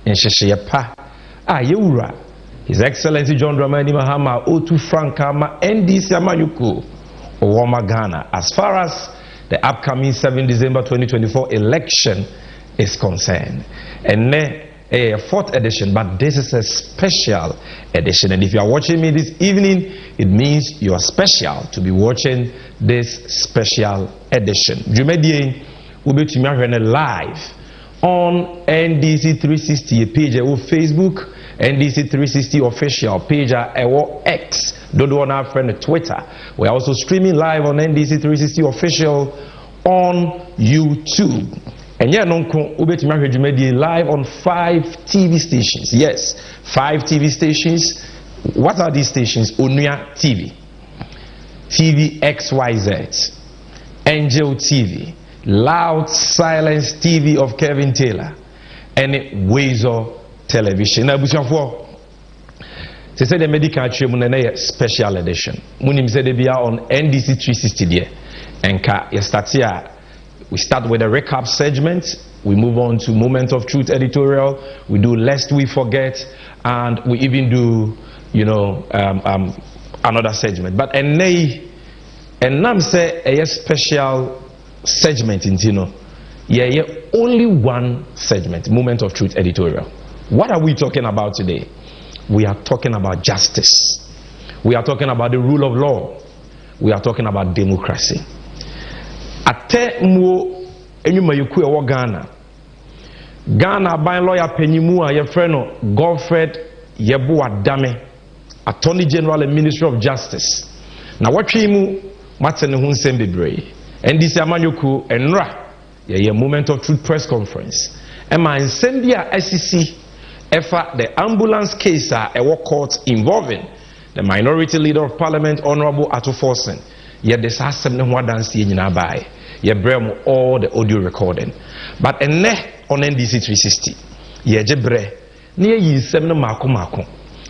nhyehyeye pa yewura His Excellency John Dramani Mahama O2 Franka ma NDC amanyuku Owoma Ghana as far as the upcoming 7 December 2024 election is concerned. And a 4th edition, but this is a special edition. And if you are watching me this evening, it means you are special to be watching this special edition. Jumedie will be live on NDC 360 page or Facebook, NDC 360 official page or X. Don't want our friend Twitter. We're also streaming live on NDC 360 official on YouTube. And yeah, live on 5 TV stations. Yes, 5 TV stations. What are these stations? Onuya TV, TV XYZ, Angel TV, Loud Silence TV of Kevin Taylor, and Wezo Television. Now, they say the medical treatment special edition. Munim said they be on NDC 360 there, and we start with a recap segment. We move on to Moment of Truth editorial. We do Lest We Forget, and we even do, another segment. But and say a special segment in only one segment, Moment of Truth editorial. What are we talking about today? We are talking about justice. We are talking about the rule of law. We are talking about democracy. Ate mo enyuma yeku ewo Ghana by lawyer penyimu a ye freno Godfred Yeboadame, Attorney General and Ministry of Justice. Na watwe mu matene ho nsem bebre. NDC amanyoku enra ye Moment of Truth press conference. Ema nsem bia SEC efa the ambulance case ewo court involving the minority leader of parliament Honorable Ato Forsen. Yet this has some dance nyina by ye brem all the audio recording. But enne on NDC 360 ye jebre na ye nsem no mako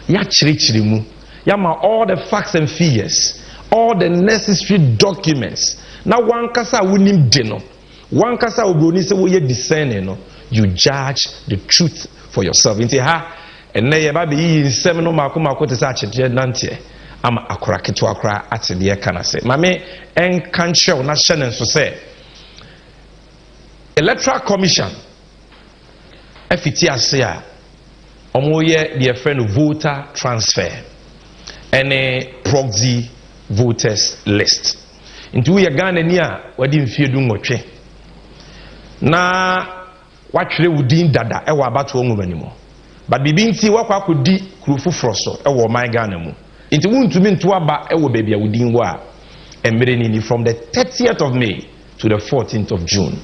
ya chiri mu ya ma all the facts and figures, all the necessary documents. Na wankasa wunim de no, wankasa obroni se wo ye discerning no, you judge the truth for yourself. Inti ha enne ye ba be yi nsem no mako te sa chede nante ama akora keto akora atede ye kana se mame enkanche na hyene nso se Electoral Commission afiti ase a omoye the friend voter transfer and proxy voters list into ye Ghana ni a wadi mfie du nwotwe na watwere wudin dada ewa abato nwumanimo but bibi nti wakwa akodi kurufufro so ewo man Ghana mu inti wuntumi nto aba ewo baby a wudin wa emere ni from the 30th of May to the 14th of June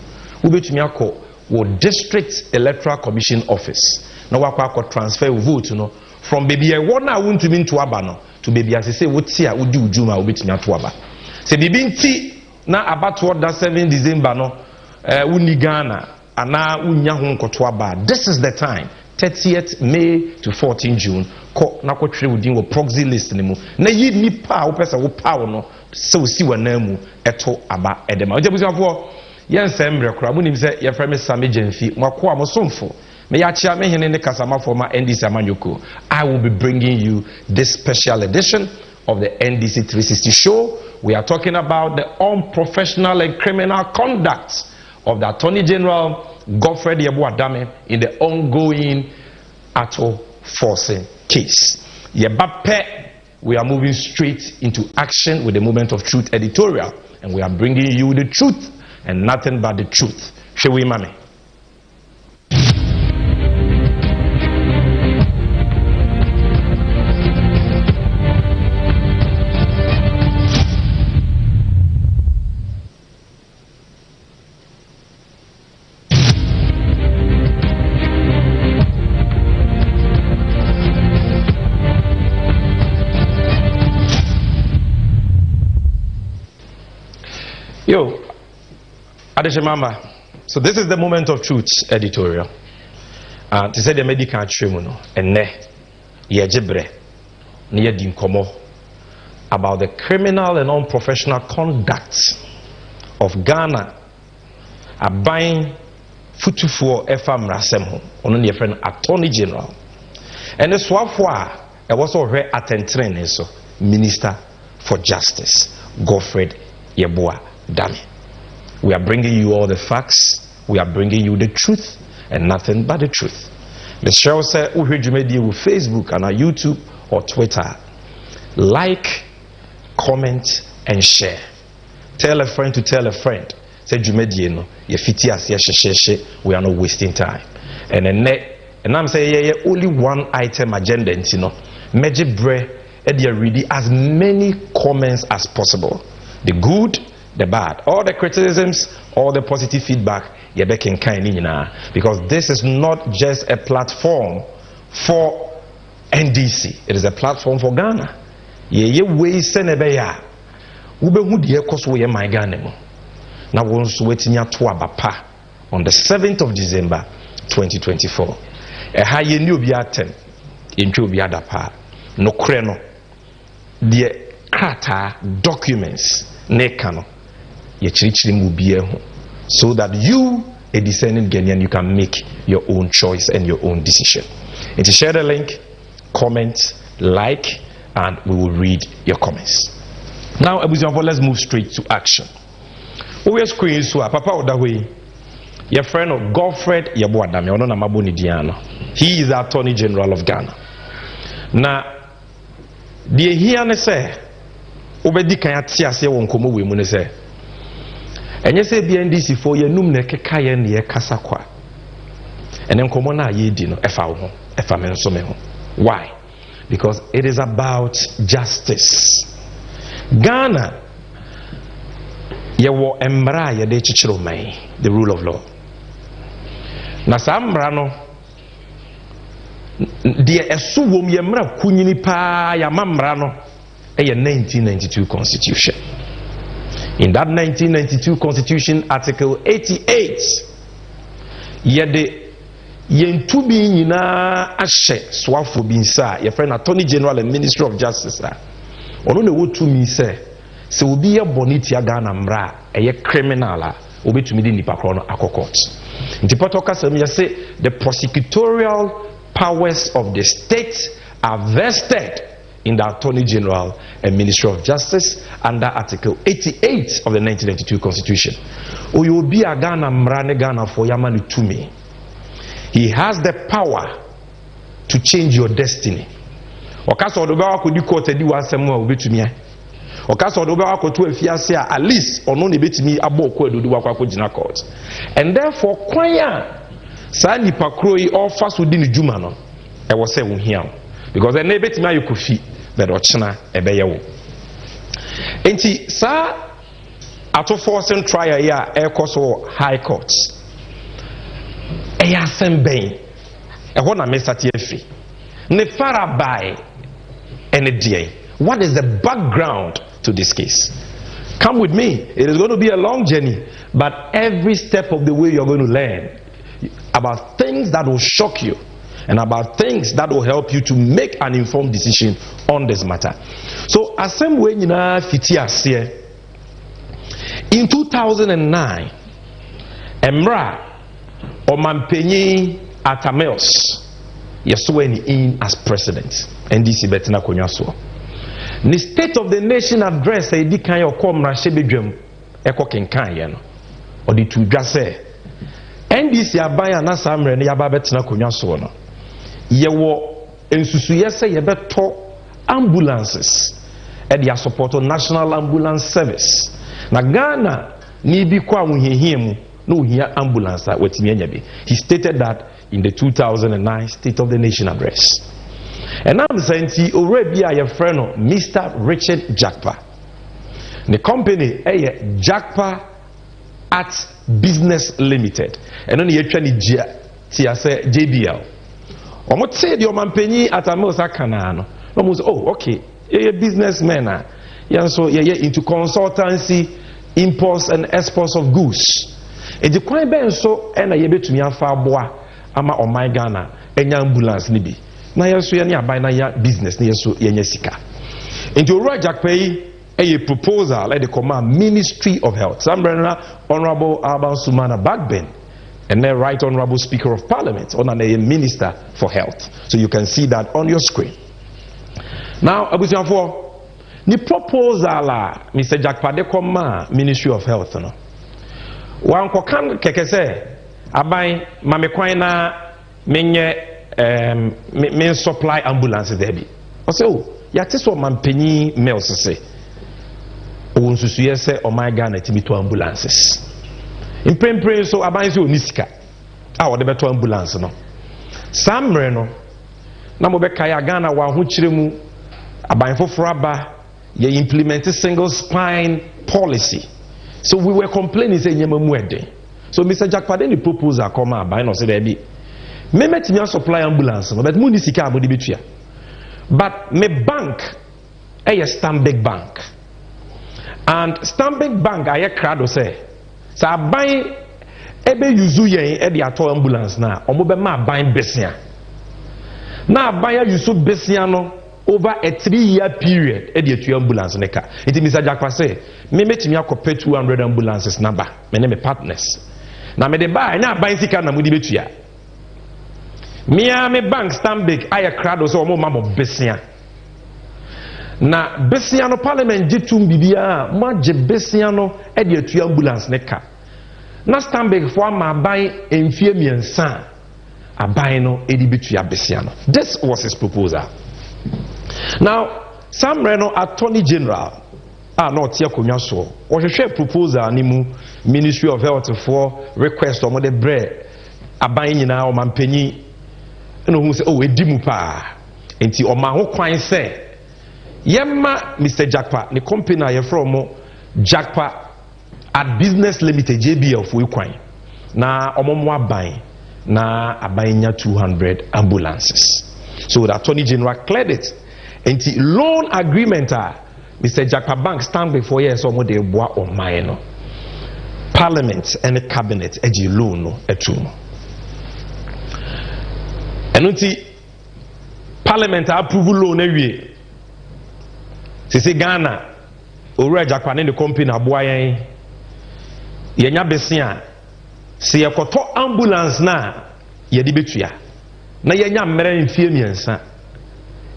ubetumi akọ wo district electoral commission office na wakwa akọ transfer vote no from baby e wona wuntumi nto aba no to baby asese woti a wodi ujuma ubetumi ato aba se bibi nti na abato da 7 December no wuni Ghana ana unya ho nkoto aba. This is the time, 30th May to 14 June ko na kwotwere wudin wo proxy list ni mu na yi nipa a wo pesa wo pawo no se osi wanamu eto aba edema ojebusiafo yensem rekora munim se ye frame Sami Jenfi mwako amosomfo me ya chia me hene ne kasama for ma NDC amanyoko. I will be bringing you this special edition of the NDC 360 show. We are talking about the unprofessional and criminal conduct of the Attorney General Godfred Yeboadame in the ongoing Ato Forsen case. Yebape, we are moving straight into action with the Moment of Truth editorial, and we are bringing you the truth and nothing but the truth. Shall we, mami? Yo, Adeshimamba. So this is the Moment of Truth editorial. To say the medical tribunal and yejebre near dinkomo about the criminal and unprofessional conduct of Ghana, a buying futufuo efa mrasem ho ono ne friend Attorney General and the swafo a was already attentrene so Minister for Justice Godfred Yeboah Dame. We are bringing you all the facts, we are bringing you the truth and nothing but the truth. The show said we heard you with Facebook and YouTube or Twitter. Like, comment and share. Tell a friend to tell a friend. Say Jumedieno, ye fiti as ye we are not wasting time. And I'm saying yeah, only one item agenda, you know. Magic bread, read as many comments as possible. The good, the bad, all the criticisms, all the positive feedback, ye can kind because this is not just a platform for NDC, it is a platform for Ghana. Ye way senebeya. Ube hudi koso ye my Ghana. Now we want to wait in Bapa on the 7th of December 2024. A high new biatem into biadapa no creno the krata documents nekano ye chirichiri mubie so that you, a discerning Ghanaian, you can make your own choice and your own decision. And to share the link, comment, like, and we will read your comments. Now, let's move straight to action. We are screen so papa Odawe, your friend of Godfred Yeboah Dame, ono na maboni diana. He is the Attorney General of Ghana. Na die here ne say obedi kan ate ase won komo we mu ne say enye say NDC for ye num ne keka ye ne ye kasa kwa ene nkomo na ye di no efa wo ho efa me nso me ho. Why? Because it is about justice. Ghana yewo emra ye de chichiro mai, the rule of law. Na samra no de esu wom ye mra kunyini pa ya mamra no e ye 1992 constitution. In that 1992 constitution, article 88 ye de yentubi nyina ahye swafo bi nsa ye friend Attorney General and Ministry of Justice ono ne wotumi se obi ye bonitia Ghana mra eye criminal a obetumi di nipa kro no akokot nti potoka sem ye say the prosecutorial powers of the state are vested in the Attorney General and Ministry of Justice under article 88 of the 1992 constitution. Oyobi a Ghana mra ne Ghana for yamani tumi. He has the power to change your destiny. Okaso odoba ko di court edi wasem a obetumi a. Okaso odoba ko to afiase a at least ono ne betumi aboko adodo wakwa gina court. And therefore kwanya sa nipa kro yi ofa so di ne djuma no e wo se wo hia because e na betumi ayokofi but ochina ebeye wo. Enti sa atofo trial ya e koso high court. Eya semben ehona na mesati efi ne farabai ene die. What is the background to this case? Come with me. It is going to be a long journey, but every step of the way you're going to learn about things that will shock you and about things that will help you to make an informed decision on this matter. So asem we nyina fiti ase in 2009 emra Omampenyi Atameos Yesweni in as president. NDC betina konyaso. Ni State of the Nation address e di kan yo komra shebedwam eko kenkan ye no. Odi tu dwa se NDC abaya na samre ne yaba betina konyaso no. Yewo ensusu yese ye beto ambulances e dia support National Ambulance Service. Na Ghana ni bi kwa muhehiem no here ambulance wetimi. He stated that in the 2009 State of the Nation address. And I'm saying to already a friend of Mr. Richard Jakpa. The company Jakpa at Business Limited. And only actually JBL. Omo say the omanpenyi atamosa kanano. Almost okay. A businessman. Yeah, so into consultancy, imports and exports of goods. And the coin ben so and I able to me afa boa ama on my Ghana enya ambulance ni bi na yeso ye na buy na ya business na yeso ye sika. And you right Jack pay a proposal like the command Ministry of Health. Some Honorable Alban Sumana Backben And then Right Honorable Speaker of Parliament, on a Minister for Health. So you can see that on your screen. Now, Abusianfo, the proposal Mr. Jack Padekoma, Ministry of Health. No? Wan kokan keke se aban mamekwana menye men supply ambulance there bi. O se o ya te so mampanyi mail se o nsusuye se o my Ghana timi to ambulances. Imprempre so aban se onisika a wo de beto ambulance no. Samre no na mo be kaya Ghana wa ho kire mu aban foforo aba ye implement single spine policy. So we were complaining say nyema mu ede. So Mr. Jack Pade proposal come out by no say there be. Me metimi supply ambulance no but mu ni sika abodi betua. But me bank a Stanbic Bank. And Stanbic Bank aye crowd say sa aban ebe yuzu yen e de ato ambulance na omo be ma aban besia. Na aban ya yuzu besia no over a 3-year period e de atu ambulance neka. Iti Mr. Jack Pade say me metimi akopɛ 200 ambulances number me ne me partners na me de ba na ban sika na mudi betua me bank Stanbic aye crowd so mo mamo besia na besia no parliament jitum bibia mo age besia no e de atu ambulance neka na Stanbic fo ma ban emfie miensa aban no e de betua besia no. This was his proposal. Now Sam Reno Attorney General not here konwa so o hwehwe proposal animu Ministry of Health for request o mo de bre aban nyina o mampanyi no hu se o edimu pa enti o ma ho kwan se yemma Mr. Jackpa the company aye from Jackpa at Business Limited JBL for kwan na omomo aban na aban nya 200 ambulances. So the Attorney General cleared it enti loan agreement Mr. Jackpa Bank stand before years or more de bois or mine. Parliament and the cabinet eji loan no etum. Enunti Parliament approve loan ewie. Sisi Ghana Owura Jackpa ne the company aboa yen. Yenya besia se yekoto ambulance na ye de betua. Na yenya mmere mfie miensa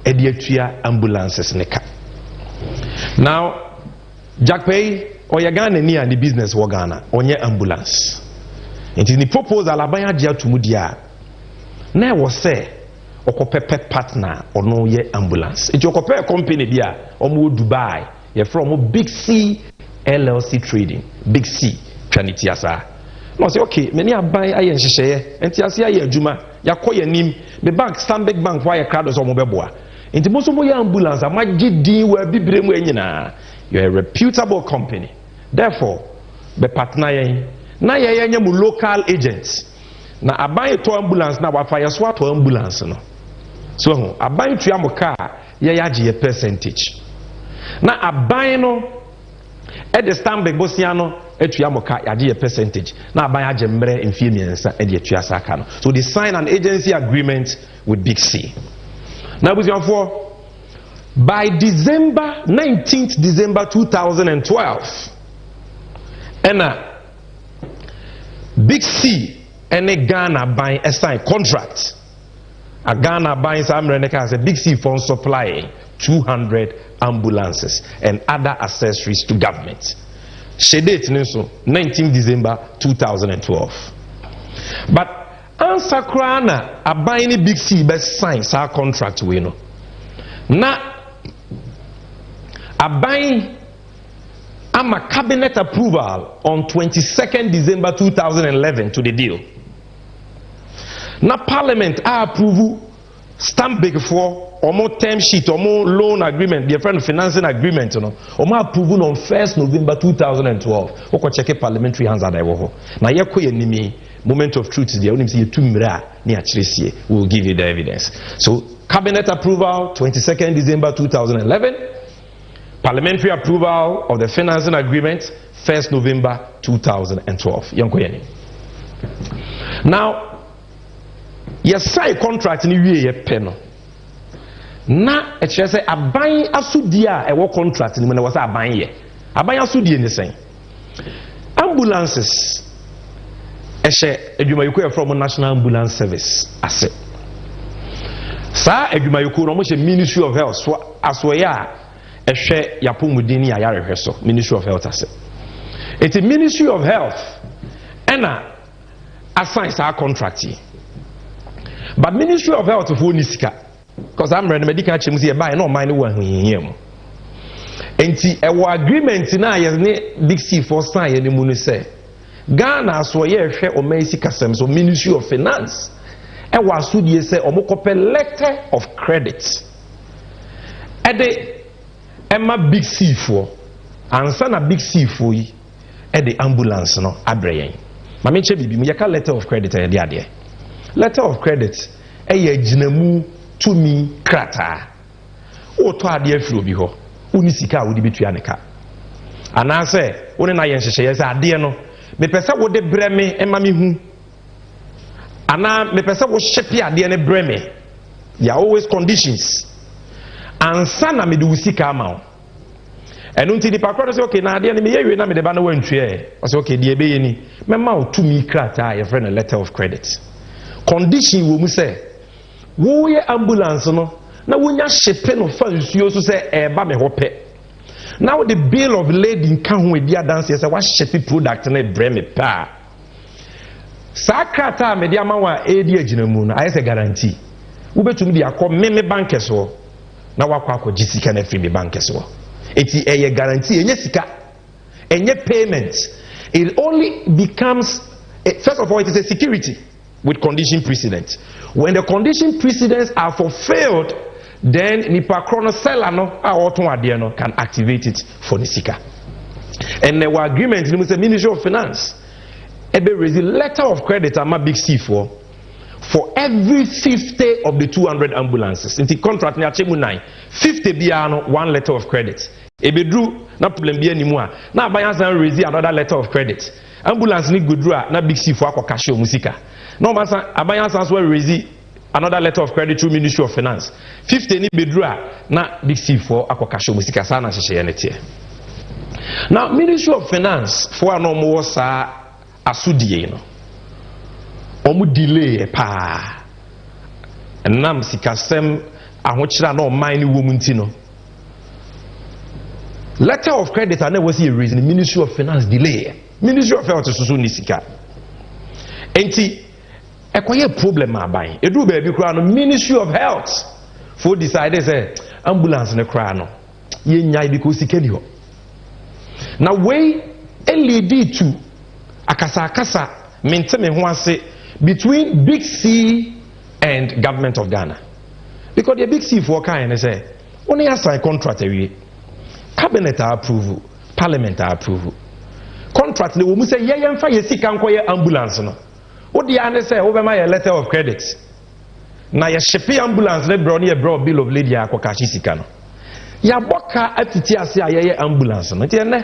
e de atua ambulances ne ka. Now, Jack Pay or Ghana near the business wa Ghana on your ambulance. It is the proposal Alabama Dia to Mudia. Now was say or pet partner or no ye ambulance. It's your company there or more Dubai. You're from Big C LLC Trading. Big C Tranitiasa. No say okay, many are buy I and share and Tiasia Juma. Ya koye nim the bank Stanbic Bank why a crowd or mobile. In the most of your ambulance, I might get deal where be you're a reputable company. Therefore, the partner na ya local agents. Na I buy to ambulance na wa fire swap to ambulance no. So I buy to your car ya a percentage. Na I buy no at the Stanbic Bosiano at your car ya a percentage. Na I buy a jembre in females at the Chiasakano. So they sign an agency agreement with Big C. Now, by December 19th, December 2012, and Big C and a Ghana buying a signed contract. A Ghana buying some as a Big C for supplying 200 ambulances and other accessories to government. She date 19th December 2012. But answer krana a buying Big C best sign our contract we know. Na a buying a cabinet approval on 22nd December 2011 to the deal. Na Parliament approve Stanbic for or more term sheet or more loan agreement, the friend financing agreement, or more approval on 1st November 2012. Oko check parliamentary hands at Iwo. Na yeko yenimi moment of truth is there. Only see 2 mira ni achresie. We will give you the evidence. So cabinet approval 22nd December 2011. Parliamentary approval of the financing agreement 1st November 2012. Yonko yeni. Now, yes, sign contract ni wie ye peno. Na e kire say aban asudi a e wo contract ni mo na wo say aban ye. Aban asudi ni sen. Ambulances ɛhyɛ adwumayɛkuo from National Ambulance Service ase. Sa adwumayɛkuo no mo hyɛ Ministry of Health so asoye a ɛhwɛ yapomudin ni ayarehwɛ so Ministry of Health ase. It's a Ministry of Health ɛna assign sa contract yi. But Ministry of Health for ni sika because I'm ready medical check mu say buy no mind wo ahihia mu. Enti ɛwɔ agreement na yɛ ne Big C for sign yɛ ne mu no say Ghana asoye hwɛ o mai sika sem so Ministry of Finance ɛwɔ asodie say omo kopɛ letter of credit. Ɛde ɛma Big C for ansa na Big C for yi ɛde ambulance no abrɛ yɛn. Ma me che bibi mu yɛka letter of credit ɛde ade. Letter of credit ɛyɛ gyinamu tumi krata. O to ade afiri obi hɔ. Uni sika a wodi betua ne ka. Anase woni na yɛn hyehyɛ yɛ ade no me pese wo de brɛ me ema me hu. Ana me pese wo hyepe ade ne brɛ me. There are always conditions. Ansa na me de wo sika ama wo. Enu nti nipa kro say okay na ade ne me yewie na me de ba na wantue. O say okay de ebe ye ni. Me ma wo tumi krata a yɛfrɛ no letter of credit. Condition wo mu say wo ye ambulance no na wonya hyepe no fa nsuo so say eba me hɔ pɛ. Now the bill of lading can ho edi adanse say wa hyepe product na brɛ me pa. Sa krata me de ama wa edi aginamu no ayɛ say guarantee. Wo betumi de akɔ me bank so na wakɔ akɔ sika na free me bank so. Eti eye guarantee enye sika enye payment. It only becomes first of all it is a security with condition precedent. When the condition precedents are fulfilled, then nipa chrono seller no a oton ade no can activate it for the sika. And there were agreement in the Ministry of Finance ebe raise letter of credit ama Big C for every 50 of the 200 ambulances. In the contract ni achemu 9 50 bia no one letter of credit. Ebe dru na problem bia ni mu a na abayan san raise another letter of credit. Ambulance ni godru a na Big C for akọ cash musika. No man san abayan san so raise another letter of credit through Ministry of Finance. 50 ni bedru a na Big C for akọ cash musika sa na hyehyɛ ne tie. Now Ministry of Finance for no mo sa asudie no. Omu delay pa. Nam sikasem ahokyira na o man ni wo mu nti no. Letter of credit and was a reason Ministry of Finance delay. Ministry of Health so ni sika. Enti ekoye problem aban. Edu ba bi kura no Ministry of Health for decide say ambulance ne kura no. Ye nyai because sika ni ho. Na way lead to akasa mente me ho ase between Big C and government of Ghana. Because the Big C for kind say only assign contract awie. Cabinet approve, Parliament approve. Contract ne wo mu say ye yemfa ye sika nkoye ambulance no. Wo dia ne say wo be ma ye letter of credit. Na ye shipping ambulance ne bro ne ye bro bill of lading akoka sika no. Ya boka atiti ase a ye ambulance no. Nti ne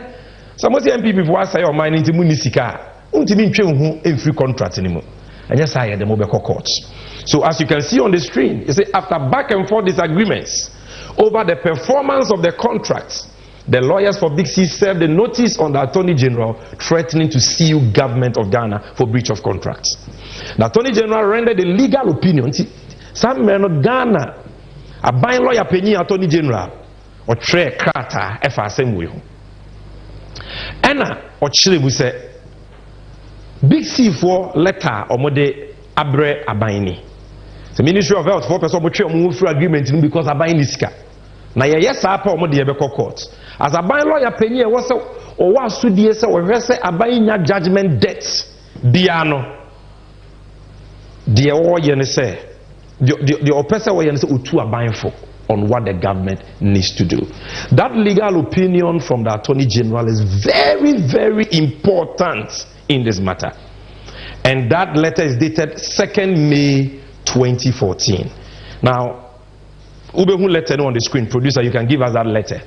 some say MPP for say o man nti mu ni sika. Untimi ntwe hu every contract ni mu. Anya say ye dem be court. So as you can see on the screen, you say after back and forth disagreements over the performance of the contracts, the lawyers for Big C served a notice on the Attorney General threatening to sue government of Ghana for breach of contracts. The Attorney General rendered a legal opinion. Some men of Ghana, a buying lawyer penny Attorney General, or tre krata FSM way. Ena or chile we say Big C for letter or mode abre abaini. The Ministry of Health for person move through agreement because abaini sika. Na yes apa omo de ebeko court. As a buy lawyer penny was so or wa sudie se o hwese abainya judgment debt bia no. De o ye ne say the oppressor we ye ne say otu aban for on what the government needs to do. That legal opinion from the Attorney General is very, very important in this matter. And that letter is dated 2nd May 2014. Now, Ubehu letter on the screen, producer, you can give us that letter.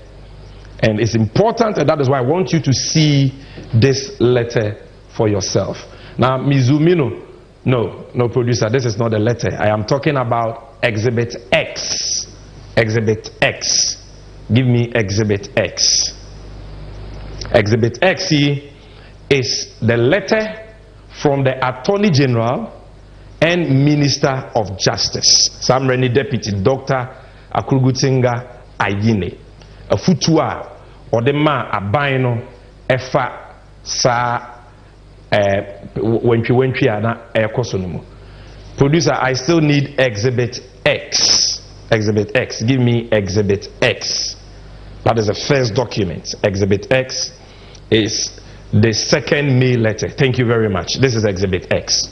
And it's important, and that is why I want you to see this letter for yourself. Now, Mizumino, no, producer, this is not a letter. I am talking about Exhibit X. Exhibit X. Give me Exhibit X. Exhibit X is the letter from the Attorney General and Minister of Justice. Samreni Deputy Dr. Akurugutinga Ayine. A futua or the ma abaino efa sa wentwi ana ekosonumu. Producer, I still need Exhibit X. Exhibit X. Give me Exhibit X. That is the first document. Exhibit X is the second May letter. Thank you very much. This is Exhibit X.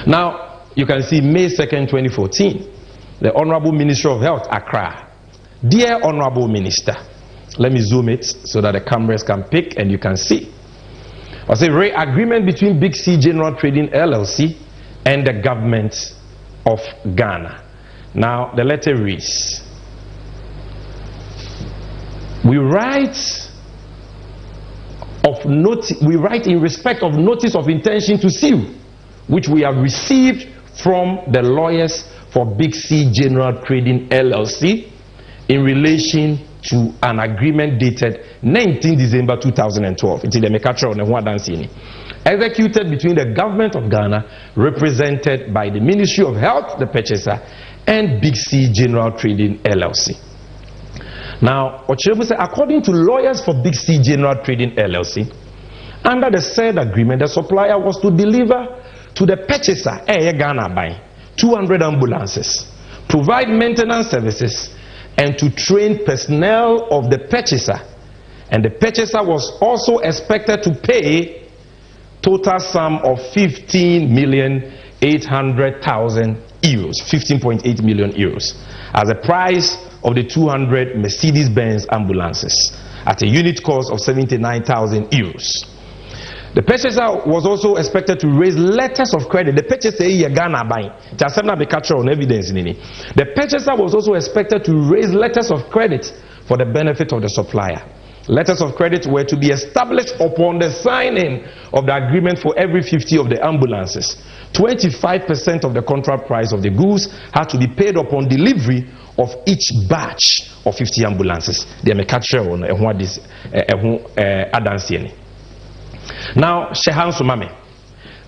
Now, you can see May 2nd, 2014. The Honorable Minister of Health, Accra. Dear Honorable Minister, let me zoom it so that the cameras can pick and you can see. I say, agreement between Big C General Trading LLC and the government of Ghana. Now, the letter reads, we write in respect of notice of intention to sue, which we have received from the lawyers for Big C General Trading LLC in relation to an agreement dated 19 December 2012. Executed between the government of Ghana, represented by the Ministry of Health, the purchaser, and Big C General Trading LLC. Now, according to lawyers for Big C General Trading LLC, under the said agreement, the supplier was to deliver to the purchaser, Ghana buying 200 ambulances, provide maintenance services, and to train personnel of the purchaser. And the purchaser was also expected to pay total sum of 15,800,000 euros, 15.8 million euros, as a price of the 200 Mercedes-Benz ambulances at a unit cost of 79,000 euros. The purchaser was also expected to raise letters of credit. The purchaser Ghana buying. On evidence. The purchaser was also expected to raise letters of credit for the benefit of the supplier. Letters of credit were to be established upon the signing of the agreement for every 50 of the ambulances. 25% of the contract price of the goods had to be paid upon delivery of each batch of 50 ambulances. They may catch on this now, Shehan Sumame,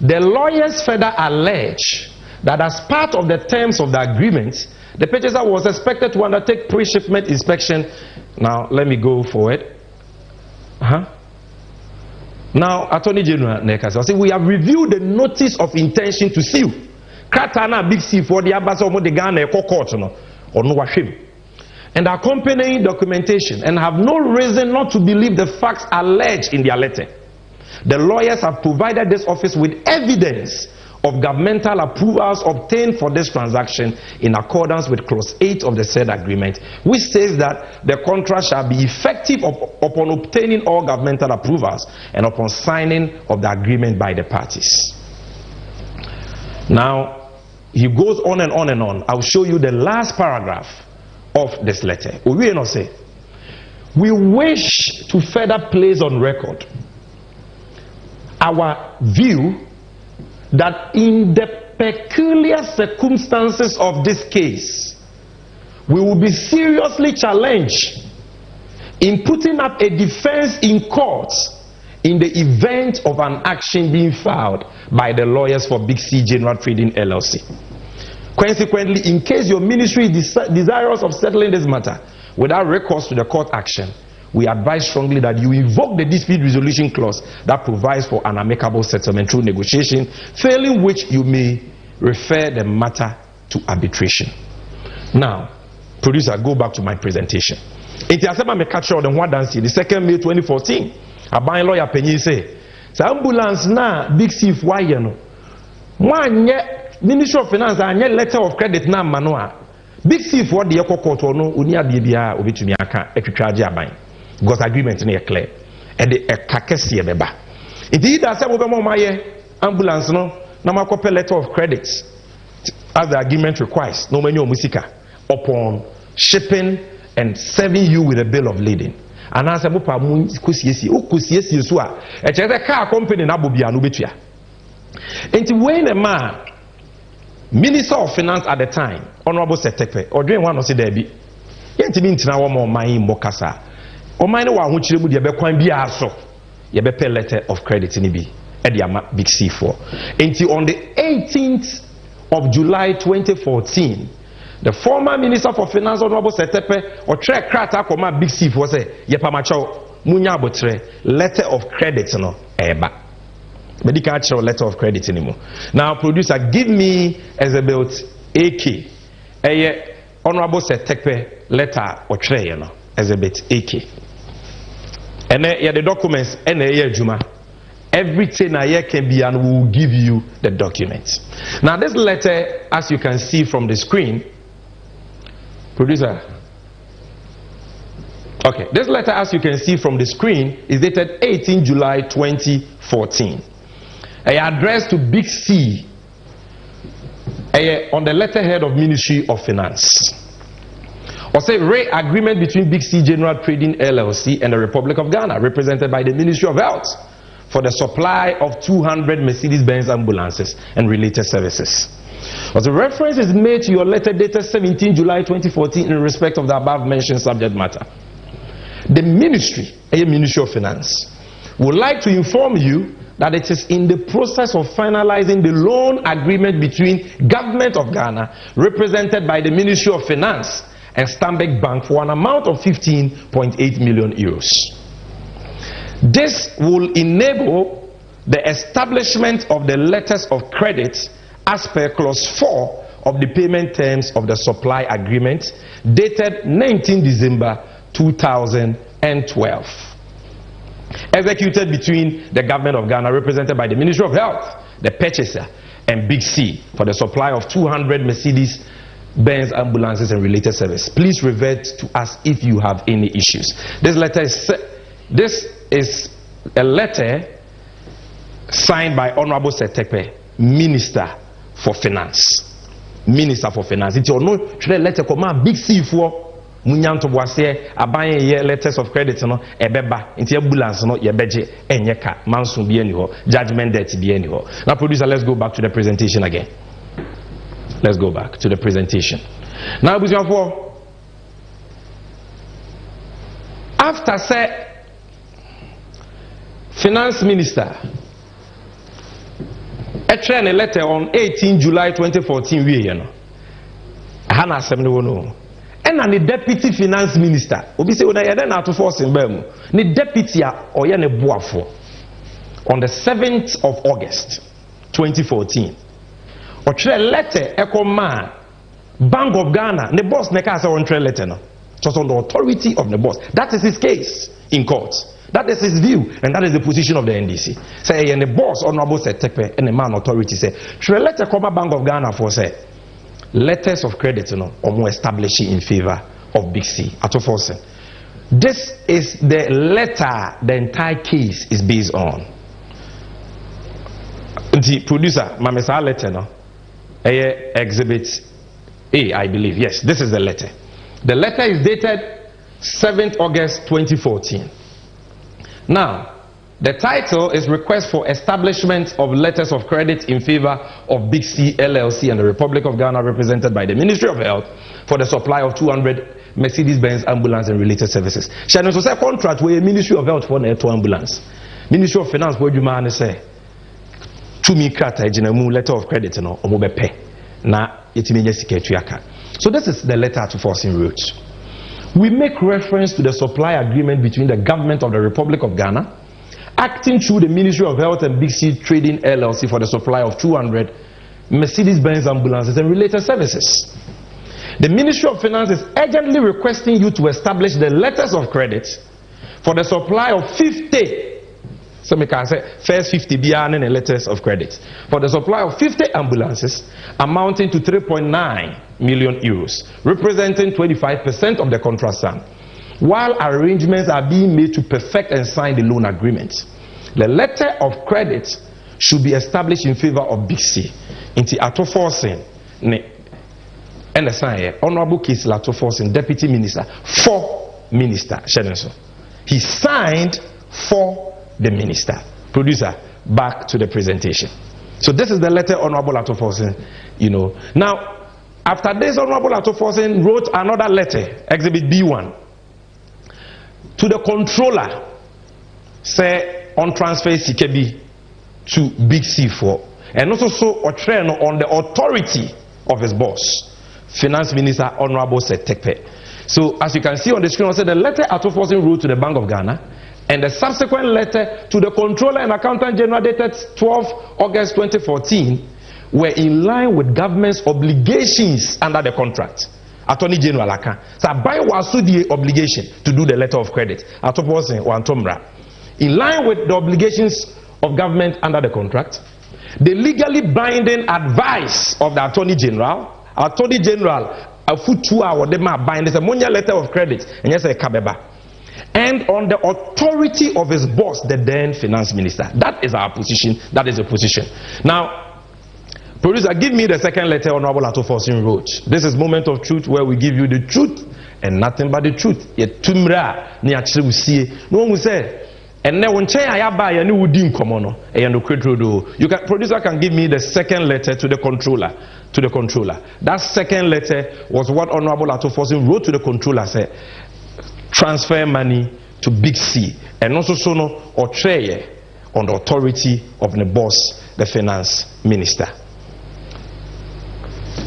the lawyers further allege that as part of the terms of the agreement, the purchaser was expected to undertake pre-shipment inspection. Now, let me go forward. Now, Attorney General Nekas, I say we have reviewed the notice of intention to sue. Katana Big C for the Abbas of the Ghana court or no washim. And accompanying documentation, and have no reason not to believe the facts alleged in their letter. The lawyers have provided this office with evidence of governmental approvals obtained for this transaction in accordance with clause 8 of the said agreement, which says that the contract shall be effective upon obtaining all governmental approvals and upon signing of the agreement by the parties. Now, he goes on and on and on. I'll show you the last paragraph of this letter. We wish to further place on record our view that in the peculiar circumstances of this case, we will be seriously challenged in putting up a defense in court in the event of an action being filed by the lawyers for Big C General Trading LLC. Consequently, in case your ministry is desirous of settling this matter without recourse to the court action, we advise strongly that you invoke the dispute resolution clause that provides for an amicable settlement through negotiation, failing which you may refer the matter to arbitration. Now, producer, go back to my presentation. In the the 2nd May 2014, a buying lawyer Penny say, "The ambulance na Big C why no one Ministry of Finance and letter of credit na manoa Big C for the court or no unia bia obitumi aka etwetwaje aban." Because agreement is clear. And the kakesi beba. Indeed, I said, ambulance no, na letter of credit as the agreement requires. No many musika upon shipping and serving you with a bill of lading. And I said, so a car company na bobia no betua. And when a man, Minister of Finance at the time, Honorable Setekpe, or doing one of the debi, yet mean to now more my mokasa. O mine wa ho chire mu de be kwan bia so ye be pay letter of credit ni bi Ediama Big C4. Until on the 18th of July 2014, the former Minister for Finance, Honorable Setepe, or track krata koma Big C4 say, Yepamacho, Munya Botre, letter of credit, no, eba. Medical letter of credit anymore. Now, producer, give me Elizabeth AK. Honorable Setepe letter or tray, you know, Elizabeth AK. And then the documents, and Juma. Everything I can be and will give you the documents. Now, this letter, as you can see from the screen, producer. Okay, this letter, as you can see from the screen, is dated 18 July 2014. Addressed to Big C on the letterhead of Ministry of Finance. Or say rate agreement between Big C General Trading LLC and the Republic of Ghana, represented by the Ministry of Health, for the supply of 200 Mercedes-Benz ambulances and related services. As a reference is made to your letter dated 17 July 2014 in respect of the above mentioned subject matter. The Ministry of Finance, would like to inform you that it is in the process of finalizing the loan agreement between Government of Ghana, represented by the Ministry of Finance, and Stanbic Bank for an amount of 15.8 million euros. This will enable the establishment of the letters of credit as per clause 4 of the payment terms of the supply agreement dated 19 December 2012. Executed between the Government of Ghana, represented by the Ministry of Health, the purchaser, and Big C for the supply of 200 Mercedes-Benz ambulances and related service. Please revert to us if you have any issues. This is a letter signed by Honorable Setepe, Minister for Finance. Minister for Finance. It's your no letter come Big C for Munyanto Boise, abanye ye letters of credit no ebeba into ambulance no yebeje enyeka mansun bi eni ho judgment debt bi eni ho. Now producer, let's go back to the presentation again. Let's go back to the presentation. Now for after say Finance Minister a letter on 18 July 2014 we you know Hana Assembly no. And the Deputy Finance Minister, obi say una yede na to force in bemu. Ni deputy a oye ne boafo on the 7th of August 2014. Otre letter ekoma Bank of Ghana, the boss neka say on letter no. Just on the authority of the boss. That is his case in court. That is his view, and that is the position of the NDC. Say and the boss Honorable Setepe and the man authority say, "Tre letter come Bank of Ghana for say letters of credit, you know, or more establishing in favor of Big C." This is the letter the entire case is based on. The producer, Mamesa letter, no, exhibit A, I believe. Yes, this is the letter. The letter is dated 7th August 2014. Now, the title is Request for Establishment of Letters of Credit in Favor of Big C LLC and the Republic of Ghana, represented by the Ministry of Health, for the supply of 200 Mercedes-Benz ambulance and related services. Shall say contract where Ministry of Health for the ambulance, Ministry of Finance where you man say to me krata ejinamu letter of credit no omobepe na yetimenye siketu yaka. So this is the letter to forcing routes. We make reference to the supply agreement between the Government of the Republic of Ghana, acting through the Ministry of Health and Big C Trading LLC, for the supply of 200 Mercedes-Benz ambulances and related services. The Ministry of Finance is urgently requesting you to establish the letters of credit for the supply of 50. So we can say first 50 BRN and letters of credit for the supply of 50 ambulances amounting to 3.9 million euros, representing 25% of the contract sum, while arrangements are being made to perfect and sign the loan agreement. The letter of credit should be established in favor of Big C. Inti ato forcing ne and the sign Honorable Case Lato forcing Deputy Minister for Minister Shenenso. He signed for the minister. Producer, back to the presentation. So this is the letter Honorable Lato forcing, you know. Now, after this, Honorable Lato forcing wrote another letter, Exhibit B1, to the controller, say on transfer CKB to Big C4, and also or train on the authority of his boss, Finance Minister Honorable Setekpe. So as you can see on the screen, I said the letter Atoforson wrote to the Bank of Ghana and the subsequent letter to the Controller and Accountant General dated 12 August 2014 were in line with government's obligations under the contract. Attorney General Aka. So by the obligation to do the letter of credit. Atoforson Wantomra. In line with the obligations of government under the contract, the legally binding advice of the Attorney General a foot 2 hour they might bind a money letter of credit and yes a kabeba, and on the authority of his boss, the then Finance Minister. That is our position. That is the position. Now, producer, give me the second letter Honorable Atoforson wrote. This is Moment of Truth, where we give you the truth and nothing but the truth. Yet tumra ni achire usie. No one will say, and now when I buy a new dim common, you can producer can give me the second letter to the controller. That second letter was what Honorable Atoforson wrote to the controller, said transfer money to Big C and also sono or trade on the authority of the boss, the Finance Minister.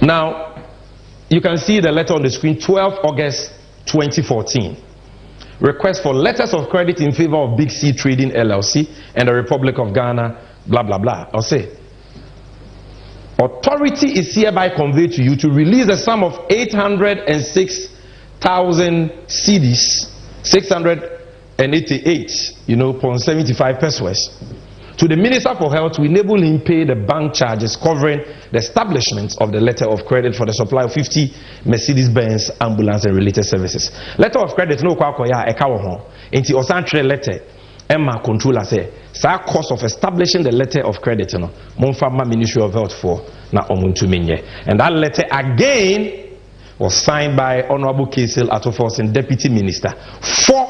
Now you can see the letter on the screen. 12 August 2014. Request for letters of credit in favor of Big C Trading LLC and the Republic of Ghana, blah blah blah. I'll say authority is hereby conveyed to you to release a sum of 806,000 cedis, 688, 0.75 pesos, to the Minister for Health to enable him pay the bank charges covering the establishment of the letter of credit for the supply of 50 Mercedes-Benz ambulance and related services. Letter of credit no kwa koya ekawo ho. Enti osantre letter Emma controller say sa cost of establishing the letter of credit no Monfama Ministry of Health for na omuntu menye. And that letter again was signed by Honorable Kesel Atoforson, Deputy Minister, for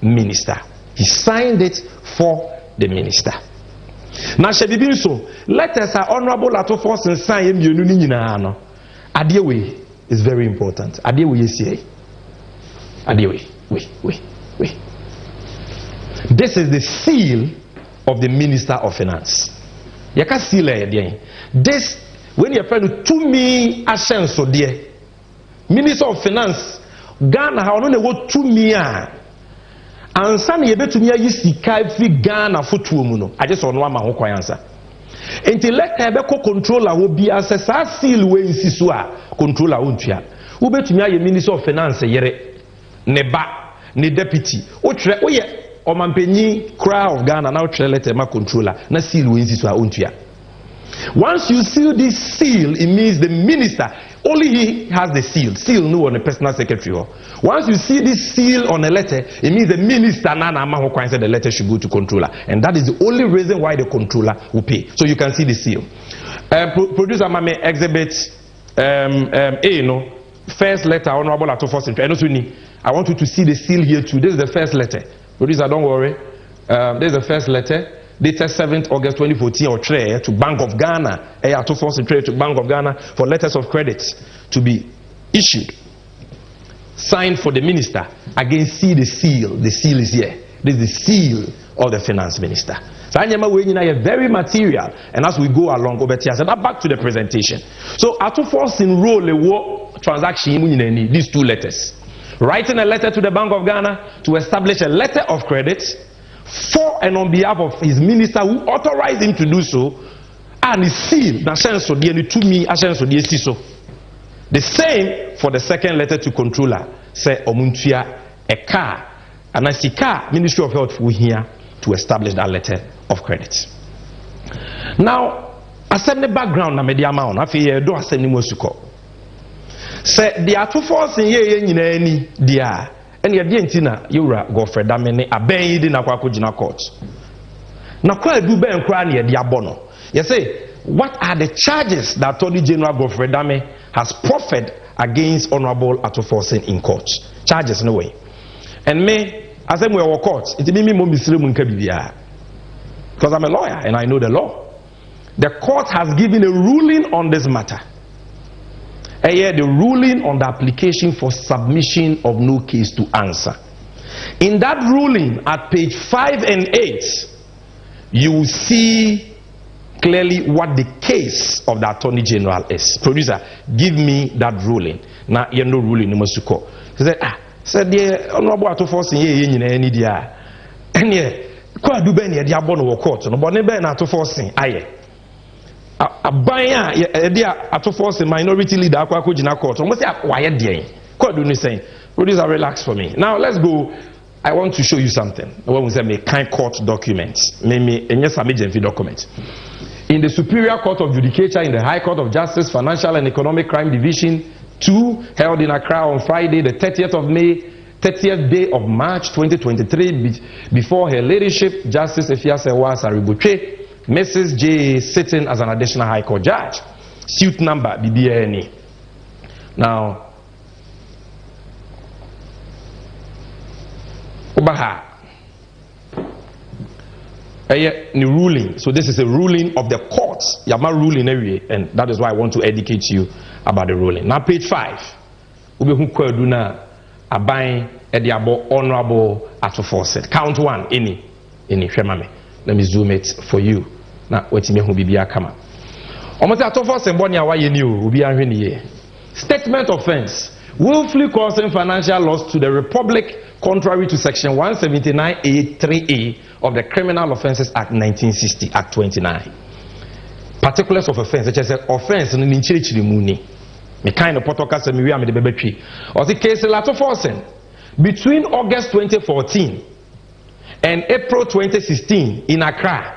Minister. He signed it for the Minister. Now shebibi so letters are Honorable Atoforson sign yenu ni nyina no. Adewe is very important. Adewe yesi. Adewe. Wait. This is the seal of the Minister of Finance. Yaka seal e. This when you friend to me ashenso there. Minister of Finance Ghana ha ono ne wo to me a ansa na yebetumi ayi sika fi Ghana fotuo mu no aje so no ama ho kwan ansa enti letter be ko controller wo bia se sa seal we nsi so a controller wo ntua wo betumi aye Minister of Finance yere ne ba ne deputy wo tre wo ye omampanyi crowd of Ghana na wo tre letter ma controller na seal we nsi so a ontua. Once you seal this seal, it means the minister, only he has the seal. Seal no on a personal secretary. Once you see this seal on a letter, it means the minister said the letter should go to controller. And that is the only reason why the controller will pay. So you can see the seal. Producer Mame exhibit first letter, Honorable Atoforson. I want you to see the seal here too. This is the first letter. Producer, don't worry. This is the first letter. Dated 7th August 2014 or trade to Bank of Ghana, Atoforson trade to Bank of Ghana for letters of credit to be issued. Signed for the minister. Again, see the seal. The seal is here. This is the seal of the Finance Minister. So I very material, and as we go along over here, so now back to the presentation. So Atoforson role a transaction in these two letters. Writing a letter to the Bank of Ghana to establish a letter of credit for and on behalf of his minister who authorized him to do so, and his seal the same for the second letter to controller say omuntua a car and as the car Ministry of Health will here to establish that letter of credit. Now asem the background na media ma on afi do asem ni mosuko say the Atoforson ye nyina ani dia and yet dientina yura Godfrey Damene aben di na kwako gina court na kwa du ben kra na yede abono. You say what are the charges that Attorney General Godfrey Dame has proffered against Honorable Atoforson in court? Charges no way. And me as we were court it be me mo misiri mu nka bibia because I'm a lawyer and I know the law. The court has given a ruling on this matter. The ruling on the application for submission of no case to answer. In that ruling at page 5 and 8, you will see clearly what the case of the Attorney General is. Producer, give me that ruling. Now, you know ruling in Masuko. He said, the honorable Atofos in any dia. And yeah, quite do benny at the abono court, no bonne ben Atofos in aye. A buyer, dear Atofos in minority leader, Aquajina court, almost a quiet day. Quite do saying, producer, relax for me. Now, let's go. I want to show you something. When we say me kind court documents, me yes, MasemTV document. In the Superior Court of Judicature, in the High Court of Justice, Financial and Economic Crime Division 2, held in Accra on Friday, the 30th of May, 30th day of March 2023, before her ladyship, Justice Efiasewa Saribuche, Mrs. J, sitting as an additional High Court judge. Suit number BBNE. Now, Obaha. The ruling. So this is a ruling of the court. Yama ruling area, and that is why I want to educate you about the ruling. Now page 5. Ube kwaduna abain ediabo honorable Atofos. Count 1. Any shemame. Let me zoom it for you. Now wait me hu bibia kama. Omote Atofos mboni awaye ni o obi anhwe ni ye. Statement offense. Willfully causing financial loss to the Republic contrary to section 179A3A of the Criminal Offences Act 1960, Act 29. Particulars of offense, such as offense in the muni. Me kind of potoka se miwi amede bebetwi. Or the case Atofos between August 2014 and April 2016 in Accra,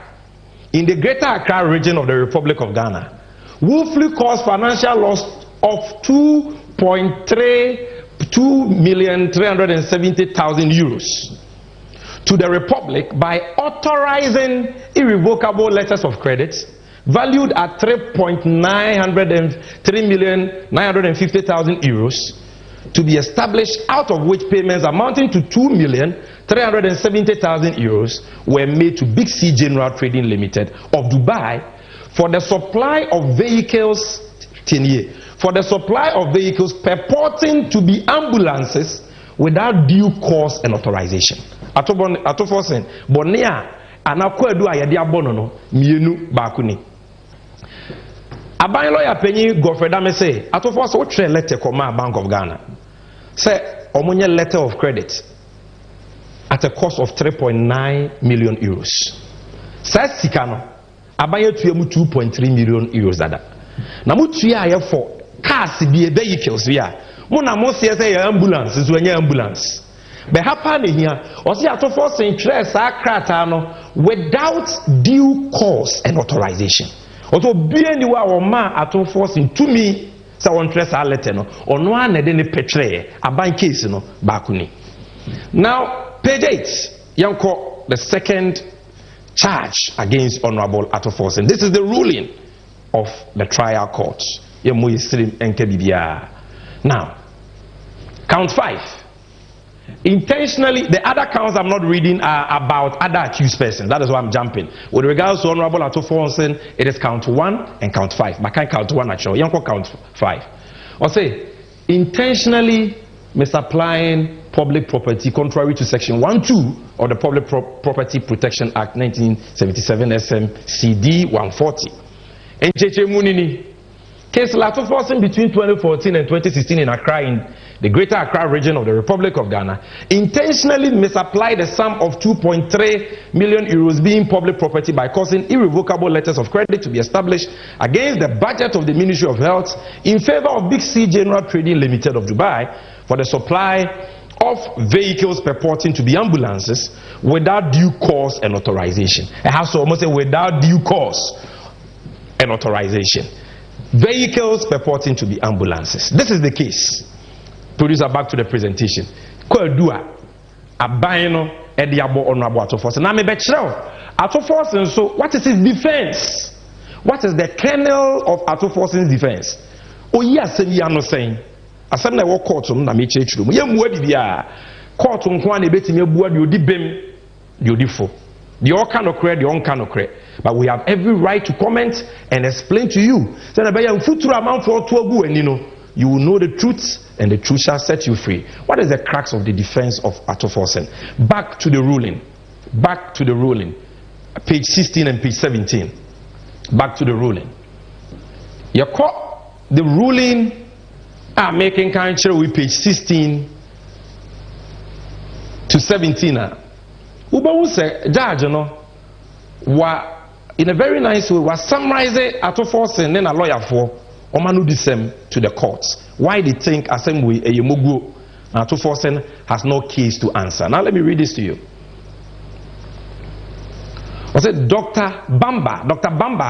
in the Greater Accra region of the Republic of Ghana, willfully caused financial loss of 2,370,000 euros to the Republic by authorizing irrevocable letters of credit valued at 3,950,000 euros to be established, out of which payments amounting to 2,370,000 euros were made to Big C General Trading Limited of Dubai for the supply of vehicles purporting to be ambulances without due cause and authorization. Atofos bonia anakwadu ayede abono no mienu bakuni. Aban lawyer penyi Godfrey Dame say Atofos wo tre letter koma Bank of Ghana. Say omunye letter of credit at a cost of 3.9 million euros. Say sika no aban yetuemu 2.3 million euros dada. Na mutua aye for cars bi vehicles bia mo na mo se say ambulance so anya ambulance be happen here o se Atofos interest akrata no without due cause and authorization. Oto bia ni wa o ma Atofos ntumi say on interest a letter no ono a na de ne petre aban case no bakuni. Now page 8 yanko the second charge against Honorable Atofos, and this is the ruling of the trial court. Now, count 5. Intentionally, the other counts I'm not reading are about other accused persons. That is why I'm jumping. With regards to Honorable Atofos, it is count 1 and count 5. But I can't count 1 actually. You can count 5. Or say, intentionally misapplying public property contrary to section 1(2) of the Public Property Protection Act 1977 SM-CD 140. And Cheche Munini, case Atofos between 2014 and 2016 in Accra, in the Greater Accra region of the Republic of Ghana, intentionally misapplied a sum of 2.3 million euros being public property by causing irrevocable letters of credit to be established against the budget of the Ministry of Health in favor of Big C General Trading Limited of Dubai for the supply of vehicles purporting to be ambulances without due cause and authorization. I have to almost say without due cause and authorization. Vehicles purporting to be ambulances. This is the case. Producer, back to the presentation. Kwadua abaino ediabo Honorable Atofos. Now me betchero Atofos, and so what is his defense? What is the kernel of Atofos' defense? Oh yes, we are not saying. Asem na wo court na me chechuru mo yemu bibia court nko na betimi abua de odi bem de odi fo the all kind of credit, the all kind of credit. But we have every right to comment and explain to you. So na be ya futuro amount for to agu ani no, you will know the truth and the truth shall set you free. What is the crux of the defense of Atofos? Back to the ruling. Back to the ruling. Page 16 and page 17. Back to the ruling. You caught the ruling making country with page 16 to 17. Uba say judge wa in a very nice way was summarizing at force and then a lawyer for Omanu Disem to the courts. Why they think assembly a Yemogu at force has no case to answer. Now let me read this to you. I said Dr. Bamba,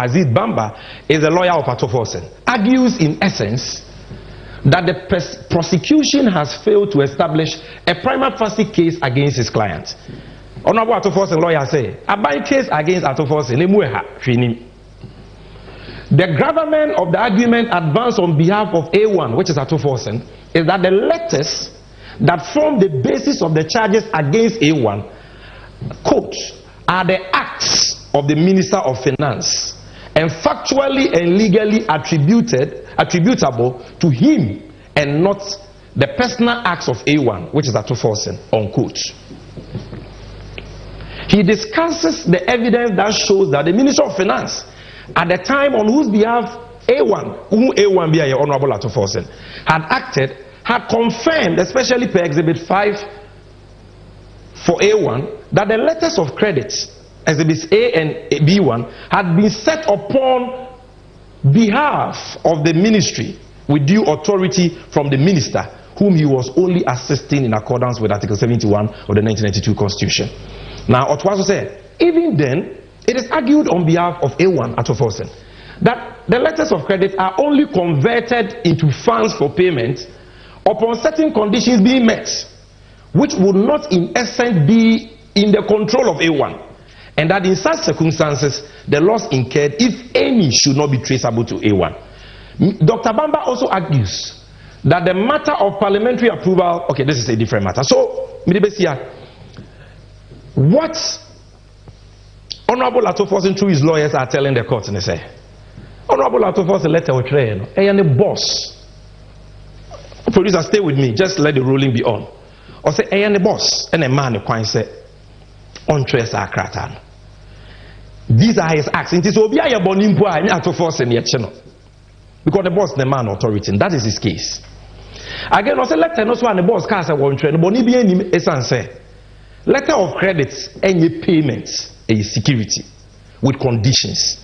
Aziz Bamba is a lawyer of Atoforsen, argues in essence that the prosecution has failed to establish a prima facie case against his client. Honorable Atoforsen lawyer say, a by case against Atoforsen, the gravamen of the argument advanced on behalf of A1, which is Atoforsen, is that the letters that form the basis of the charges against A1, quote, are the acts of the Minister of Finance and factually and legally attributable to him and not the personal acts of A1, which is Atoforsen, unquote. He discusses the evidence that shows that the Minister of Finance, at the time on whose behalf A1, whom A1 be Honorable Atoforsen, had acted, had confirmed, especially per Exhibit 5 for A1, that the letters of credit, Exhibits A and B1, had been set upon behalf of the ministry with due authority from the minister, whom he was only assisting in accordance with Article 71 of the 1992 Constitution. Now, Otwaso said, even then, it is argued on behalf of A1 Atoforsen that the letters of credit are only converted into funds for payment upon certain conditions being met, which would not in essence be in the control of A1, and that in such circumstances the loss incurred, if any, should not be traceable to A1. Dr. Bamba also argues that the matter of parliamentary approval, okay, this is a different matter. So, what Honorable Atoforsen through his lawyers are telling the court, and they say, Honorable Atoforsen letter with train, and the boss. Producer, stay with me, just let the ruling be on. Or say, and the boss, and a man who say, on trace our cratan. These are his acts. It is Obia Bonimpo, I mean, Atoforsen yet, because the boss is the man authority, and that is his case. Again, I say, letter no one the boss cast a one train, Bonibia in essence. Letter of credit, any payments, a security with conditions.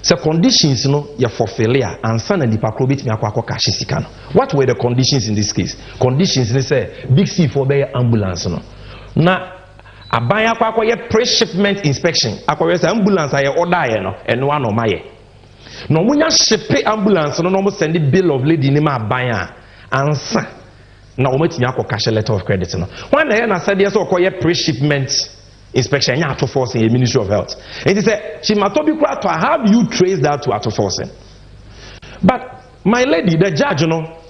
So conditions, you know, you're for failure and son and the pakrobit me akwa cash sikano. What were the conditions in this case? Conditions, they say big C for their ambulance, no. Na abaya akwa ye pre-shipment inspection. Akwa say ambulance aye order no and one no maye. No munya ship ambulance no no send the bill of lading ni ma abaya ansa. Na ometimi akwa cash letter of credit no. When na said yes okoye pre-shipment inspection nya Atoforsen in Ministry of Health. And he said, Chimatobi Krato, have you traced that to Atoforsen? But my lady, the judge, you know,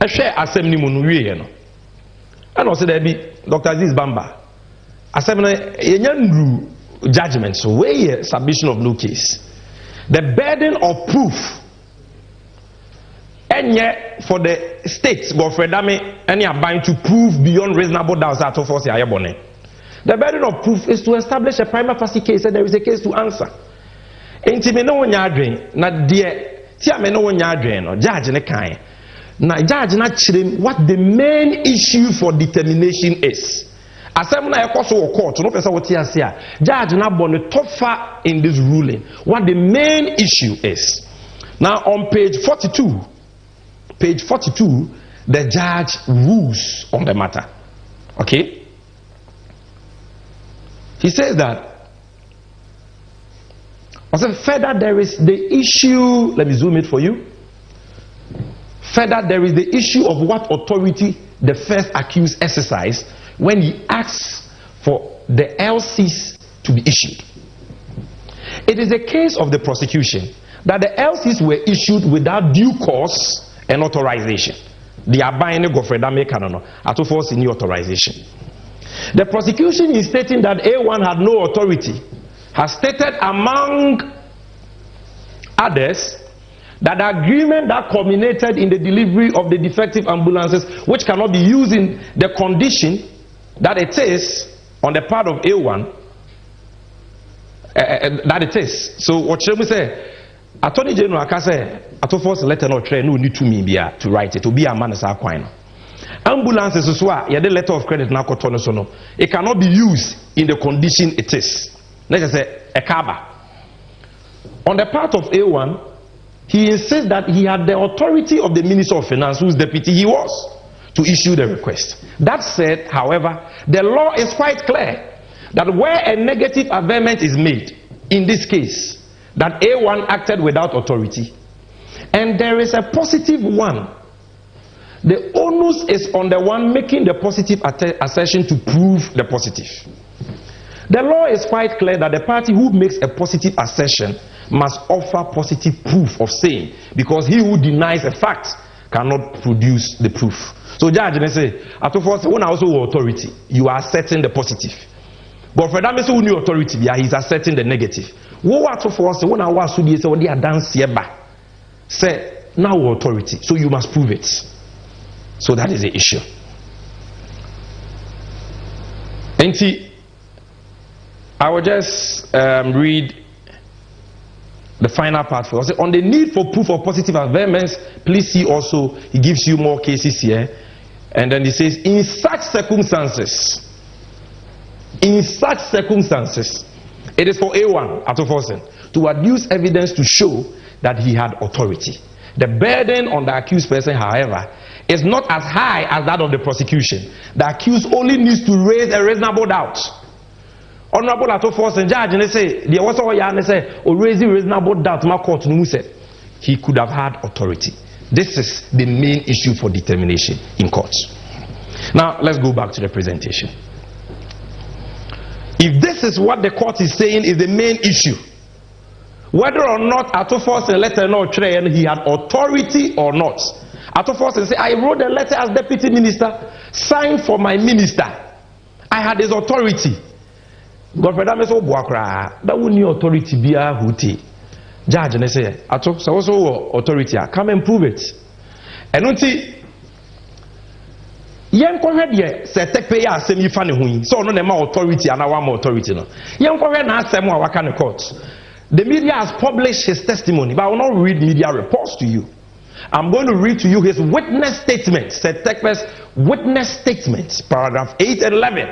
I share assembly munuye, you know. And also there be Dr. Aziz Bamba. Assembly judgment, so where submission of no case. The burden of proof, and yet for the states, Godfrey Dame, any are bound to prove beyond reasonable doubt that Atoforsen ayabone. The burden of proof is to establish a prima facie case and there is a case to answer. Enti me no wonya adwen na de tia me no wonya adwen no judge ne kan na judge na chirem what the main issue for determination is. Asem na ekoso court no pesa wotia ase a judge na bo ne tofa in this ruling what the main issue is. Now on page 42 the judge rules on the matter. Okay? He says that further there is the issue, let me zoom it for you. Further there is the issue of what authority the first accused exercised when he asks for the LCs to be issued. It is a case of the prosecution that the LCs were issued without due cause and authorization. They are buying a Gofreda Mekanono Atoforsen new authorization. The prosecution is stating that A1 had no authority, has stated among others that the agreement that culminated in the delivery of the defective ambulances, which cannot be used in the condition that it is on the part of A1, that it is. So what should we say? Attorney General can say, Atofos letter no train no need to me to write it to be a man as a coin. Ambulances as well, yeah, the letter of credit now no. It cannot be used in the condition it is. Let's say a kaba. On the part of A1, he insists that he had the authority of the Minister of Finance, whose deputy he was, to issue the request. That said, however, the law is quite clear that where a negative averment is made, in this case, that A1 acted without authority, and there is a positive one, the onus is on the one making the positive assertion to prove the positive. The law is quite clear that the party who makes a positive assertion must offer positive proof of same, because he who denies a fact cannot produce the proof. So judge may say, Atofos, when also authority, you are asserting the positive. But for that, who new authority, he's asserting the negative. What Atofos, when I was to say, they are dance here, say now authority, so you must prove it. So that is the issue. And I will just read the final part for us. On the need for proof of positive averments, please see also, he gives you more cases here. And then he says, in such circumstances, it is for A1, Atoforsen, to adduce evidence to show that he had authority. The burden on the accused person, however, is not as high as that of the prosecution. The accused only needs to raise a reasonable doubt. Honorable Atoforsen, judge, and they say, there was all you say, or raising reasonable doubt, my court, he could have had authority. This is the main issue for determination in court. Now, let's go back to the presentation. If this is what the court is saying is the main issue, whether or not Atoforsen letter no train he had authority or not, Atoforsen say, I wrote a letter as deputy minister, signed for my minister. I had his authority. God for that me so boakra that woni authority bia huti judge ne say ato so authority come and prove it enunti yen ko hwe de se tekpe ya asem yifa ne hu so no na ma authority ana wa ma authority no yen ko hwe na asem a waka ne court. The media has published his testimony, but I will not read media reports to you. I'm going to read to you his witness statement, Setekpe's witness statement, paragraph 8 and 11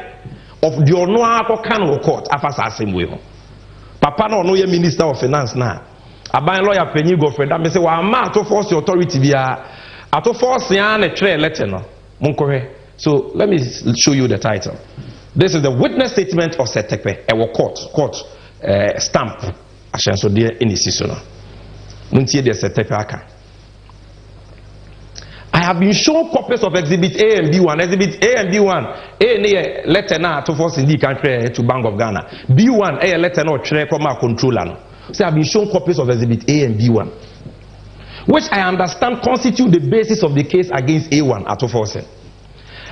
of the Onoako Kano Court, Afasa Assembly. Papa no ye Minister of Finance now. Aban lawyer Penny Godfrey, that may say, well, I'm to force the authority via to force a trail letter. No, so let me show you the title. This is the witness statement of Setekpe, our court stamp. So dear NDC. I have been shown copies of Exhibit A and B1. Exhibit A and B1. A letter now to force in the country to Bank of Ghana. B1 a letter no tre comma controller. So I have been shown copies of Exhibit A and B1, which I understand constitute the basis of the case against A1 at Atoforsen.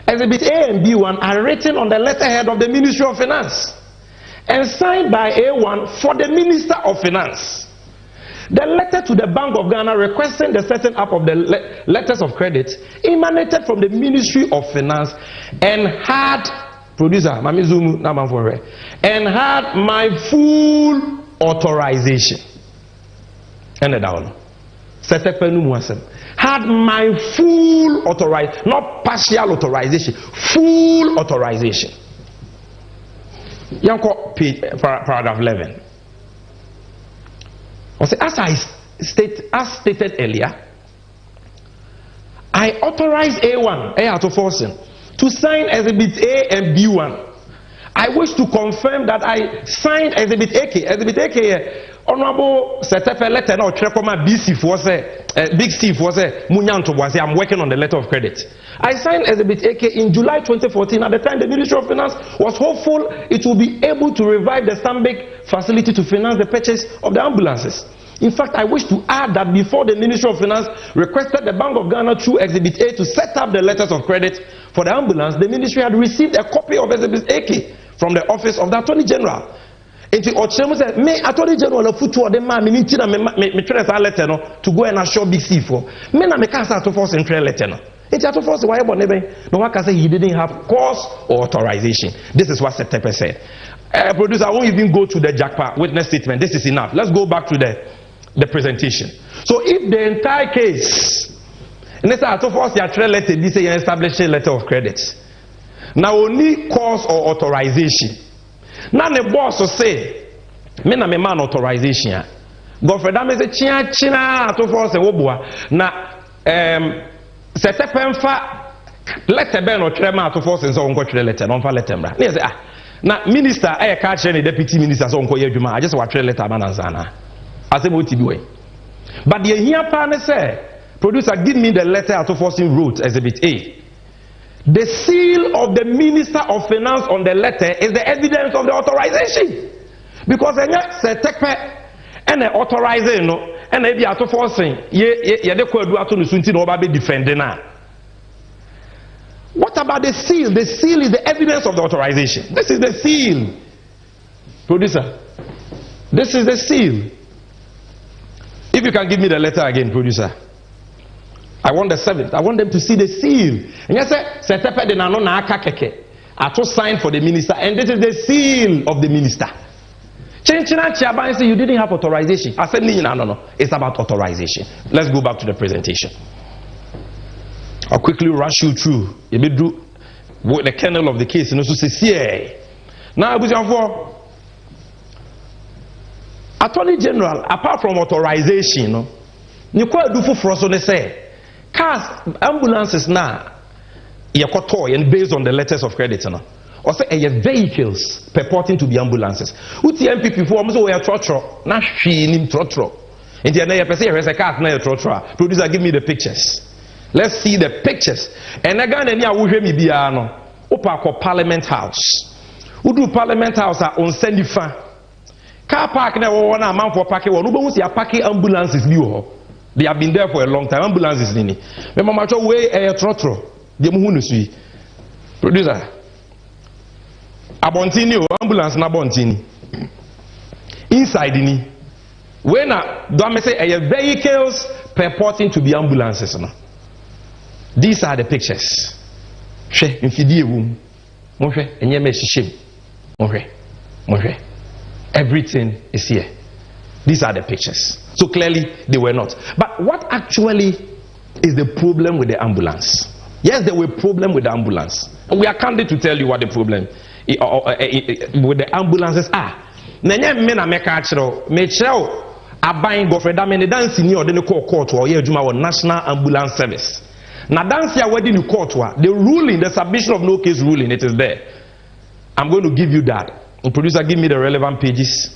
Exhibit A and B1 are written on the letterhead of the Ministry of Finance and signed by A1 for the Minister of Finance. The letter to the Bank of Ghana requesting the setting up of the letters of credit emanated from the Ministry of Finance and had my full authorization. Had my full authorization, not partial authorization, full authorization. Paragraph 11. As stated earlier, I authorized A1 Atoforsen to sign Exhibit A and B1. I wish to confirm that I signed Exhibit AK. Exhibit AK, Honorable Setepe letter now Trekoma BC for say Big C for say Munyanto was I'm working on the letter of credit. I signed Exhibit AK in July 2014. At the time, the Ministry of Finance was hopeful it will be able to revive the Stanbic facility to finance the purchase of the ambulances. In fact, I wish to add that before the Ministry of Finance requested the Bank of Ghana through Exhibit A to set up the letters of credit for the ambulance, the Ministry had received a copy of Exhibit AK from the office of the Attorney General. Into Ochemu said, "Me Attorney General of Futu the man me letter no to go and assure Big C for me na me can't start to force and letter no." It's at first why no one can say he didn't have cause or authorization. This is what Setepe said. Producer, I won't even go to the Jakpa witness statement. This is enough. Let's go back to the presentation. So if the entire case, and let's say at first you are letter, this is an establishing letter of credit. Now only cause or authorization. Now the boss will say, me na me man authorization. Godfrey that means china to force e wobua. Na Setepe mfa letter be no trema to force nso onko twere letter no mfa letter mra. Na say na minister e ka kire ni deputy minister so onko ye adwuma. I just wa twere letter manansa na. Ase mo tibi we. But the here pa ne say, producer, give me the letter at force wrote exhibit A. The seal of the Minister of Finance on the letter is the evidence of the authorization. Because Setepe and the authorizing no and they be out of forcing ye de kwadu ato no sunti no be defending na. What about the seal? The seal is the evidence of the authorization. This is the seal. Producer, this is the seal. If you can give me the letter again, producer. I want the 7th. I want them to see the seal. And you say, Setepe de nano na aka keke. Ato sign for the minister, and this is the seal of the minister. Chenchina Chiaban say you didn't have authorization. I said no. It's about authorization. Let's go back to the presentation. I'll quickly rush you through. You may do the kernel of the case. You know, so say, now for Attorney General, apart from authorization, you quite do for us on the say. Cars, ambulances now, toy and based on the letters of credit, or say vehicles purporting to be ambulances. Who's the MPP for? So we are trotro, not she in trotro. In the end, there's a car na trotro. Producer, give me the pictures. Let's see the pictures. And again, any awuhe mi biano. Opa ko Parliament House. Udu Parliament House on Sendifa. Car park na wana amount for parking. Unu be see a parking ambulances bi ho. They have been there for a long time. Ambulances nini. Me mama cho we trotro. They mu hunu sui. Producer. Abontini o ambulance na abontini. Inside ni. When do me say vehicles purporting to be ambulances no. These are the pictures. Hwe mfidie wum. Mo hwe enye me hihim. Mo hwe. Everything is here. These are the pictures. So clearly they were not. But what actually is the problem with the ambulance? Yes, there were problem with the ambulance. And we are candid to tell you what the problem with the ambulances are. Nenye me na meka achiro, me chiro aban Godfrey da me ne dance ni ode ne court or ye adwuma wo National Ambulance Service. Na dance ya wedi ni court wa, the ruling, the submission of no case ruling, it is there. I'm going to give you that. And producer, give me the relevant pages.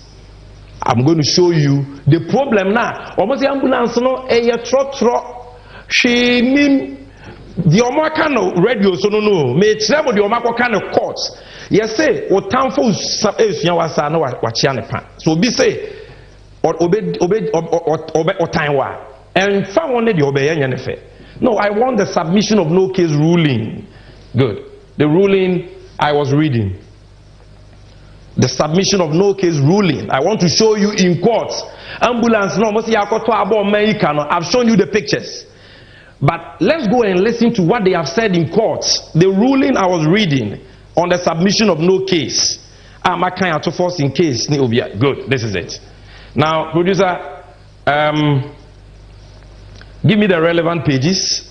I'm going to show you the problem now. Almost the ambulance no trotro she mean the omaka no radio so no me tremo the omaka kind of courts. Yes say o tamfo esuan wasa na wachia ne pa. So be say obe time wa and found one the obey nya ne fe. No, I want the submission of no case ruling. Good. The ruling I was reading. The submission of no case ruling. I want to show you in court. Ambulance no, I've shown you the pictures. But let's go and listen to what they have said in court. The ruling I was reading on the submission of no case. My kind of force in case. Good, this is it. Now, producer, give me the relevant pages.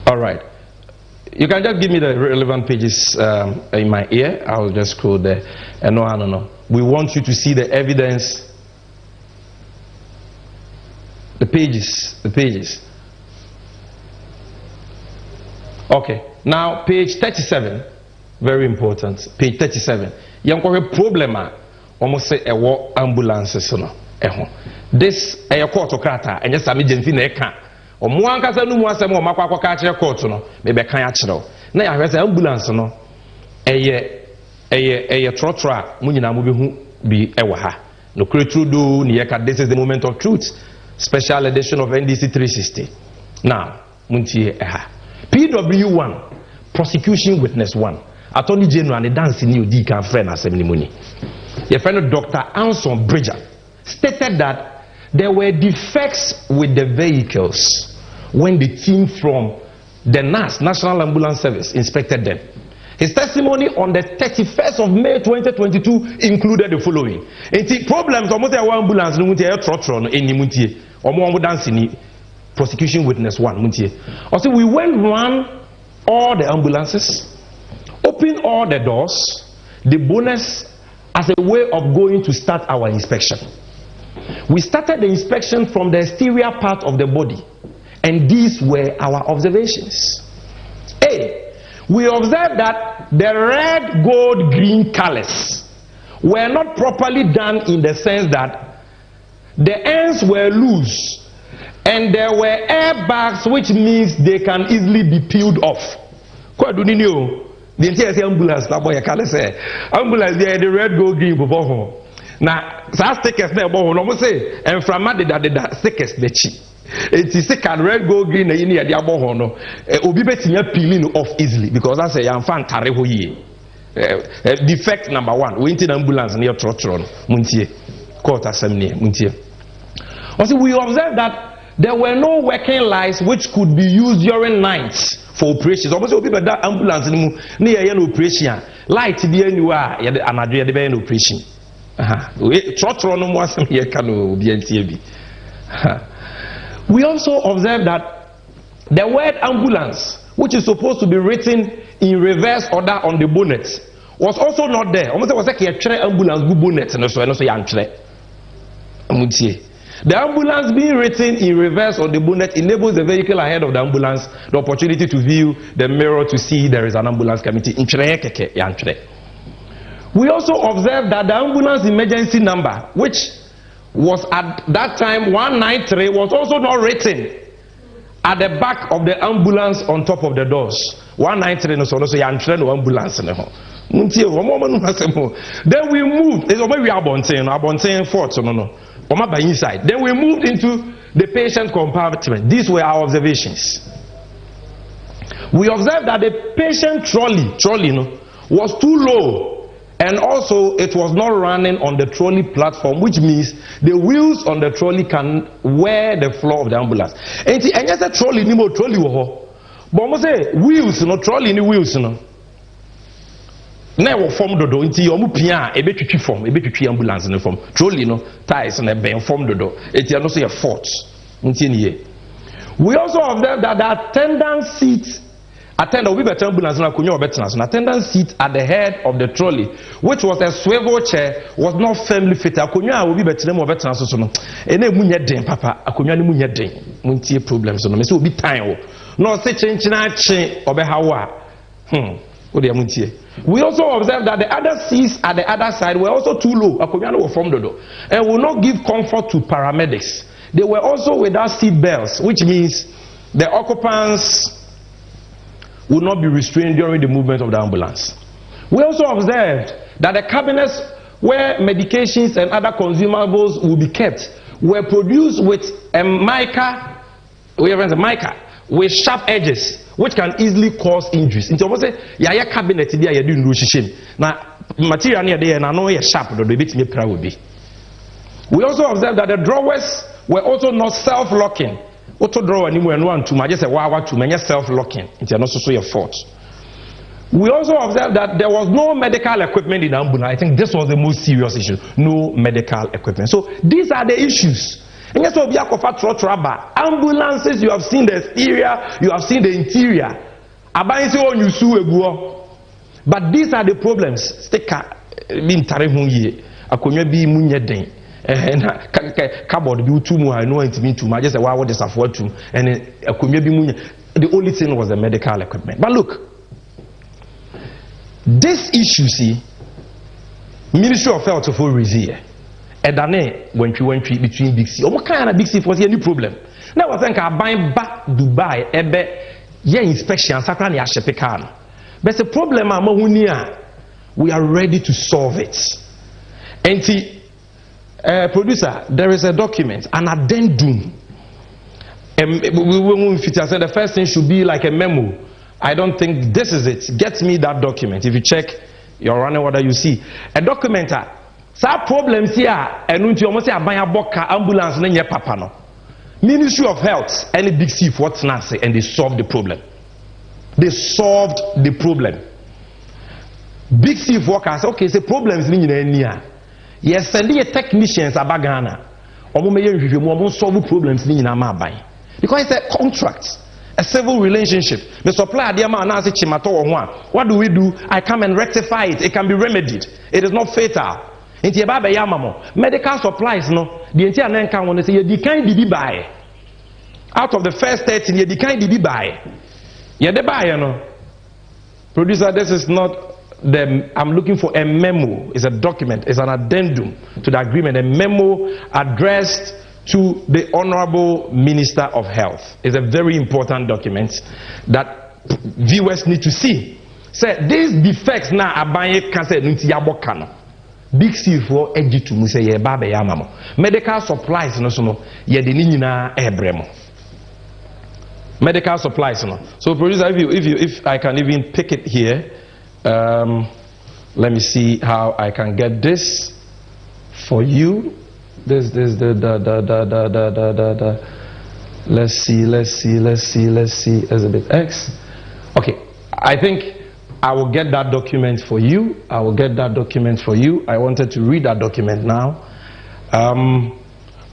All right. You can just give me the relevant pages in my ear. I'll just scroll there. And no. We want you to see the evidence. The pages. Okay. Now, page 37. Very important. Page 37. You have a problem. Almost say a war ambulances. This is a court ocrata. And just a midget. Omuankasa no mu asem o makwakwa ka kire court no me be kan a kire o na ya hwese ambulance no eye trotra mu nyina mu behu bi ewa ha no kretrudo ne yeka. This is the moment of truth, special edition of NDC 360. Now muntie ha PW1 prosecution witness 1 attorney general ne dance ni odi kan friend asem ni muni. Your friend Dr. Anson Bridger stated that there were defects with the vehicles when the team from the NAS, National Ambulance Service, inspected them. His testimony on the 31st of May 2022 included the following. Problems almost a ambulance prosecution witness 1. Also, we went round all the ambulances, opened all the doors, the bonus as a way of going to start our inspection. We started the inspection from the exterior part of the body, and these were our observations. A. We observed that the red, gold, green colors were not properly done in the sense that the ends were loose and there were airbags, which means they can easily be peeled off. The entire ambulance, ambulance, the red, gold, green, now, stickers almost say, and from that stickers the cheap. It is a red, gold, green, and the abohono. Obi betin peeling off easily because I say I'm fan tareho ye. Defect number 1. We into the ambulance near Trotron, Muntie, Court Assembly, Muntie. Also, we observed that there were no working lights which could be used during nights for operations. Almost people that ambulance near an operation. Light be anywhere, and I do the operation. Trotron was some here can be NTB. We also observed that the word ambulance, which is supposed to be written in reverse order on the bonnet, was also not there. Almost was like a ambulance bonnet, and also the ambulance being written in reverse on the bonnet enables the vehicle ahead of the ambulance the opportunity to view the mirror to see there is an ambulance coming. We also observed that the ambulance emergency number, which was at that time 193, was also not written at the back of the ambulance on top of the doors. 193 no so no ambulance no. Then we moved. It's already abontain fort no. Inside. Then we moved into the patient compartment. These were our observations. We observed that the patient trolley was too low. And also, it was not running on the trolley platform, which means the wheels on the trolley can wear the floor of the ambulance. And just a trolley, no trolley. But I say wheels, no trolley, no wheels, no. Now form dodo. Inti yomu pia ebe twitwi form, ebe twitwi ambulance no form. Trolley no ties na ben form dodo. Inti no say a fort. Inti niye. We also observed that the attendant seat. Attendant will be better ambulance na kunyo better. Attendant seat at the head of the trolley, which was a swivel chair, was not firmly fitted. Akunyo will be better more better so no. Ene munye den papa. Akunyo ni munye den. Muntie problems no. Me say obi time. No say change na chen obehawa. We also observed that the other seats at the other side were also too low. Akunyo were formed dodo, and will not give comfort to paramedics. They were also without seat belts, which means the occupants would not be restrained during the movement of the ambulance. We also observed that the cabinets where medications and other consumables will be kept were produced with a mica with sharp edges, which can easily cause injuries. Into what say, ya cabinet there you do no shishim. Now material near there na no sharp do bit me proud will be. We also observed that the drawers were also not self-locking. Auto drawer anywhere no one to my just say wow to many self-locking. It's not so your fault. We also observed that there was no medical equipment in the ambulance. I think this was the most serious issue. No medical equipment. So these are the issues. And yes, ambulances, you have seen the exterior, you have seen the interior. But these are the problems. Cupboard be too much. I know it mean too much. Just why would this afford to? And the only thing was the medical equipment. But look, this issue, see, Ministry of Health for Rizia, and then when you went between Big C, what kind of Big C was any problem? Now I think I buy back Dubai, ebe ye inspection, sakran ya shepekan. But the problem we are ready to solve it. And see. Producer, there is a document, an addendum. The first thing should be like a memo. I don't think this is it. Get me that document. If you check your running order, you see a document Sa problems here enu nti omo say aban aboka ambulance na nye papa no. Ministry of Health any big C for what say and they solved the problem. They solved the problem. Big C workers okay say problems ni nyina ni a. Yes send the technicians abagana. Omo meye nhwehwemu omo solve problems ni nyina ma aban. Because it's a contract, a civil relationship. The supplier the man na say chimato wo ho a. What do we do? I come and rectify it. It can be remedied. It is not fatal. Inti eba be yamamo medical supplies no the enti anan kan won say ye di kan bibi bae out of the first 13 ye di kan bibi bae ye de bae no producer this is not the I'm looking for a memo. It's a document, it's an addendum to the agreement, a memo addressed to the Honorable Minister of Health. It's a very important document that viewers need to see. Say these defects now abanye can say nti yabokano big C for edge to say ye baba yamamo medical supplies no so no ye de ni nyina ebremo medical supplies no. So producer if I can even pick it here, let me see how I can get this for you. This the let's see Exhibit X. Okay, I think I will get that document for you. I wanted to read that document now.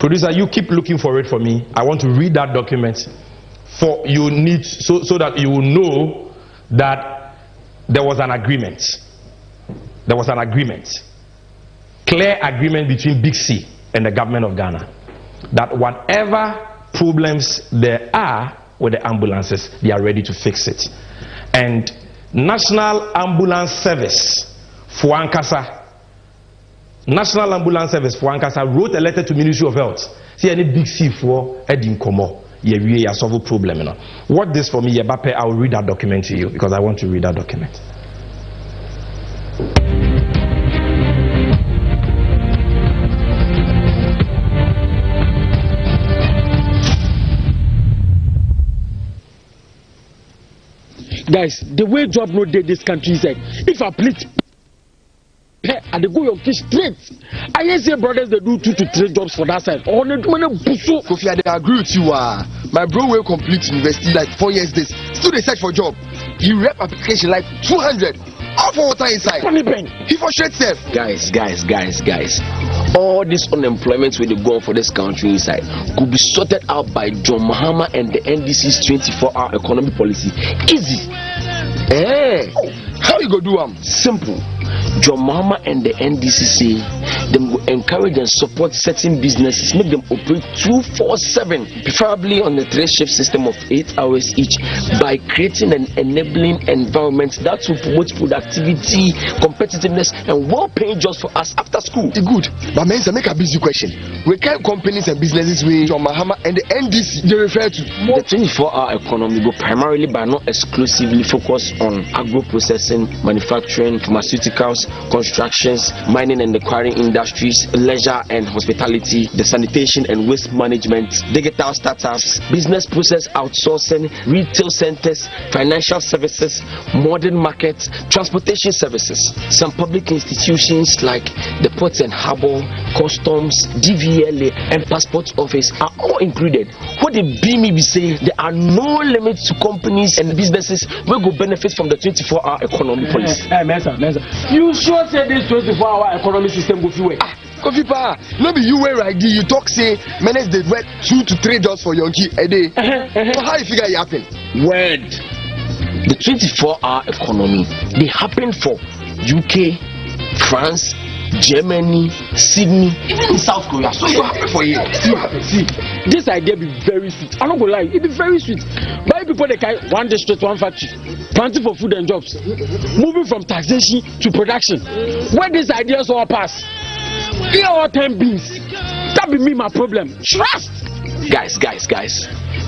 Producer, you keep looking for it for me. I want to read that document for you need so that you will know that there was an agreement. There was an agreement. Clear agreement between Big C and the government of Ghana that whatever problems there are with the ambulances, they are ready to fix it. And National Ambulance Service for Ankasa wrote a letter to Ministry of Health. See any Big C for Edin Komo. We solve a problem. You know. What this for me, Yebape, I will read that document to you because I want to read that document. Guys, the way job no day this country is like, if I please and they go your kids straight. I hear say brothers they do 2 to 3 jobs for that side. Oh, Kofi, I agree with you. My bro will complete university like 4 years this. Still they search for job. He rep application like 200. All for water inside. He for straight self. Guys. All this unemployment where they go for this country inside could be sorted out by John Mahama and the NDC's 24-hour economic policy. Easy. How you go do Simple. John Mahama and the NDC say them will encourage and support certain businesses, make them operate 24/7, preferably on the 3-shift system of 8 hours each, by creating an enabling environment that will promote productivity, competitiveness, and well-paying jobs for us after school. Good, but men make a busy question. We can companies and businesses with John Mahama and the NDC they refer to. The 24-hour economy will primarily but not exclusively focus on agro-processing, manufacturing, pharmaceuticals, constructions, mining and the quarrying industries, leisure and hospitality, the sanitation and waste management, digital startups, business process outsourcing, retail centers, financial services, modern markets, transportation services. Some public institutions like the Ports and Harbour, Customs, DVLA and Passport Office are all included. What the BME be saying, there are no limits to companies and businesses will go benefit from the 24-hour economy policy. You sure say this 24-hour economy system go few way? Kofi pa, no be you where I give you talk say menace they work 2 to 3 jobs for your kid a day. So how you figure it happen? Word. The 24-hour economy they happen for UK, France, Germany, Sydney, even in South Korea. So you happy for you? Still happy. See, this idea be very sweet. I'm not gonna lie, it be very sweet. But people they carry one district, one factory, planting for food and jobs, moving from taxation to production. Where these ideas all pass, here all 10 beans. That be me my problem. Trust. Guys.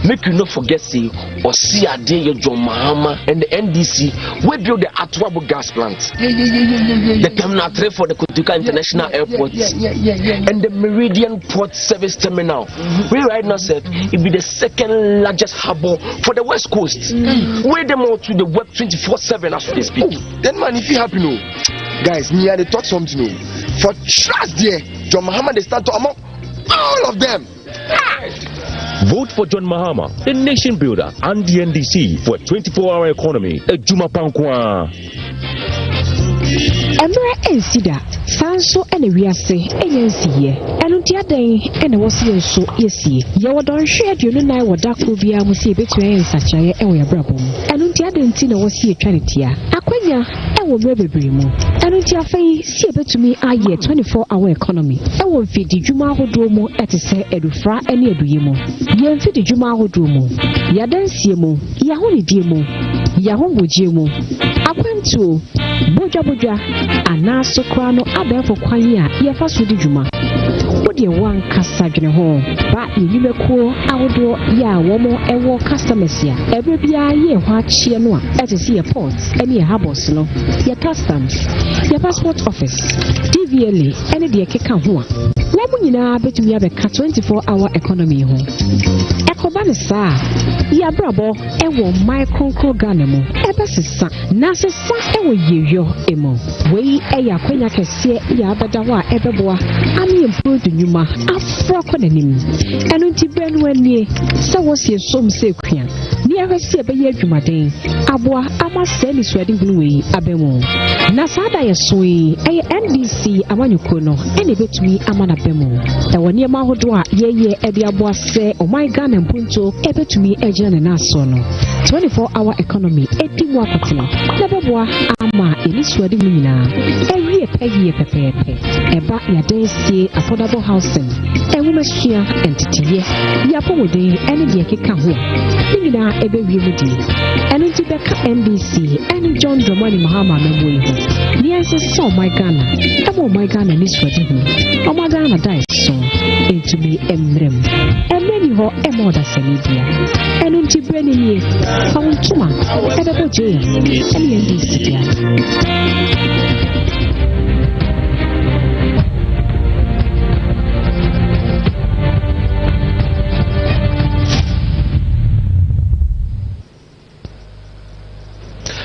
Make you not forget say or see a day your John Mahama and the NDC we build the Atwabo gas plant. The terminal 3 for the Kotuka International Airport and the Meridian Port Service Terminal. We right now said it be the 2nd largest harbor for the West Coast. Where them all to the web 24/7 as we speak. Then man, if you happy no. Guys, me and they talk something. For trust there, John Mahama they start to among all of them. Vote for John Mahama, the nation builder, and the NDC for a 24-hour economy. Ejuma Pankwa. Emra Ensida, Sanso and Riase, Ayensi, and Untiade, and was here so easy. Yawadon shared you know what dark will be able to see between such a brabum. And Untiade Tina was here Trinitia. Aquania, I will baby brimo. And Untiafe, see a bit to me, I year 24-hour economy. I will feed the Juma Hodromo at the say Edufra and Eduyemo. Yen feed the Juma Hodromo. Yadan Siemo, Yahoni Demo, Yahombo Jemo. I went to Boja anaso krano abefo kwanya ye fa so di dwuma wo de wan kasa dwene ho ba yimekuo awodo ya womo ewo customers ya ebe bia ye ho achie no a etese ye ports ene ye harbors no ye customs ye passport office DVLA ene de keka ho a wo nyina betumi abeka 24-hour economy ho ekoba ne saa ya brabo ewo micro Ghana mo ebe sesa na sesa ewo yeyo emo we eya kwenya kese ya badawa ebeboa ami improve nyuma afro konanim eno nti benu anie se wo sie som se kwan ni ahwese ebeye adwumaden aboa ama seli swedi hunu we abemu na sada ye soe eye NDC amanyuko no ene betumi amana bemu e woni ma hodo a yeye ede aboa se o my Ghana mpunto ebetumi ejina ne naso no 24-hour economy edimu akotino na beboa ama eni swedi hunu nyina ewie pepepe eba ya densie affordable housing ewumashia entity ya pomode ene de keka ho nyina ebe wie mudi eno nti beka NDC ene John Dramani Mahama memwe ho ni anse so my Ghana ebo my Ghana ni swedi ho o my Ghana dai so entumi emrem emeni ho emoda senidia eno nti breni ni awuntuma ebe boje ene NDC dia.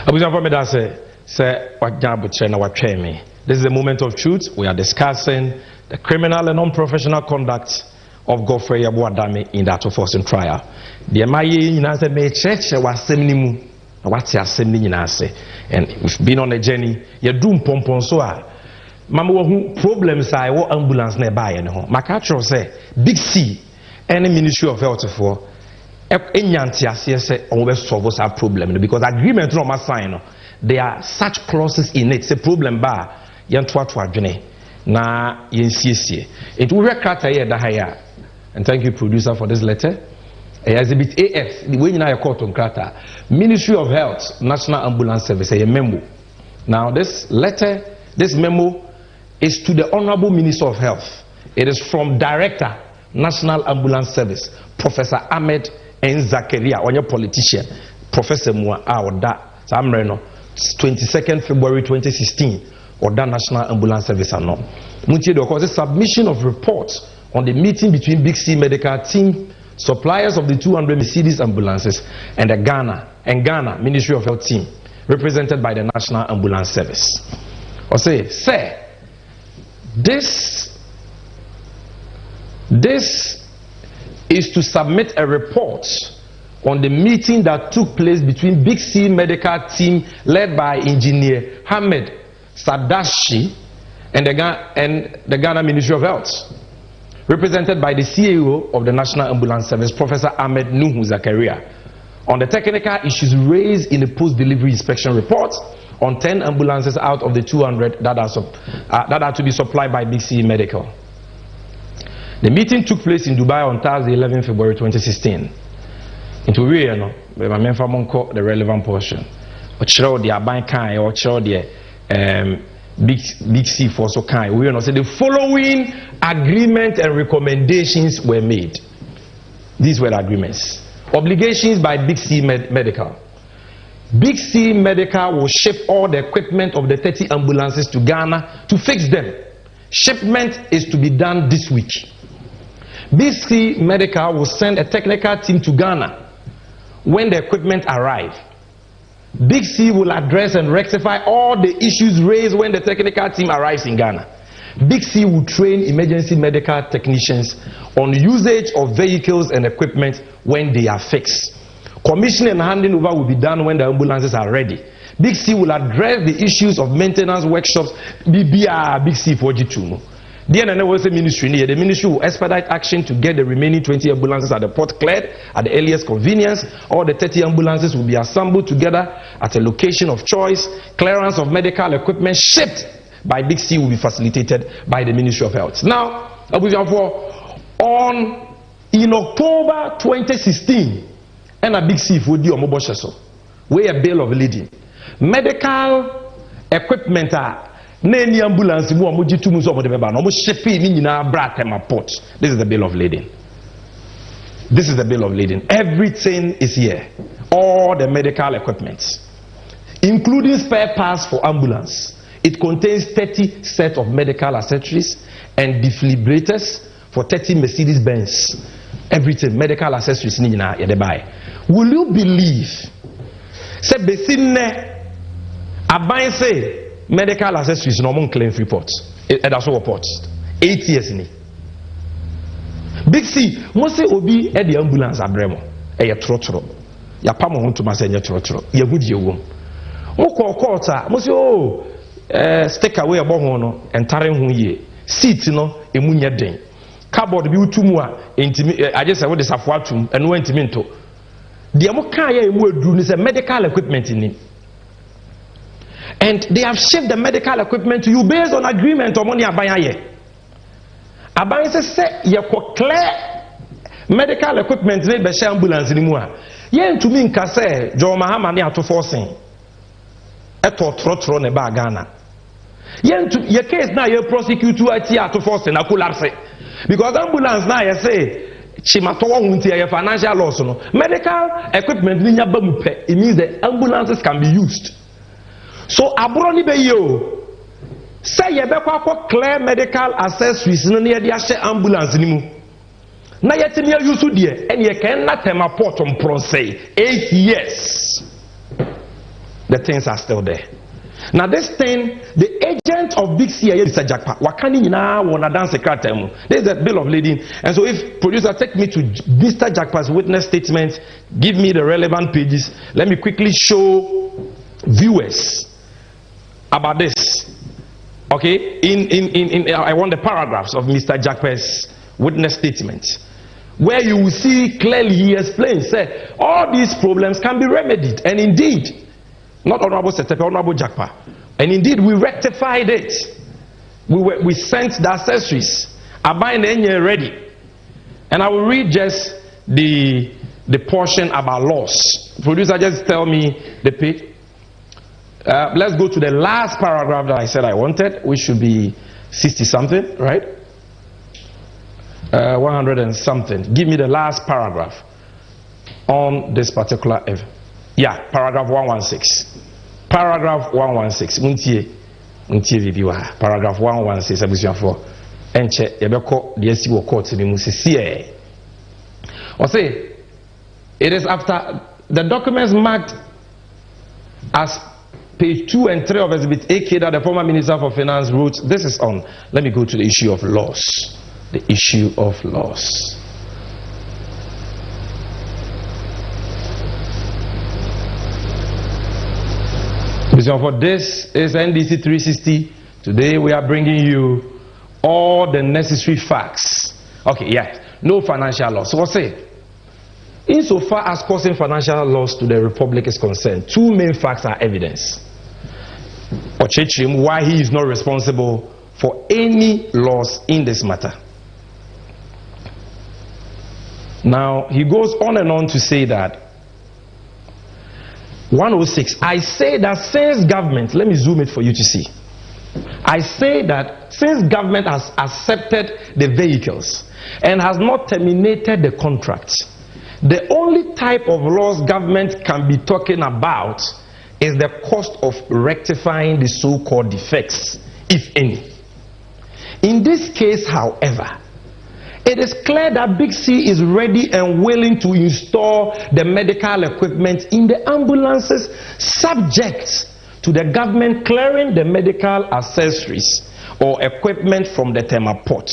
This is a moment of truth. We are discussing the criminal and unprofessional conduct of Godfrey Yabuadame in that enforcing trial. The and we've been on a journey. You're doing pompon so Mama problems I want ambulance nearby and home. Macatro say Big C any Ministry of Health for solve our problem because agreement no must sign. There are such clauses in it. It's a problem bar na it will record here. And thank you, producer, for this letter. Exhibit AF, the way you know court on Krata, Ministry of Health, National Ambulance Service, a memo. Now this letter, this memo is to the Honorable Minister of Health. It is from Director, National Ambulance Service, Professor Ahmed Zakaria, on your politician, Professor Mua Oda Samreno, 22nd February 2016, Oda National Ambulance Service and no. Because the submission of reports on the meeting between Big C Medical Team, suppliers of the 200 Mercedes ambulances, and the Ghana Ministry of Health team, represented by the National Ambulance Service. Or say, this is to submit a report on the meeting that took place between Big C Medical Team led by Engineer Hamed Sadashi and the Ghana Ministry of Health, represented by the CEO of the National Ambulance Service, Professor Ahmed Zakaria, on the technical issues raised in the post-delivery inspection report on 10 ambulances out of the 200 that are to be supplied by Big C Medical. The meeting took place in Dubai on Thursday, 11 February 2016. Into the relevant portion. Big C for so kind. We say the following agreement and recommendations were made. These were the agreements. Obligations by Big C Medical. Big C Medical will ship all the equipment of the 30 ambulances to Ghana to fix them. Shipment is to be done this week. Big C Medical will send a technical team to Ghana when the equipment arrive. Big C will address and rectify all the issues raised when the technical team arrives in Ghana. Big C will train emergency medical technicians on usage of vehicles and equipment when they are fixed. Commissioning and handing over will be done when the ambulances are ready. Big C will address the issues of maintenance workshops. Big C for G2. The ministry will expedite action to get the remaining 20 ambulances at the port cleared at the earliest convenience. All the 30 ambulances will be assembled together at a location of choice. Clearance of medical equipment shipped by Big C will be facilitated by the Ministry of Health. Now, in October 2016, and a Big C for the Omoboshaso, where a bill of lading. Medical equipment Nany ambulance mu omoji tumu so obode beba no mo shepe ni nyina bra tema port. This is the bill of lading. This is the bill of lading. Everything is here. All the medical equipment, including spare parts for ambulance. It contains 30 sets of medical accessories and defibrillators for 30 Mercedes Benz. Everything, medical accessories ni nyina ye de buy. Will you believe say besinne aban say medical accessories no mon claim report that's what report 8 years ni Big C mo say obi e the ambulance abremo e ye trotro ya pa mo ntoma say ye trotro ye gudi ewom mo call court mo say stick away abo ho no entare ho ye seat no emunye den cardboard bi utumu a entimi aje say we desafo atum eno entimi nto de mo kan ya emu aduru ni say medical equipment ni. And they have shipped the medical equipment to you based on agreement or money abayaye. Abayaye say ye ko clear medical equipment ne be share ambulance ni mu a. Ye ntumi nka say John Mahama ne ato forcing. Eto trotro ne ba Ghana. Ye case na ye prosecute ati ato forcing na collapse. Because ambulance na ye say chimatowo hunti ye financial loss no. Medical equipment ni nya ba mu pe. It means the ambulances can be used. So abroni be yo say ye be kwa clear medical accessories no ne ye ahye ambulance ni mu na ye temi use de and ye can na tema port on say 8 years the things are still there. Now this thing, the agent of Big C Mr. Jackpa wakani nyina wona dance secretary mu. This is the bill of lading, and so if producer take me to Mr. Jackpa's witness statement, give me the relevant pages, let me quickly show viewers about this. Okay, in I want the paragraphs of Mr. Jackpa's witness statement, where you will see clearly he explains say all these problems can be remedied, and indeed, not Honorable Setepe, Honorable Jackpa, and indeed we rectified it. We sent the accessories, Abain Enye ready, and I will read just the portion about loss. Producer, just tell me the page. Let's go to the last paragraph that I said I wanted, which should be 60 something, right? 100 and something. Give me the last paragraph on this particular event. Yeah, paragraph 116. Paragraph 116. Muntie reviewer. Paragraph 116. Abusua enche yebeko de asi wo court ni mu sisi or say it is after the documents marked as page 2 and 3 of Exhibit AK that the former Minister for Finance wrote. This is on. Let me go to the issue of loss. The issue of loss. For this is NDC 360. Today we are bringing you all the necessary facts. Okay, yeah, no financial loss. So what's it? Insofar as causing financial loss to the Republic is concerned, two main facts are evidence. Why he is not responsible for any loss in this matter. Now he goes on and on to say that 106, I say that since government, let me zoom it for you to see. I say that since government has accepted the vehicles and has not terminated the contract, the only type of loss government can be talking about is the cost of rectifying the so-called defects, if any. In this case, however, It is clear that Big C is ready and willing to install the medical equipment in the ambulances, subject to the government clearing the medical accessories or equipment from the Tema port.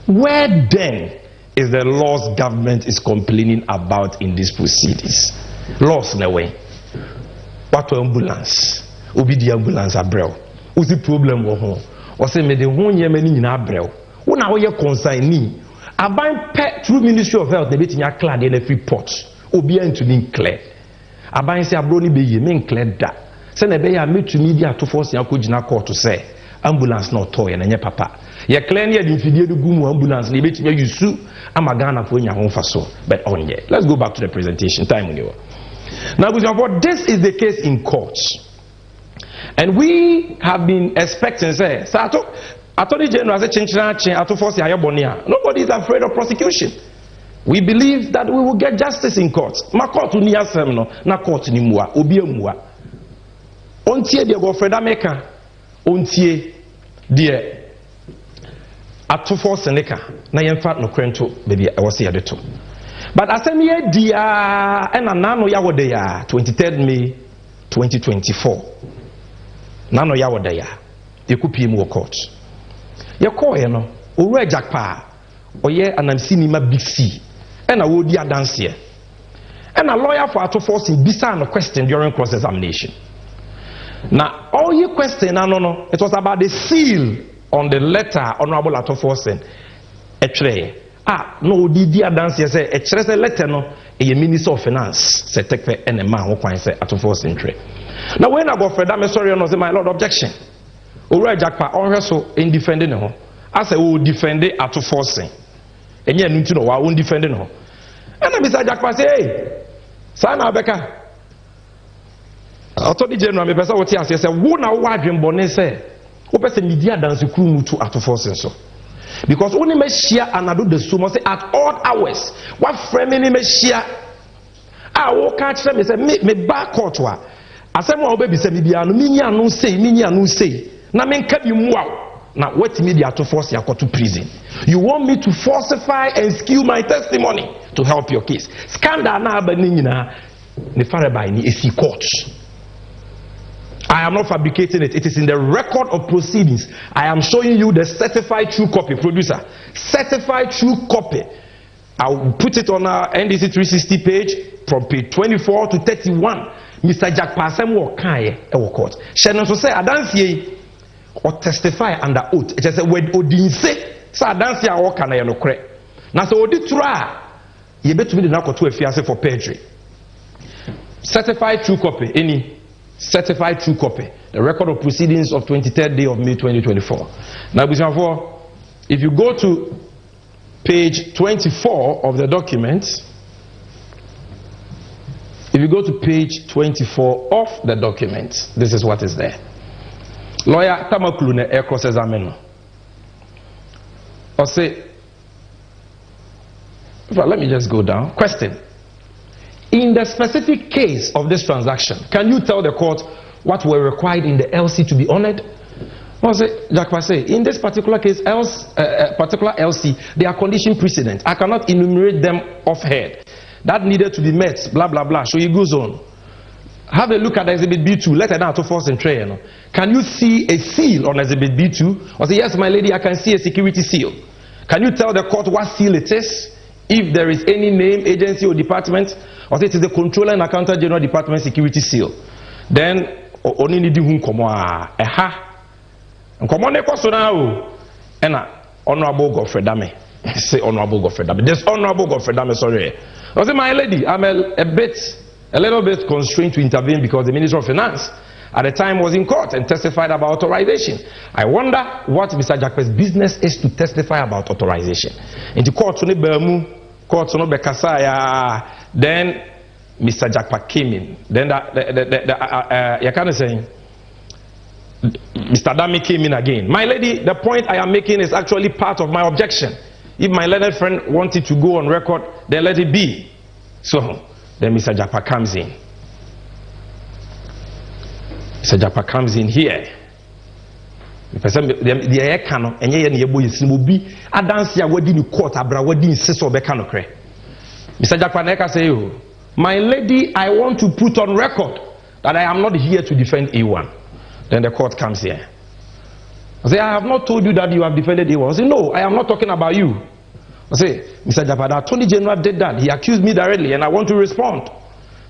Where then is the loss government is complaining about in these proceedings? Loss in a way. What ambulance? Obi the ambulance abrel. What's the problem with home? Or say me the one year many in abrel. When I hear consignee, I buy pet through Ministry of Health. They bet in your clad in every port. Obi into being clear. I buy say abroni be ye mean clear that. Send a bay I meet to media to force your kujina court to say ambulance not toy and your papa. Ye clear near the infidel gumu ambulance. They bet you sue. I'm a Ghana for your home for so. But on ye. Let's go back to the presentation. Time when you. Now, this is the case in court, and we have been expecting. Say, Attorney General nobody is afraid of prosecution. We believe that we will get justice in court. Ma court ni asem no, na court ni mua, obi emua. Ontie de Godfrey Meka, ontie de atofo seneka na yemfa no kwento baby e wose yadeto. But asem ye dia ena nano ya wode ya 23rd May 2024. Nano ya wode ya. Ekupie mu court. Ye call ye no, oru ejakpa oye anamsini ma Big C. Ena wodi adanse ye. Ena lawyer for atofo bisa no question during cross examination. Now all your question no, it was about the seal on the letter Honorable Atofo Etre. No, the dance say a treasure letter no a Minister of Finance say take and a man who can say Atofo entry. Now when I go for that, sorry, no say my lord objection. Ora Jackpa on so in defending no. I say we defend Atofo sen. And you know wa won defending no. And Mr. Jackpa say, hey, Sana Beka. Attorney General me pesa what here say wo na wo adwen bone say wo pesa media dance crew mu to Atofo sen so. Because only me share anado the so say at all hours what frame me share wo catch them say me back court wa asem wo be bi say me bia no me nya say na me nka bi mu na what media to force ya to prison. You want me to falsify and skew my testimony to help your case. Scandal na abani nyina ne fare by ni esi court. I am not fabricating it. It is in the record of proceedings. I am showing you the certified true copy. Producer, certified true copy. I will put it on our NDC 360 page from page 24 to 31. Mr. Jack Pasem will court. Shannon so say Adansi or testify under oath. It just when Odin say Adansi or can I no cre. Now so Odi try. You bet to me the now to a fiancé for perjury. Certified true copy. Any certified true copy, the record of proceedings of 23rd day of May 2024. Now, if you go to page 24 of the document, if you go to page 24 of the document, this is what is there. Lawyer Tamaklune air cross examiner. Or say, well, let me just go down. Question. In the specific case of this transaction, can you tell the court what were required in the LC to be honored? In this particular case, particular LC, there are condition precedent. I cannot enumerate them offhand. That needed to be met, blah, blah, blah. So he goes on. Have a look at Exhibit B2, letter down to force and tray. Can you see a seal on Exhibit B2? Or say, yes, my lady, I can see a security seal. Can you tell the court what seal it is? If there is any name, agency, or department, or say it is the Controller and Accountant General Department security seal, then only need to come on. And come on, and Honorable Godfrey Dame. Say Honorable Godfrey Dame. This Honorable Godfrey Dame, sorry. I say, my lady, I'm a little bit constrained to intervene because the Minister of Finance at the time was in court and testified about authorization. I wonder what Mr. Jackpa's business is to testify about authorization. In the court, then Mr. Jackpa came in. Then you can't say Mr. Dami came in again. My lady, the point I am making is actually part of my objection. If my learned friend wanted to go on record, then let it be. So then Mr. Jackpa comes in. Mr. Jackpa comes in here. person the air cano and ye boy simobi adansi a wadi ni court abra wadi insist obe kano kre. Mr. Japaneka say, oh, my lady, I want to put on record that I am not here to defend A1. Then the court comes here. I say, I have not told you that you have defended A1. I say, no, I am not talking about you. I say, Mr. Japa, the Attorney General did that. He accused me directly and I want to respond.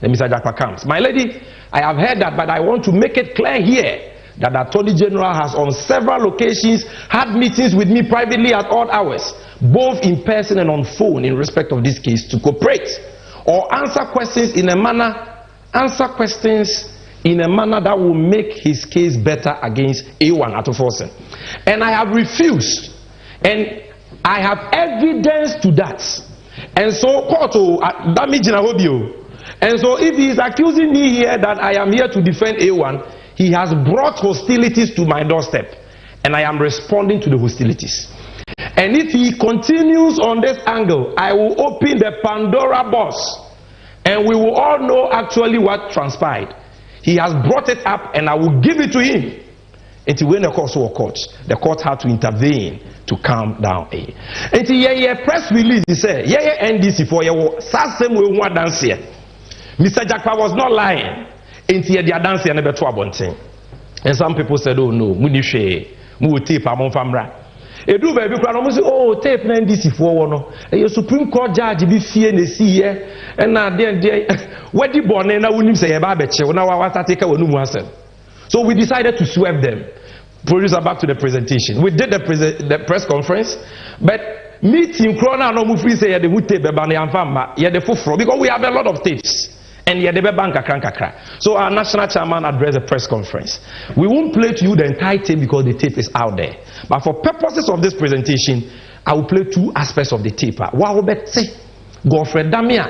Then Mr. Japa comes. My lady, I have heard that, but I want to make it clear here that the Attorney General has on several occasions had meetings with me privately at odd hours, both in person and on phone, in respect of this case, to cooperate or answer questions in a manner that will make his case better against A1 Atoforsen. And I have refused, and I have evidence to that. And so, and so if he is accusing me here that I am here to defend A1, he has brought hostilities to my doorstep, and I am responding to the hostilities. And if he continues on this angle, I will open the Pandora box, and we will all know actually what transpired. He has brought it up, and I will give it to him. Until when the court had to intervene to calm down. Until yeah, press release, he said, yeah, NDC for your same way one dance here. Mr. Jakpa was not lying. Until the dance here never to abonting. And some people said, oh no, we will tape among famra. Edu baby kwana say, oh, tape na NDC for no. A Supreme Court judge be fear na see here. And now there wedi born na wunim say eba beche. Na wa take wonu mu asem. So we decided to swerve them. Producer, back to the presentation. We did the press conference, but meeting Krona no mu free say the tape eba na amfamba. Ye the fufro because we have a lot of tapes. And ye the bank kakra. So our national chairman addressed a press conference. We won't play to you the entire tape because the tape is out there. But for purposes of this presentation, I will play two aspects of the tape. Wow, bet say, Godfrey Damia.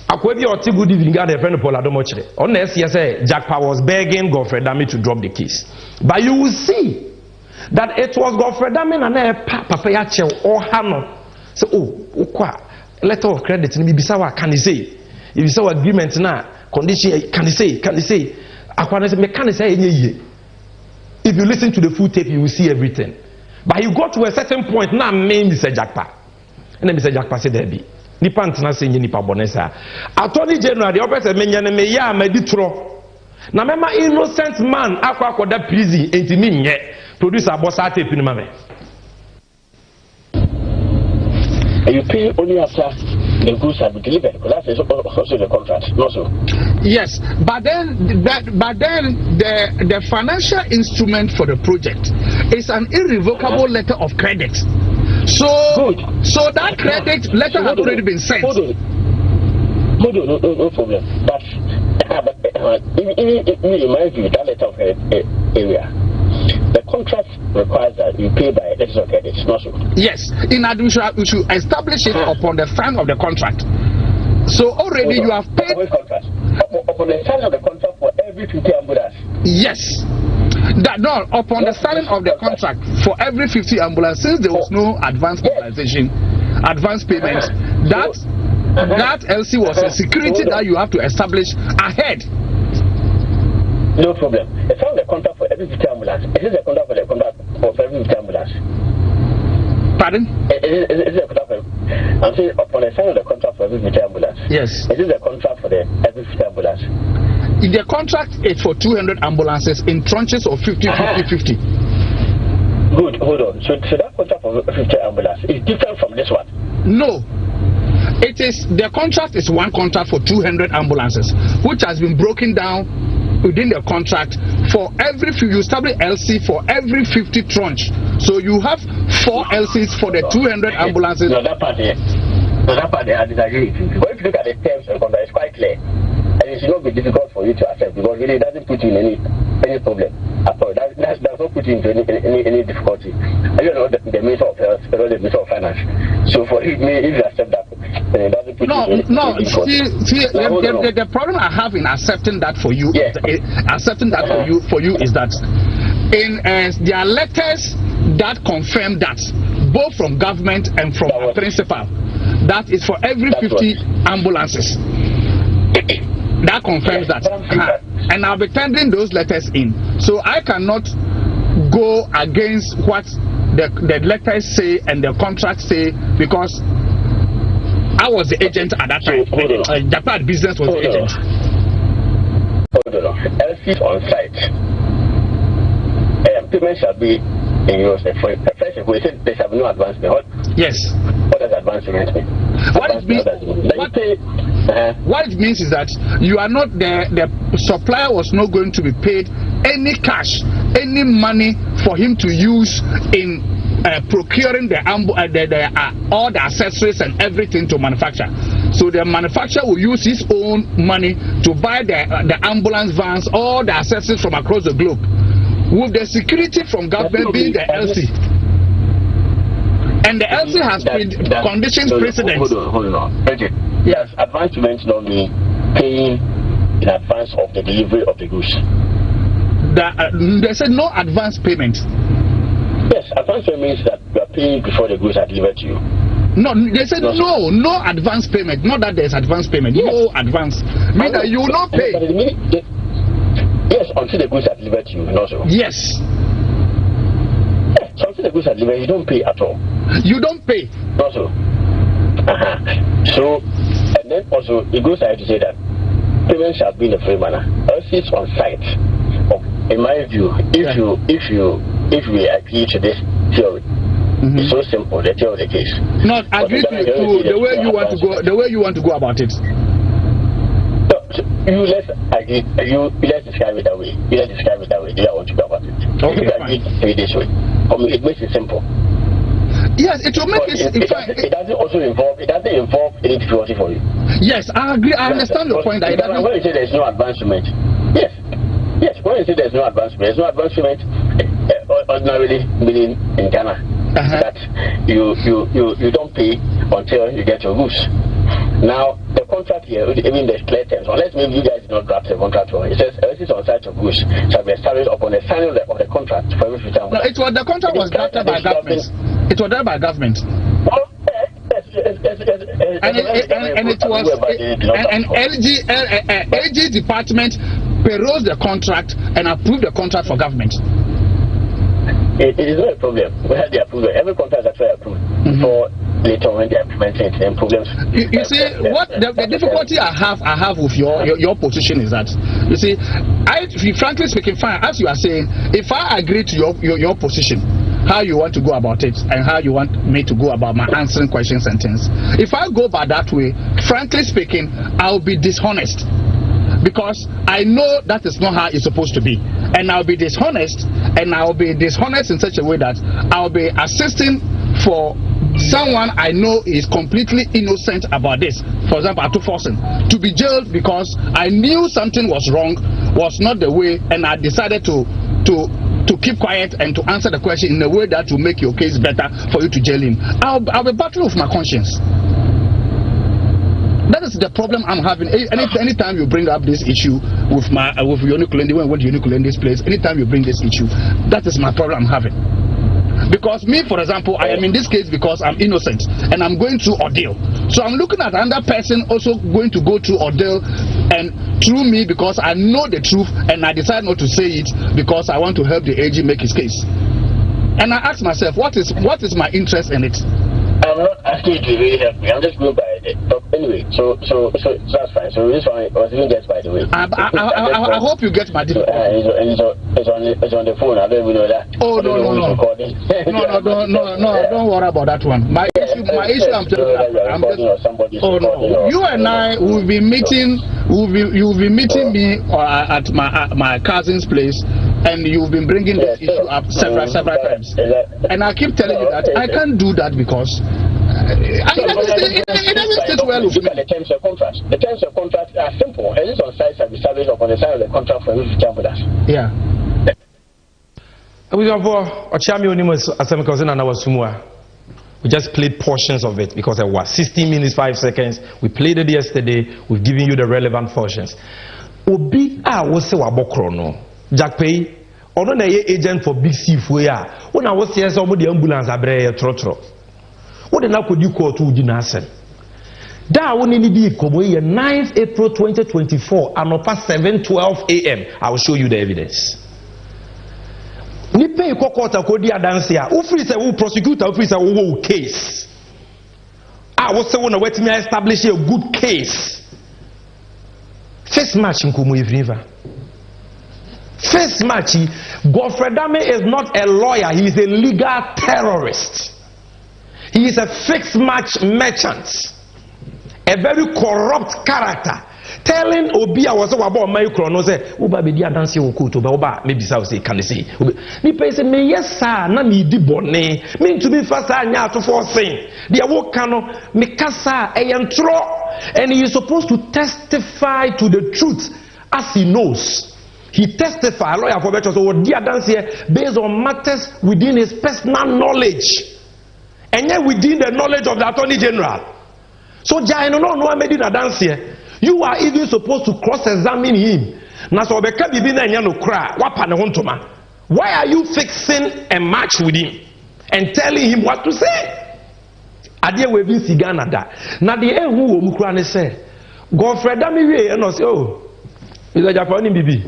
Akwebi oti good evening, God, a friend of Paul Adomochre. On the SCSA, Jakpa was begging Godfrey Damia to drop the case. But you will see that it was Godfrey Damia and Papa Yache or Hano. So, letter of credit, Bisawa, can you say? If you saw agreement now, condition, can you say? If you listen to the full tape, you will see everything. But you got to a certain point, now name Mr. Jakpa. And then Mr. Jakpa said, Debbie, Nipan na saying Nipa Bonesa. Attorney General, the opposite menya me ya meditro. Na mema innocent man, akwa koda prison, enti mi nye. Producer bossa tape in mame. You pay only after the goods have been delivered, because that is also the contract, not so. Yes, but then the financial instrument for the project is an irrevocable letter of credit. So that credit letter has already been sent. Hold on, no problem. But in my view, that letter of area. The contract requires that you pay by letters of credit, not so. Yes, in addition, we should establish it upon the sign of the contract. So already you have paid. Upon the sign of the contract for every 50 ambulance. Yes. Upon the signing of the contract for every 50 ambulance, since there was no advance mobilization, advance payment, that LC was a security that you have to establish ahead. No problem. It's on the contract for every 50 ambulance. It is a contract for the contract for every 50 ambulance. Pardon? It is a contract for, I'm saying upon the sign of the contract for every 50 ambulance. Yes. It is a contract for the every 50 ambulance. The contract is for 200 ambulances in tranches of 50. Good, hold on. So that contract for 50 ambulance is different from this one? No. It is, the contract is one contract for 200 ambulances, which has been broken down within the contract for every you establish LC for every 50 tranche. So you have 4 LCs for the 200 ambulances. No, that part I disagree. But if you look at the terms of the contract, it's quite clear. And it should not be difficult for you to accept because really it doesn't put you in any problem at all. That does not put you into any difficulty. I don't know the Minister of Health, the Minister of Finance. So for me, if you accept that, it doesn't put you in any difficulty. The problem I have in accepting that for you, for you is that in there are letters that confirm that both from government and from our principal that is for every 50 ambulances. That confirms that. And I'll be tendering those letters in. So I cannot go against what the letters say and the contracts say, because I was the agent at that time. Japan business was the agent. Hold on. LCs on site. Payment shall be in euros. First, we said there shall be no advance payment. Yes. What does advance payment mean? What it means is that you are not the supplier was not going to be paid any cash, any money for him to use in procuring all the accessories and everything to manufacture. So the manufacturer will use his own money to buy the ambulance vans, all the accessories from across the globe, with the security from government being the LC. And the LC has conditions precedent. Hold on. Okay. Yes, advance payment don't mean paying in advance of the delivery of the goods. They said no advance payment. Yes, advance payment means that you are paying before the goods are delivered to you. No, they said no advance payment. Not that there's advance payment. Yes. No advance. Mean that you will not pay. Yes, until the goods are delivered to you. Also. Yes. So until the goods are delivered, you don't pay at all. You don't pay. Also. So, and then also it goes ahead to say that payment shall be in a free manner. Else it's on site. In my view, if we agree to this theory, it's so simple. The theory of the case. Not agree to the way you want to go. The way you want to go about it. So let's agree. Let's describe it that way. Let's describe it that way. Do you want to go about it? Okay, if we agree this way, it makes it simple. Yes, it will make it. It doesn't also involve. It doesn't involve any difficulty for you. Yes, I agree. I understand your point. When you say there's no advance payment, yes. When you say there's no advance payment, ordinarily meaning in Ghana that you don't pay until you get your goods. Now the contract here, even the clear terms, unless maybe you guys did not draft the contract for it says everything on site of goods shall be established upon the signing of the contract for every future. No, the contract was drafted by government. It was done by government. And LG department perused the contract and approved the contract for government. It is not a problem. We had the approval. Every contract is actually approved before later when they implement it. Then problems. You see, what the difficulty I have with your position is that, you see, frankly speaking, fine, as you are saying, if I agree to your position, how you want to go about it and how you want me to go about my answering questions and things, if I go by that way, frankly speaking, I'll be dishonest. Because I know that is not how it's supposed to be, and I'll be dishonest, in such a way that I'll be assisting for someone I know is completely innocent about this. For example, Atufosin to be jailed because I knew something was wrong, was not the way, and I decided to keep quiet and to answer the question in a way that will make your case better for you to jail him. I'll be battling with my conscience. That is the problem I'm having. Anytime you bring up this issue with Yonikulende, when Yonikulende's place, anytime you bring this issue, that is my problem I'm having. Because me, for example, I am in this case because I'm innocent and I'm going through ordeal. So I'm looking at another person also going to go through ordeal and through me because I know the truth and I decide not to say it because I want to help the AG make his case. And I ask myself, what is my interest in it? I'm not asking you to really help me. I'm just going by it. But anyway, so that's fine. So this one was even guessed, by the way. I hope you get my difficulty. It's on the phone. I don't even know that. Oh no. Don't worry about that one. My issue. I'm just. Oh no. You and I will be meeting. You'll be meeting me at my cousin's place, and you've been bringing this issue up several times. And I keep telling you that I can't do that because it doesn't sit well with me. Look at the terms of contract. The terms of contract are simple. And it's on site shall be established upon the sign of the contract for every future with us. Yeah. We just played portions of it because it was 16 minutes 5 seconds. We played it yesterday. We've given you the relevant portions. Obi was Wabokrono. Jack Pay, or no agent for Big C Fuya. When I was here, some of the ambulance abre trotro. What the now could you call to Dinasen? That one in the 9th April 2024 and over 7:12 a.m. I will show you the evidence. ni pay court akodi adanse a wo free say wo prosecutor wo free say wo case wo say wo na wetimi establish a good case. First match in Kumu River. First match, Godfrey Dame is not a lawyer, he is a legal terrorist. He is a fixed match merchant, a very corrupt character. Telling Obia was about my chrono say, Uba be dia dance o kuto ba oba maybe say can say. Ni pay say me yes sir na me di bone. Me to be fast anya to for saying. Dia wo kano me kasa e yentro and he is supposed to testify to the truth as he knows. He testified lawyer for better so dia dance here based on matters within his personal knowledge. And yet within the knowledge of the Attorney General. So Jai no made in a dance here. You are even supposed to cross-examine him. Why are you fixing a match with him and telling him what to say? Adia we be sigana da. Na the who omukra say, Godfrey Dami and say, oh, is a Japanese bibi.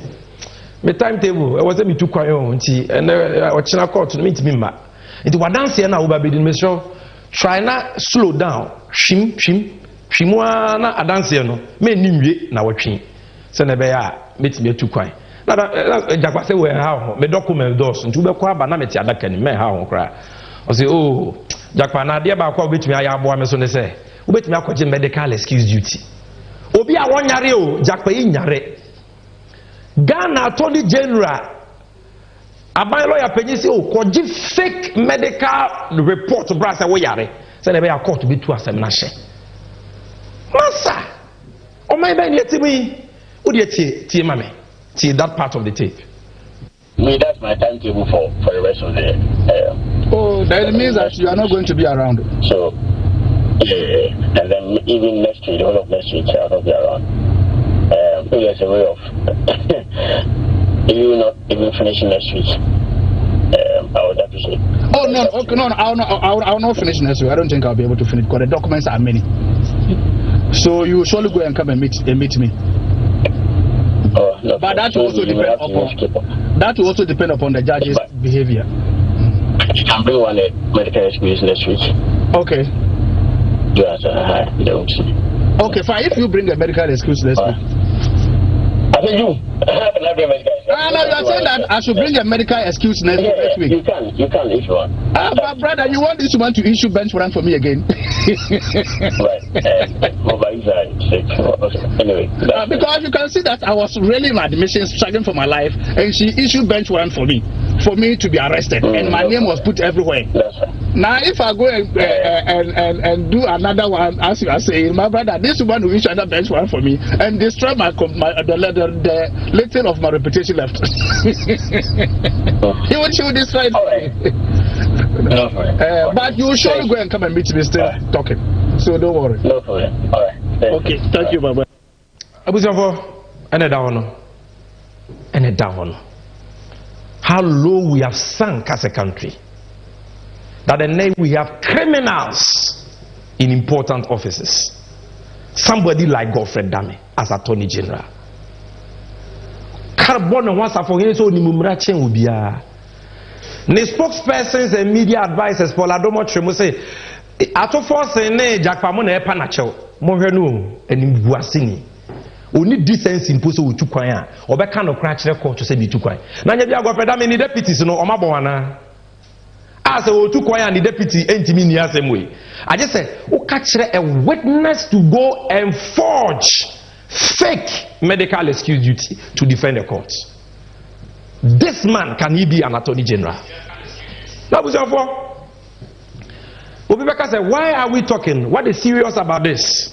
My timetable, I was me too quiet and China court to meet me. It was dance here now, baby. Try not slow down. Shimwana adanse no me nimwe na wotwe se na be ya metime tu kwan na jakwa se we ha me document dos ntu be kwa ba na meti adaka ni me ha ho kra o se oh jakwa na de ba kwa betime aya abo me so ne se wo betime akwaje medical excuse duty obi a wonyare o jakwa yi nyare Ghana Attorney General aban lawyer penyi se o kwaje fake medical report bra se wo yare se na be ya court be tu asem na hye Massa, oh my baby, would you tea, mammy? See that part of the tape. Me, that's my timetable for the rest of the day. Oh, that means that you are not going to be around. So, yeah, and then even next week, the whole of next week, I'll not be around. There's a way of you not even finishing next week. I would appreciate. Oh no, okay, no, I'll not finish next week. I don't think I'll be able to finish because the documents are many. So you surely go and come and meet me. Oh, no, but that will also depend upon the judge's behavior. You can bring one medical excuse next week. Okay. Okay, fine. If you bring a medical excuse next week. I think you have a medical excuse. No, you are saying that I should bring a medical excuse next week. You can if you want. But brother, you want this one to issue bench warrant for me again? Right. Anyway. Because you can see that I was really in admission struggling for my life, and she issued bench warrant for me to be arrested, and my name was put everywhere. That's right. Now, if I go and do another one, as you are saying, my brother, this one will issue another bench warrant for me and destroy the little of my reputation left. He would destroy it. But you surely go and come and meet me still talking. So don't worry. No problem. All right. Okay. Thank you, Baba. Abusafo, ene da hono. How low we have sunk as a country. That then we have criminals in important offices. Somebody like Godfrey Dame as Attorney General. Carbon once for him so nimumrachen ubia. The spokespersons and media advisors for Ladomo Tremo say ato force ne jakpamo na epa na chew. Mo hwe no animbuasini. Oni decency imposo wo tukwan a obeka no kra kire court say bi tukwan. Na nya bia Godfrey Dame ni deputies no omabon ana. As a tukwan and the deputy entimi ni asem we. I just said o ka kire a witness to go and forge fake medical excuse duty to defend the court. This man, can he be an Attorney General? That was your fault. Obibeka said, why are we talking? What is serious about this?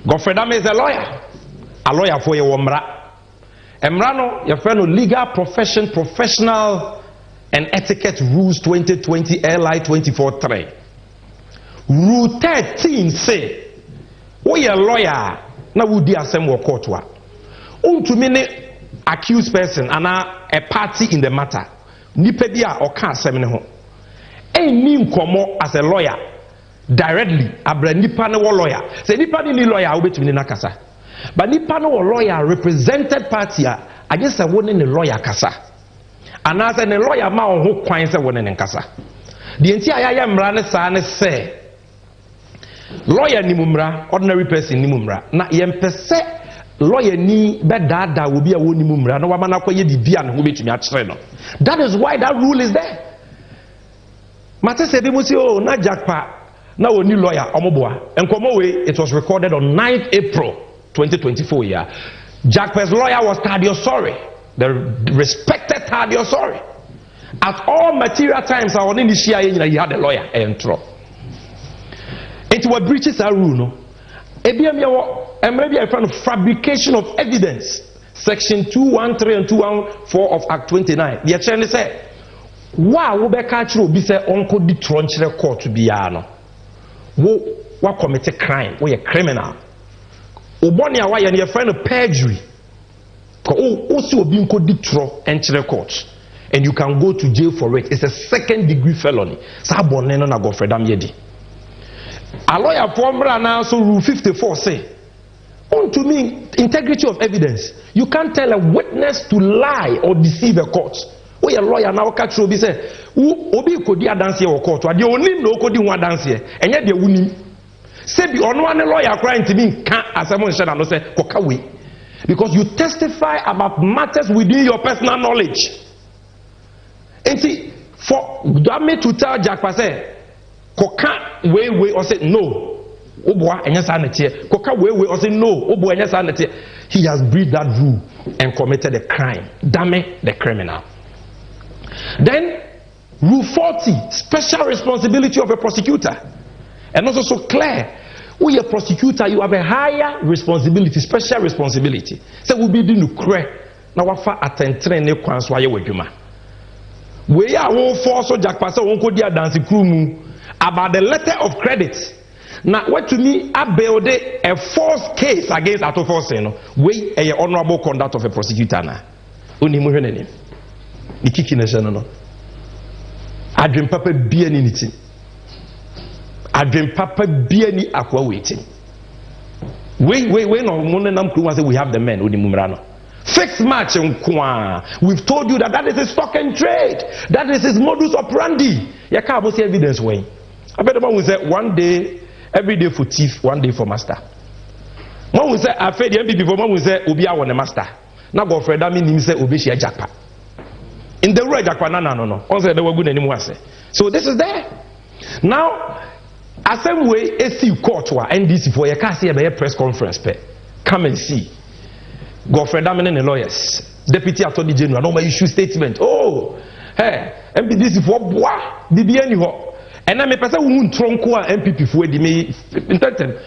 Godfrey Dame is a lawyer for your Emra. Emrano, your friend, legal profession, professional and etiquette rules 2020 LI 24-3. Rule 13 say, we are a lawyer. Now we do assemble court wa. Untumine accused person and a party in the matter. Nipedia or can't seminar home. Any nkomo as a lawyer directly. Abra nipa no lawyer. Say nipa ni lawyer will be to nakasa. But nipa no lawyer represented party. I just a one in the lawyer kasa. And as a lawyer, ma on who coins a winning in Casa. The entire Mrana San say lawyer nimumra, ordinary person nimumra. Na yem pese lawyer ni bedada will be a nimumra. No one akoye di bian who be to me at treno. That is why that rule is there. Mate said oh na jackpa na oni lawyer omoboa. And come away, it was recorded on 9th April 2024 year. Jackpa's lawyer was Thaddeus Sorry, the respected Thaddeus Sorry. At all material times, I only share he had a lawyer and it was breaches a rule. No, and maybe a kind of fabrication of evidence. Section 213 and 214 of Act 29. The attorney said, "Wow, we catch you. Be say uncle the tronche court to be ano. What commit a crime? We a criminal. Obonia why and your friend of perjury. Also being called the tro enter court." And you can go to jail for it. It's a 2nd degree felony. Saboneno na go Fredam Yedi. A lawyer formula now so rule 54 say, on to me integrity of evidence. You can't tell a witness to lie or deceive a court. We a lawyer now catch you be say, obi kodi dance here or court. Ade oni no kodi one dance here. And yet they wuni. Say be on one lawyer crying to me can't as someone said no say kokawe. Because you testify about matters within your personal knowledge. And see, for me to tell Jack say, Koka way or say no, Oboa and yes, Koka way or say no, Oboa and yes, he has breached that rule and committed a crime. Damn the criminal. Then, rule 40, special responsibility of a prosecutor. And also so clear, we a prosecutor, you have a higher responsibility, special responsibility. So we'll be doing the now what for attend train ne kwans why you ma. We are all force so Jack Pastor won't go there dancing crew about the letter of credit. Now, what to me, I build a false case against Ato Force. We a honorable conduct of a prosecutor. Now, only Muhenny. The kicking is no. I dream Papa be anything. I dream Papa be any aqua waiting. We no Monenam crew say we have the men who the Mumrano. Fixed match in Kwa. We've told you that is a stock and trade. That is his modus operandi. You can't see evidence way. I bet the man will say one day, every day for thief, one day for master. One will say, I fed the MPP for one will say, Ubia one a master. Now go for that meaning say Ubishia Jackpa. In the road, Jackpa, no. Also, they were good anymore. So this is there. Now, a same way, AC court or NDC for you can't see a press conference. Come and see. Godfrey Daminen and lawyers, Deputy Attorney General, no issue statement. Oh, hey, MPDC for bois, DBN ho. And I'm a person who tronko MPP for the May intended.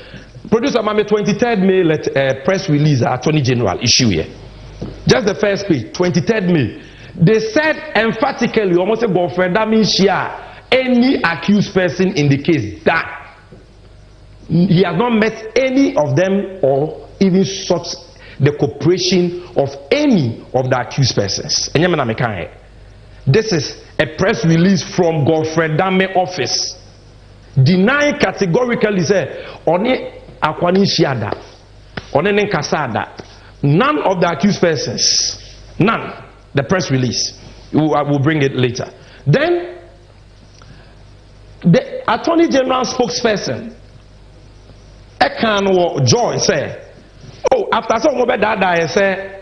Producer Mame 23rd May let press release Attorney General issue here. Just the first page, 23rd May. They said emphatically, almost a Godfrey Damin share any accused person in the case that he has not met any of them or even sought the cooperation of any of the accused persons. This is a press release from Godfrey Dame office denying categorically say Oni Akwani Shiada, Oni Nkasada, none of the accused persons, none. The press release, I will bring it later. Then the Attorney General spokesperson Ekan Joy said, oh, after some of that, I say,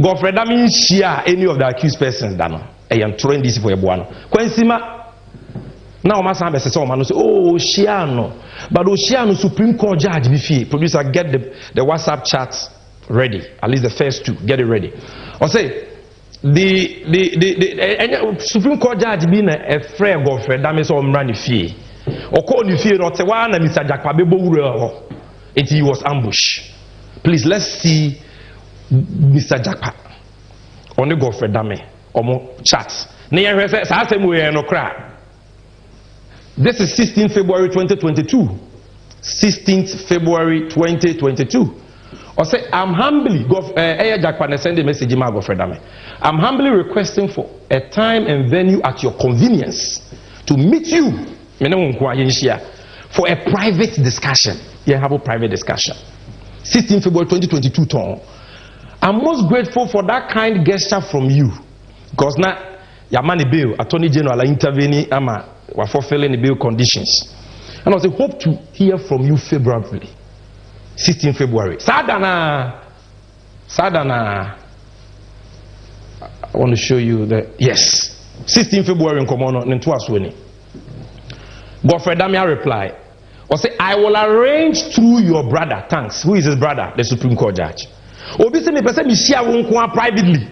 Godfrey Damin share any of the accused persons. I am throwing this for a buano. Quensima now, Masambe says, oh, Shiano, but Oshiano Supreme Court judge, producer, get the WhatsApp chat ready. At least the first two, get it ready. Or say, the Supreme Court judge being a friend of Godfrey Damin so running fee. Or call you fear not one and Mr. Jackpabebo. He was ambushed. Please, let's see Mr. Jackpa on the Godfrey Dame or chat. This is 16th February 2022. 16th February 2022. Or say, I'm humbly, Jackpa send a message to Godfrey Dame. I'm humbly requesting for a time and venue at your convenience to meet you for a private discussion. You have a private discussion. 16 February 2022 Tom. I'm most grateful for that kind gesture from you. because now your money bill attorney general intervening ama we fulfilling the bill conditions and I say hope to hear from you February 16 February sadana I want to show you the yes 16 February in Komono into Aswini. Godfrey Damia reply or say I will arrange through your brother. Thanks. Who is his brother? The Supreme Court judge. Obi say me person me share won privately.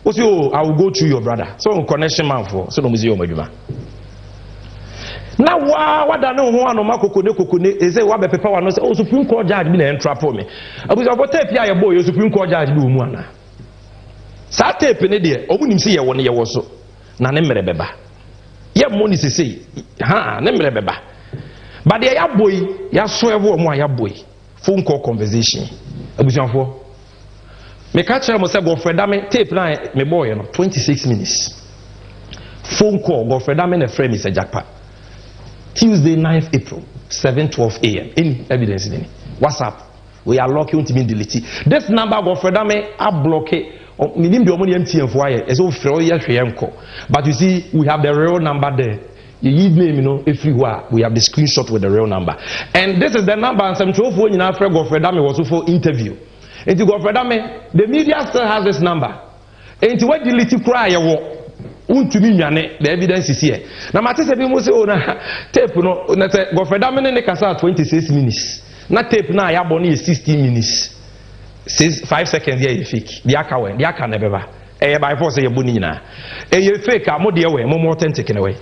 O say oh I will go through your brother. So on connection man for so no museum adwuma. Na wa da no ho anoma kokone e say wa be pepa wa no say oh Supreme Court judge bi na entrap me. Abu say obotape ya boy your Supreme Court judge bi omu ana. Sa tape ne de omunim say ye wo ne ye wo so. Na ne mere beba ye money say ha ne mere beba but ya boy ya so evo mo ya boy phone call conversation abusanfo me catch am say Godfrey Dame tape na me boy no 26 minutes phone call Godfrey Dame na friend Mr. Jackpa Tuesday 9th April 7:12 a.m. any evidence in any WhatsApp we are locking to me delete this number Godfrey Dame a block it. But you see, we have the real number there. You give name, you know, everywhere. We have the screenshot with the real number. And this is the number. And some trouble in Africa, Godfrey Dame was for interview. And to Godfrey Dame, the media still has this number. And to what delete cry, the evidence is here. Now, Matisse, people say, oh, tape, no, Godfrey Dame, they can start 26 minutes. Not tape now, I have only 16 minutes. 5 seconds here you fake. The aka never. By force you buni na. You fake a more dear way, more authentic in a way.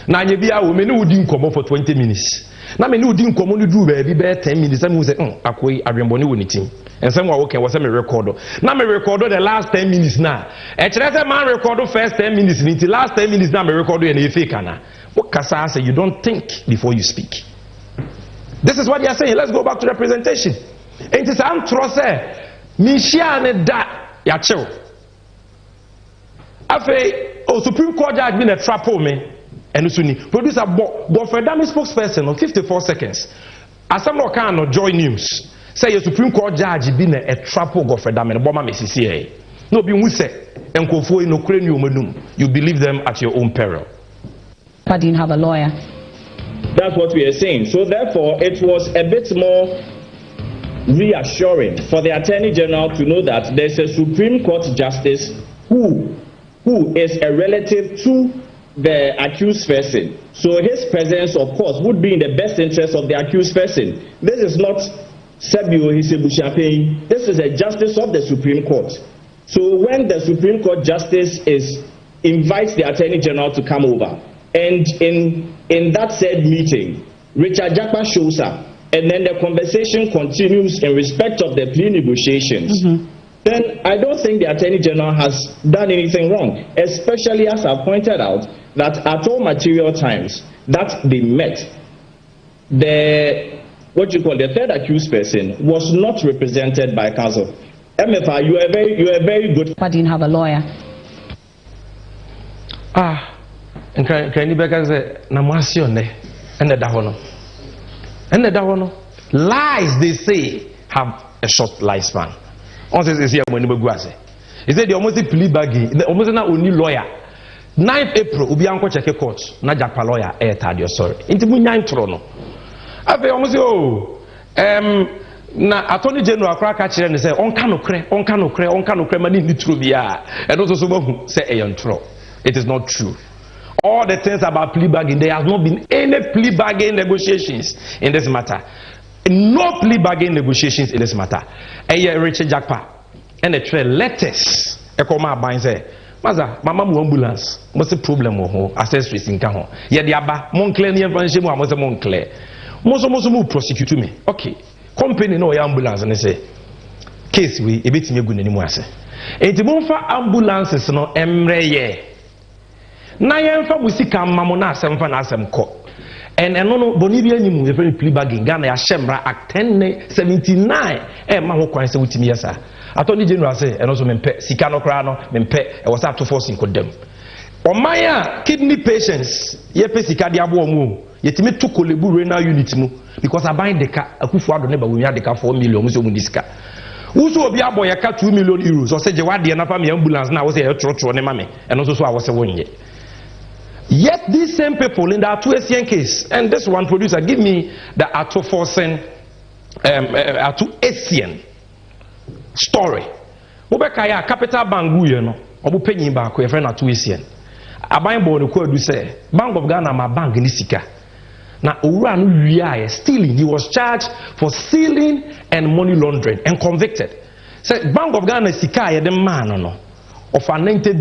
Now you be a woman who didn't come for 20 minutes. Now me who didn't come on do baby 10 minutes. Some who say, akoi ariamboni wonitim. And some were okay was a recorder. Now me recorder the last 10 minutes now. And the man record the first 10 minutes. The last 10 minutes now me record and you fake na. What Kasa say you don't think before you speak. This is what they are saying. Let's go back to the presentation. It is say Mishiane da yacho. Afe o Supreme Court judge been a trap me and usuni producer Godfrey Dame spokesperson on 54 seconds. Asam no Joy News say your Supreme Court judge been a trap Godfrey Dame no boma mesisi no bi hu say enkofo no kure ni omanum you believe them at your own peril. But didn't have a lawyer. That's what we are saying. So therefore it was a bit more reassuring for the Attorney General to know that there's a Supreme Court justice who is a relative to the accused person. So his presence, of course, would be in the best interest of the accused person. This is not Sebio Hisebushapein. This is a justice of the Supreme Court. So when the Supreme Court justice invites the Attorney General to come over, and in that said meeting, Richard Jackpa shows up, and then the conversation continues in respect of the plea negotiations, then I don't think the Attorney General has done anything wrong, especially as I pointed out that at all material times that they met, the third accused person was not represented by counsel. MFA, you are very good. But didn't have a lawyer. And can you back as a Namasione and the Dahono? And the Dahono lies they say have a short lifespan. On says here when you go say. He said the almost plea bagging, the almost not only lawyer. 9th April, Ubi Uncle check a court, not Japa lawyer, air tad your sorry. Into Munyan Trono. I feel almost na Attorney General crack catcher and say, on cano cre, money need to be and also someone say a tro. It is not true. All the things about plea bargaining, there has not been any plea bargaining negotiations in this matter. No plea bargaining negotiations in this matter. And yet Richard Jackpa and the trail letters. A comma by say, Maza, Mama ambulance. What's the problem with her? Accessories in Cajon. Yet the Abba, Monclair, near Franchemo, was a Monclair. Most prosecute me. Okay. Company no ambulance and they say, case we a bit me good anymore. And the Monfa ambulances no emre. Na yemfa musika mamona asem fa na asem ko and no Bolivia ni mu e very plea bargain Ghana ya shemra act 1079 ma ho kwan se wutimi yesa Attorney General say and also mempe sika no kra no mempe e was up to force in kodam omaya kidney patients ye pe sika de abo mu yetimi to kolebu renal unit mu because aban deka akufu ado ne ba wumia deka 4 million mu so mu disika Uso obi aboy ka 2 million euros or say je wade na fa me ambulance na wo say e trotro ne mame and also so I was say wonye. Yet these same people in the Atu-Essien case, and this one producer, give me the Atu-Essien story. Mobekaya Capital Bank you know, obu penyin ba ko e friend Atu-Essien. Aban bo no ko adu say Bank of Ghana ma bank ni sika. Na owura no wia stealing. He was charged for stealing and money laundering and convicted. Say Bank of Ghana sika ye the man no of 90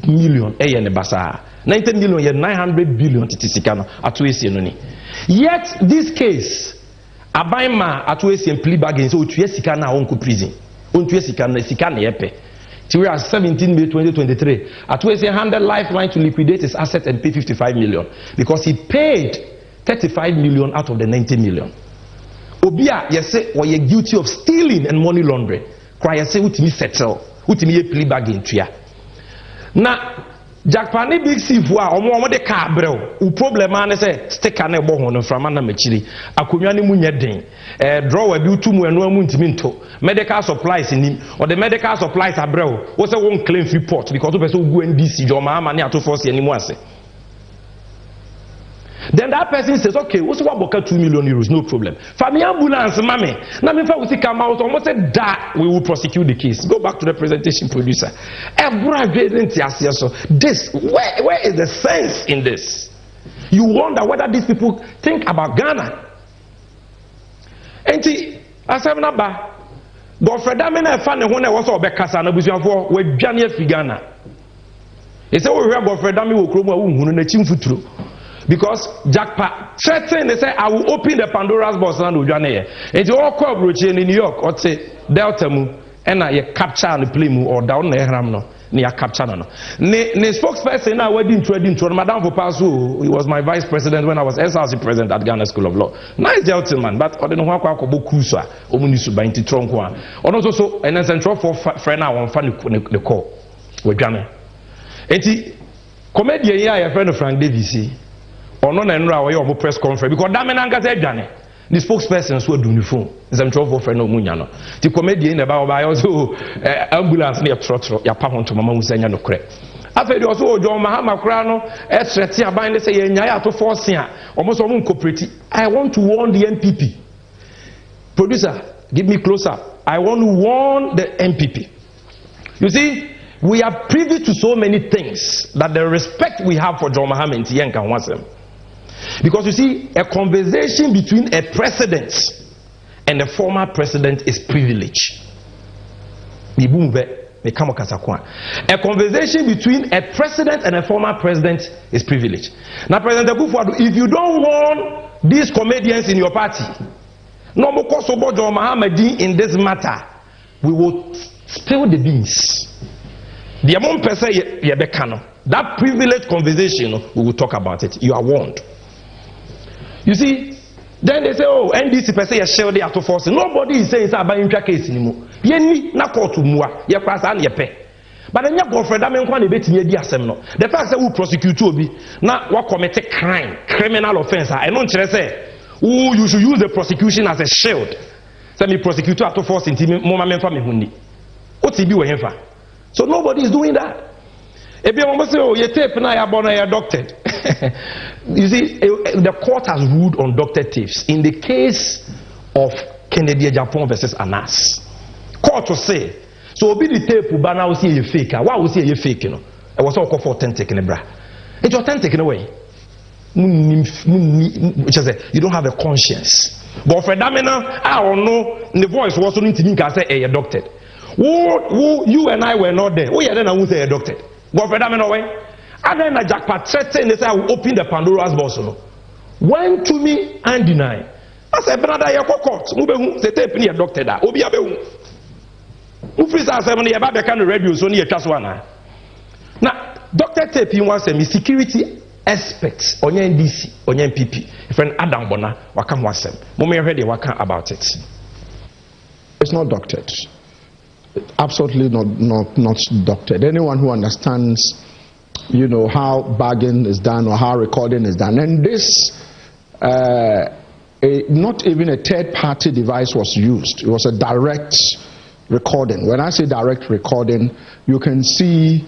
million e ne basa. 90 million ye 900 billion sika no Atu-Essien no ni. Yet this case aban ma Atu-Essien plea bargain so otua sika na won ko prison. Ontua sika na yepe. Till 17 May 2023, Atu-Essien handed Lifeline to liquidate his assets and pay 55 million because he paid 35 million out of the 90 million. Obia, yes, or you're guilty of stealing and money laundering. Cry, yes, utimi settle, utimi plea bargain to ya. Now, Jack Pani Big Sifwa, or more de cabrel, who problem man say, stick an elbow from Anna Machili, Akunyani Munyadin, draw a beautiful and no muntiminto, medical supplies in him, or the medical supplies are bro, was a one claim report because of person go NDC, your mama near to force anymore. Then that person says, okay, what's what 2 million euros, no problem. Family ambulance, mommy. Now, if I will come out, almost said that we will prosecute the case. Go back to the presentation producer. This, where is the sense in this? You wonder whether these people think about Ghana. And I said, Godfrey Damina found the one that was over Casana Busian with Jania Figana. He said, we have Godfrey Dami will come who the team futuro. Because Jackpa threatened, they say, I will open the Pandora's box and Ujane. It's all coverage in New York, or say, Delta mu, and I capture and play mu, or down there, no, near capture. No, the spokesperson now wedding trading to Madame Vopasu, he was my vice president when I was SRC president at Ghana School of Law. Nice gentleman, but I don't know how I could book Kusa, Omunisu by Intitronqua. Or also, and then central for friend now on Fanny the call with Ghana. And the comedian, yeah, a friend of Frank Davis. Or no na we your press conference because that man anga say dwane the spokesperson so do ni phone them trouble for no munya no the comedian na ba also ambulance na trotro ya pa honto mama musanya no kre afedi also ojo mahama kra no e threat aban ne say ye nya ya to force a almost omo cooperate. I want to warn the MPP producer, give me close up. I want to warn the MPP. You see, we are privy to so many things that the respect we have for John Mahama Ntien can want them. Because you see, a conversation between a president and a former president is privilege. A conversation between a president and a former president is privilege. Now, President Akufo-Addo, if you don't warn these comedians in your party, no more John Mahama in this matter, we will spill the beans. The amount per se that privileged conversation, we will talk about it. You are warned. You see, then they say, oh, NDC per se shell they have to force. Nobody is saying it's about intra case anymore. Yeni na court to mua, ye pass and ye pay. But then your girlfriend that mean the fact that we prosecute you now what committed crime, criminal offense. I don't say, oh, you should use the prosecution as a shield. Send me prosecute to force into mama family hundi. What's he doing here? So nobody is doing that. If you want to say, oh, you tape now, you're doctored. You see, the court has ruled on doctored tapes. In the case of Kennedy Japan versus Anas, court will say, so be the tape, but now see you fake. Why will see you fake? You know, it was all called for authentic in the bra. It's authentic in a way. You don't have a conscience. But for that, I don't know. The voice was only to me can say, hey, you're doctored. You and I were not there. Oh, yeah, then I would say adopted. But for that, way. And then a jackpot threatened, they said, I will open the Pandora's box. Went to me and deny. I said, Brother, you're court. They tape me adopted. Obi Abehu. Ufisa 7 years back, I can't read you, so near Chaswana. Now, Dr. Tape wants a security aspects on your NDC, on your MPP. Friend Adam Bona, Wakam Wasem. Mommy already Wakam about it. It's not doctored. Absolutely not doctored. Anyone who understands, you know, how bargain is done or how recording is done, and this not even a third party device was used. It was a direct recording. When I say direct recording, you can see,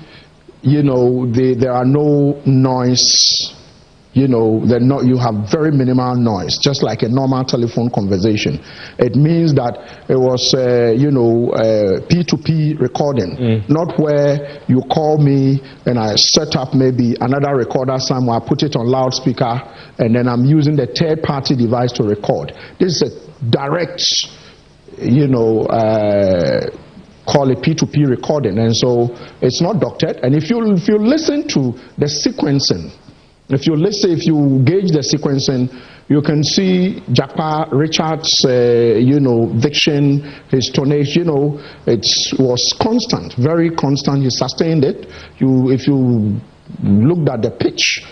you know, there are no noise. You know, you have very minimal noise, just like a normal telephone conversation. It means that it was, you know, P2P recording, not where you call me and I set up maybe another recorder somewhere, put it on loudspeaker, and then I'm using the third-party device to record. This is a direct, you know, call it P2P recording, and so it's not doctored. And if you listen to the sequencing, if you gauge the sequencing, you can see Japa Richard's, you know, diction, his tonation, you know, it was constant, very constant. He sustained it. If you looked at the pitch,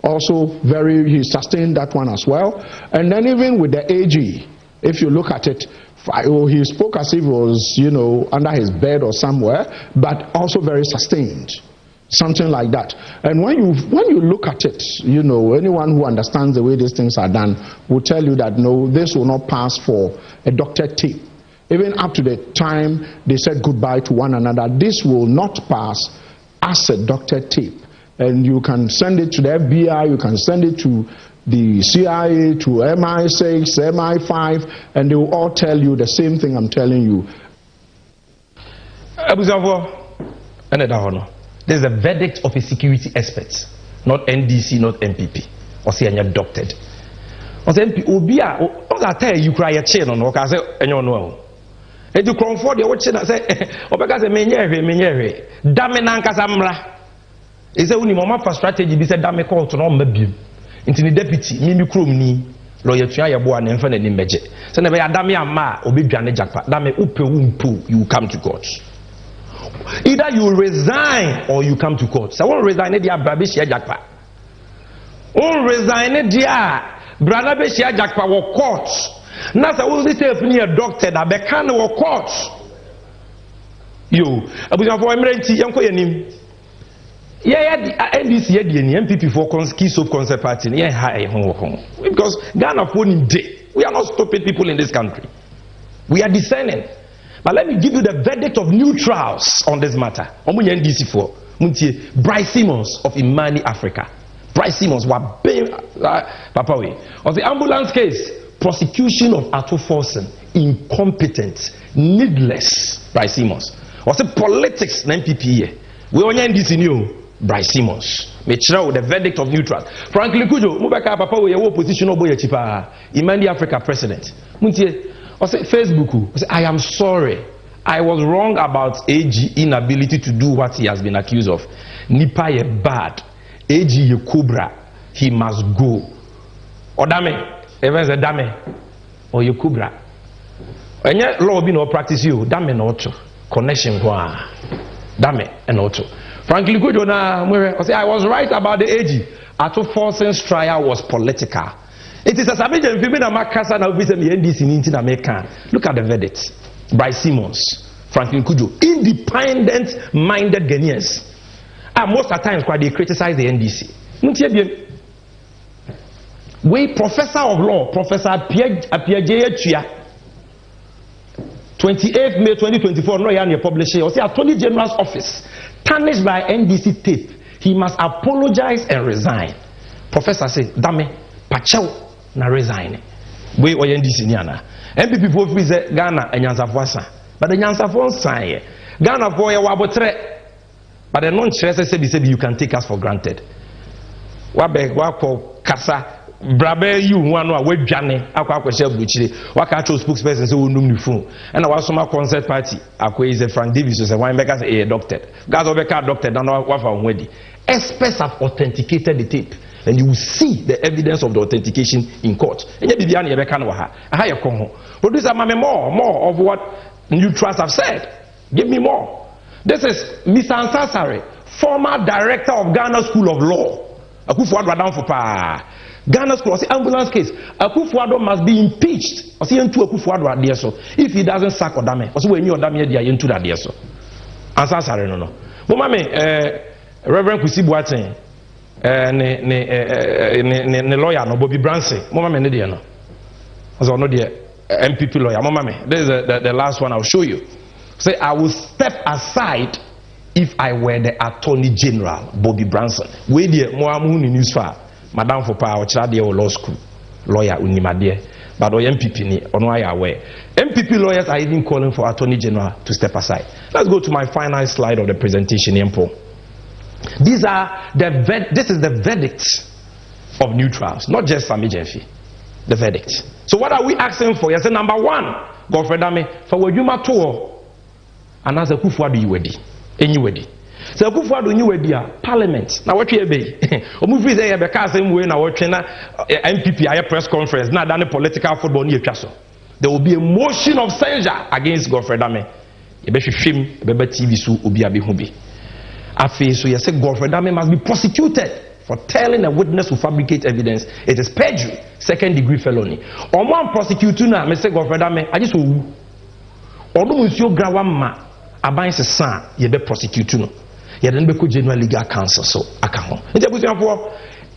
also he sustained that one as well. And then even with the AG, if you look at it, he spoke as if he was, you know, under his bed or somewhere, but also very sustained. Something like that. And when you look at it, you know, anyone who understands the way these things are done will tell you that no, this will not pass for a doctored tape. Even up to the time they said goodbye to one another, this will not pass as a doctored tape. And you can send it to the FBI, you can send it to the CIA, to MI6, MI5, and they will all tell you the same thing I'm telling you. There's a verdict of a security expert, not NDC, not MPP. Or say you're doctored. Or say MP Obia, or that tell you cry a chain on what I say, and you know. And you come for the watching, I say, or because a menyere, Damenancas Amra. Is a mama for strategy, be said, Dame call to no maybe. Into the deputy, Mimi Crumni, lawyer Triaya Boan and Fanny Meje. So never Adamia Ma, or be Janet Japa, Dame Upe Wumpu, you come to court. Either you resign or you come to court. So I won't resign the Brabishia Jakpa. Won't resign the Brabishia Jakpa or court. Now, I will say a doctor that becan or court. You, I was for emergency young Koyanim. Yeah, NDC, MPP for key soap concert party. Yeah, high home. Because Ghana phone day. We are not stupid people in this country. We are discerning. But let me give you the verdict of neutrals on this matter. NDC for Bryce Simmons of Imani, Africa. Bryce Simmons was Papa way. On the ambulance case, prosecution of Ato Forsen, incompetent, needless. Bryce Simmons. Was it politics na MPP? We on NDC new Bryce Simmons. Me try the verdict of neutrals. Frankly Kujo, Mubaka Papa we opposition oboye chipa. Imani Africa president. Muntie I say Facebook, I say, I am sorry. I was wrong about AG inability to do what he has been accused of. Nipa ye bad. AG ye cobra. He must go. Or dame. Even say dame. Or ye cobra. And yet law be no practice you. Dame no to. Connection kwa. Dame and auto. Frankly good I say I was right about the AG. Ato Forsen's trial was political. It is a savage and people that Makasa now visit the NDC in America. Look at the verdict. Bryce Simmons, Franklin Kujo, independent-minded Ghanaians. And most of the times they criticize the NDC. We professor of law, Professor Apiaje Chia, 28th May 2024, no year published. Or say Attorney General's office, tarnished by NDC tape. He must apologize and resign. Professor said, Dame, Pachau. Na resign. We or NDC niana. MPP for visit Ghana and Yansafuasa. But the Yansafon sign. Ghana for a wabotre. But the non-stress said you can take us for granted. Wabe wako kasa brabe you one way jane akwa kwese buchire. Waka cho spokesperson say wonum ni phone. And our summer concert party akwa is a Frank Davis say why make us a doctor. Guys obeka doctor na wafa onwedi. Experts have authenticated the tape. And you will see the evidence of the authentication in court. And yet, producer, more of what neutrals have said. Give me more. This is Mr. Ansasare, former director of Ghana School of Law. Akufo-Addo down for pa. Ghana School, the ambulance case. Akufo-Addo must be impeached. If he doesn't sack Odame, into that so. Ansasare no. But Reverend Kwesi Boateng. Ne lawyer no Bobby Branson. Mama me ne no. Also no the MPP lawyer. Mama me. This is the last one I'll show you. Say, I will step aside if I were the Attorney General, Bobby Branson. We dear Moamu news far, Madame for Power, Chadi or law school, lawyer Unimade, but MPP ni on why aware. MPP lawyers are even calling for Attorney General to step aside. Let's go to my final slide of the presentation, Empo. This is the verdict of neutrals, not just Masemtvgh. The verdict. So what are we asking for? Yes, number one, Godfrey Dame, for what you matter, and as a Kufuadu you ready. Anyway, so Kufuadu you ready Parliament. Now what you be? Omufi say because same way now what MPP a press conference. Now done political football near Chaso. There will be a motion of censure against Godfrey Dame. You be shame, you be TV so obi abehubi. Afi so you say Godfrey Dame must be prosecuted for telling a witness to fabricate evidence. It is perjury, second-degree felony. On one prosecutor now, me say Godfrey Dame, I just will. Odo musio grawama aban se san ye be prosecutor no. Ye den be ko general legal counsel so aka ho.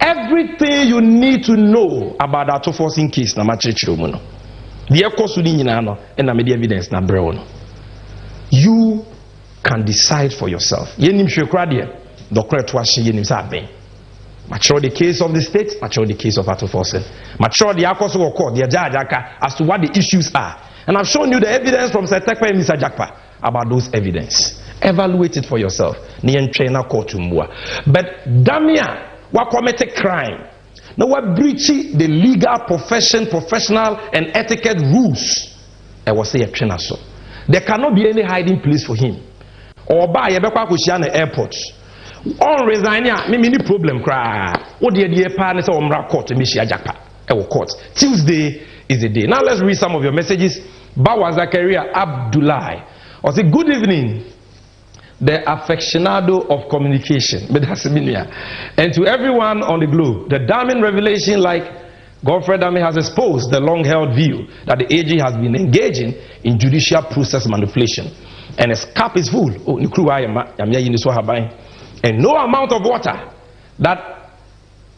Everything you need to know about that forcing case na ma chirechiro mu no. The ekosu ni nyina no e na me the evidence na brewo no. You can decide for yourself. Ye nim hwe kra de dokre to ahye ye nim sa aben. Mature the case of the state, mature the case of Atoforsen. Mature the Akoso court, the judge as to what the issues are. And I've shown you the evidence from Setekpa and Mr. Jakpa about those evidence. Evaluate it for yourself. But Damia, what committed crime? Now what breaching the legal professional and etiquette rules. I was saying so. There cannot be any hiding place for him. Or by a airport. On resigning, me problem cry. What the partners on court me Jakpa. Court. Tuesday is the day. Now let's read some of your messages. Bawa Zakaria Abdullah. I say good evening. The aficionado of communication. And to everyone on the globe, the damning revelation like Godfrey Dame has exposed the long-held view that the AG has been engaging in judicial process manipulation. And his cup is full. And no amount of water that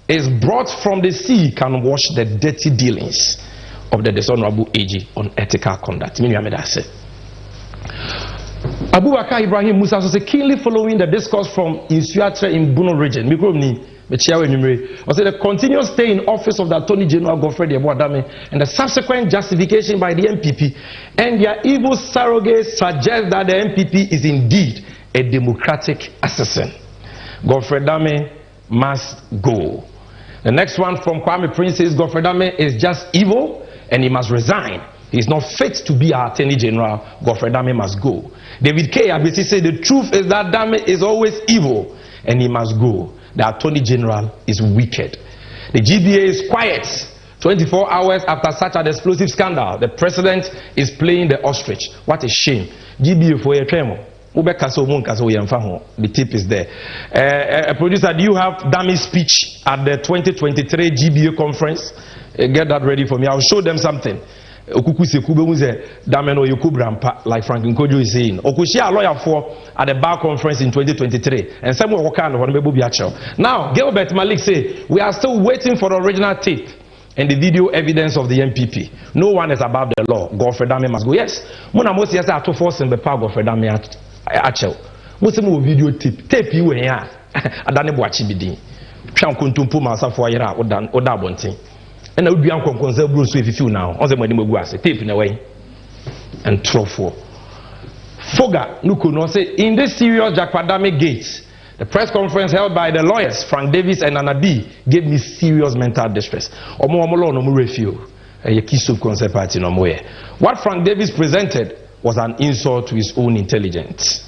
is brought from the sea can wash the dirty dealings of the dishonorable AG on ethical conduct. Abubakar Ibrahim Musa was keenly following the discourse from Insuatre in Bono region. The continuous stay in office of the Attorney General Godfrey Dame and the subsequent justification by the MPP and their evil surrogates suggest that the MPP is indeed a democratic assassin. Godfrey Dame must go. The next one from Kwame Prince says Godfrey Dame is just evil and he must resign. He is not fit to be our Attorney General. Godfrey Dame must go. David K. Abisi said the truth is that Dame is always evil and he must go. The Attorney General is wicked. The GBA is quiet. 24 hours after such an explosive scandal, the president is playing the ostrich. What a shame. GBA for your tremor. The tip is there. Producer, do you have Dame's speech at the 2023 GBA conference? Get that ready for me. I'll show them something. Like Franklin Kojo is saying. Okushia lawyer for at the bar conference in 2023. And some will work on now, Gilbert Malik say we are still waiting for the original tape and the video evidence of the MPP. No one is above the law. Godfrey Dame must go. Yes. Mona most yes to force in the power Godfrey Dame Achel. Musu video tape you here. Adane Boachi bidin. Twan kontumpo masa fo yera oda bonten. And I would be unconcealed Bruce if you now. On the money tape in a way. And trofo. Foga Nuku no say in this serious Jakpadame gate, the press conference held by the lawyers Frank Davis and Anabi gave me serious mental distress. What Frank Davis presented was an insult to his own intelligence.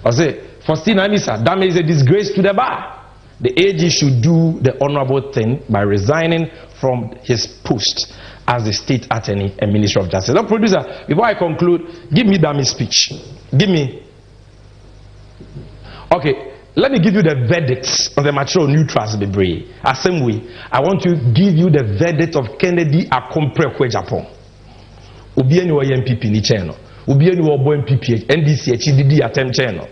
I say, Faustina Misa, Dame is a disgrace to the bar. The AG should do the honorable thing by resigning from his post as the state attorney and minister of justice. Now, producer, before I conclude, give me Dame's speech. Give me. Okay, let me give you the verdicts of the mature neutrals. The same way, I want to give you the verdict of Kennedy Akompre Japan. Ubieni wa MPP ni channel. Ubieni wa boy MPP NDC HDD attempt channel.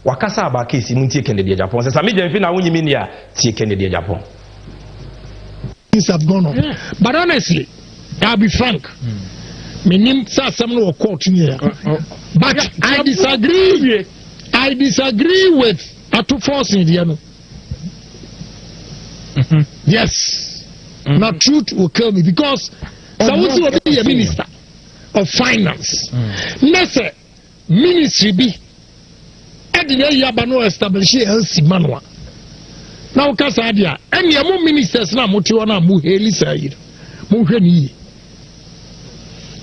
Wakasa about case muntie Kennedy Japan. Says I mean na wunyi mini ya tie Kennedy Japan. Things have gone on. But honestly, I'll be frank. Meaning, some no court here. But I disagree. I disagree with Atu Force in the Yes. Now, truth will kill me because Sawusi will be a minister of finance. Nese ministry be. Edine Yabano establish LC Manwa. Now, Casadia, any more ministers now, Motiwana Muheli Said. Muheni.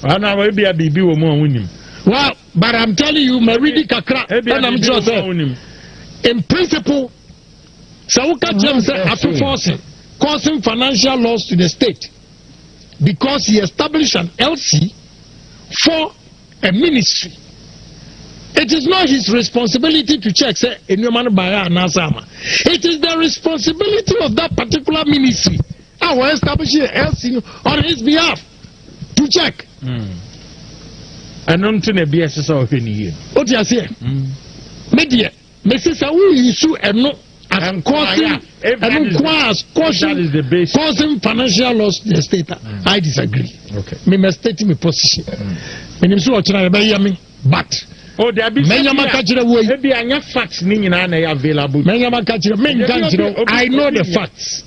And I will be a baby woman winning. Well, but I'm telling you, Maridi Kakra, and I'm just saying, in principle, Sawuka James after forcing, causing financial loss to the state because he established an LC for a ministry. It is not his responsibility to check, say, it is the responsibility of that particular ministry. I will establish an LC on his behalf to check. And on to the BSS of any year. What you say? Media, Mrs. Awu issue and no and causing financial loss to the state. I disagree. Okay. Me must state my position. But oh, there be maybe I facts available. I know the facts.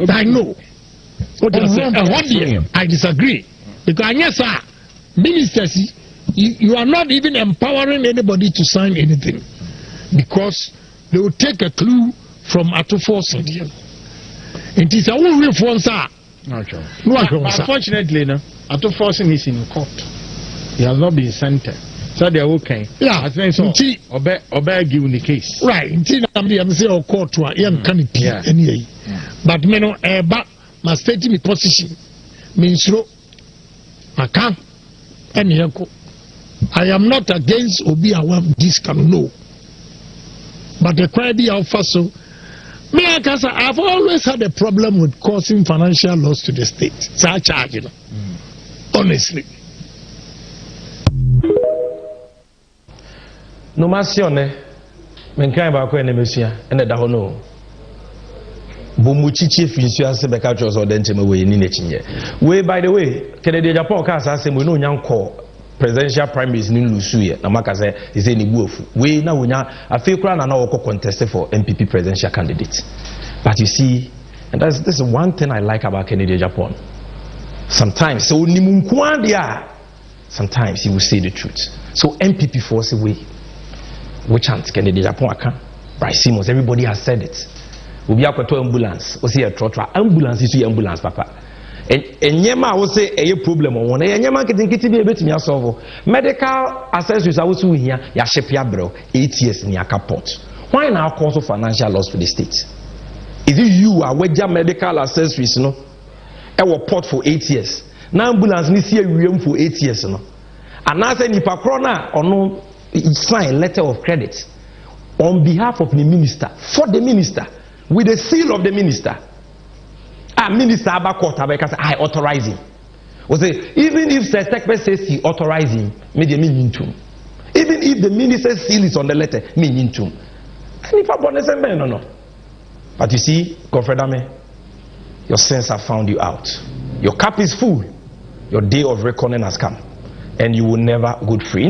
I know. What you say? I disagree because ministers. You are not even empowering anybody to sign anything because they will take a clue from Atufos. It is a way for us. Unfortunately, Atufos is in court. He has not been sentenced. So they are okay. Yeah, I think so. Obey given the case. Right. I'm saying court to a young candidate. But me no my state in position means I can't any I am not against Obi Awam discount, no. But the crime alpha so me I've always had a problem with causing financial loss to the state. So I charge you know. Honestly. No masione menkan ba ko ene mesia ene da ho no. Bomuchichi finsu ase beka chos odenteme we ni nechinye. We by the way, Kennedy Japan ka asa se mo no nyanko presidential primaries ni lusuye na maka say is any buofu we na wonya afi kura na wo contest for MPP presidential candidate. But you see, and this is one thing I like about Kennedy Japan. Sometimes so nimunku dia sometimes he will say the truth. So MPP force away which chant Kennedy Japan aka Bryce Simmons, everybody has said it. We be akwato ambulance o say a trotro ambulance is ambulance papa. Enyema wo say a problem on enyema kitinkiti bi ebetimi asolve medical accessories a wo so hia ya ship ya bro 8 years ni akaport. Why now cause financial loss to the state? Is it you are wager medical accessories no e wo port for 8 years na ambulance ni see awiem for 8 years no anase nipa kro na ono sign letter of credit on behalf of the minister for the minister with the seal of the minister. Minister Abba I authorize him. Even if the secretary says he authorize him, mean to. Even if the minister seal is on the letter, mean to. And if I no. But you see, Confederate, your sins have found you out. Your cup is full. Your day of reckoning has come, and you will never go free.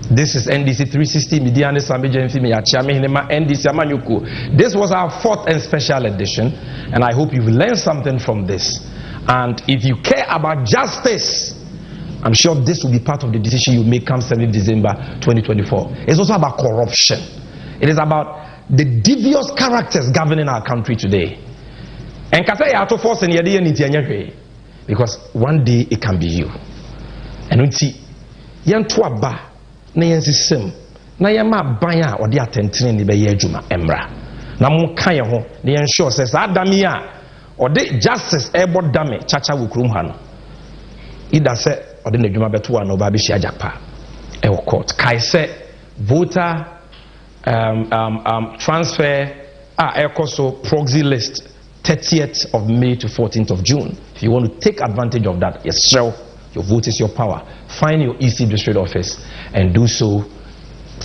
This is NDC 360 Midiane NDC Amanyuku. This was our 4th and special edition, and I hope you've learned something from this. And if you care about justice, I'm sure this will be part of the decision you make come 7th December 2024. It's also about corruption. It is about the devious characters governing our country today. And because one day it can be you. And we see na yensisem na yema ban a ode atentene ne be ye adwuma emra na mo kan ye ho na yen sure say sa adame a ode justice ebo dame chacha wo krum ha no ida say ode na adwuma beto wa no ba be hia japa e wo court kai say voter transfer ECOSO proxy list 30th of May to 14th of June. If you want to take advantage of that, yes, sure. Your vote is your power. Find your EC district office and do so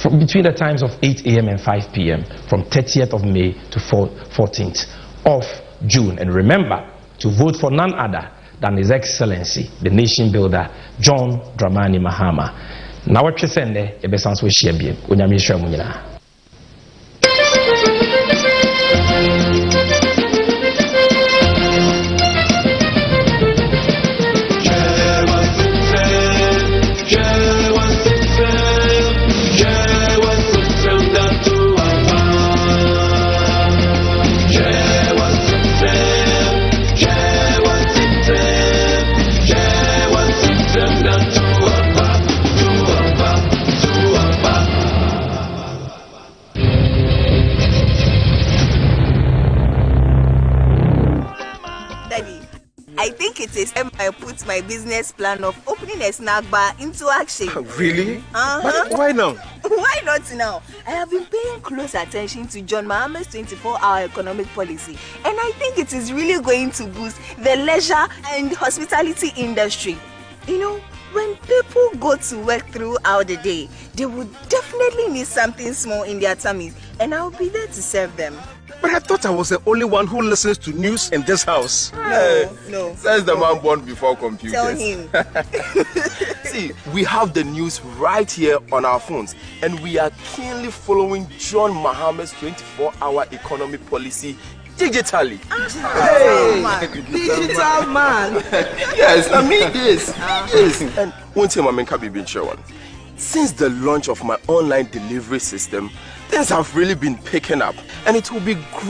from between the times of 8 a.m. and 5 p.m. from 30th of May to 14th of June. And remember to vote for none other than His Excellency, the nation builder, John Dramani Mahama. Now what you send there, you better answer share bien. Onyame share mu nyina. I think it is time I put my business plan of opening a snack bar into action. Really? But why now? Why not now? I have been paying close attention to John Mahama's 24-hour economic policy, and I think it is really going to boost the leisure and hospitality industry. You know, when people go to work throughout the day, they would definitely need something small in their tummies, and I'll be there to serve them. But I thought I was the only one who listens to news in this house. No. Says the man born before computers. Tell him. See, we have the news right here on our phones, and we are keenly following John Mahama's 24-hour economic policy digitally. Digital man. Yes, I mean this. Yes. And one thing I can be sure on. Since the launch of my online delivery system, things have really been picking up, and it will be great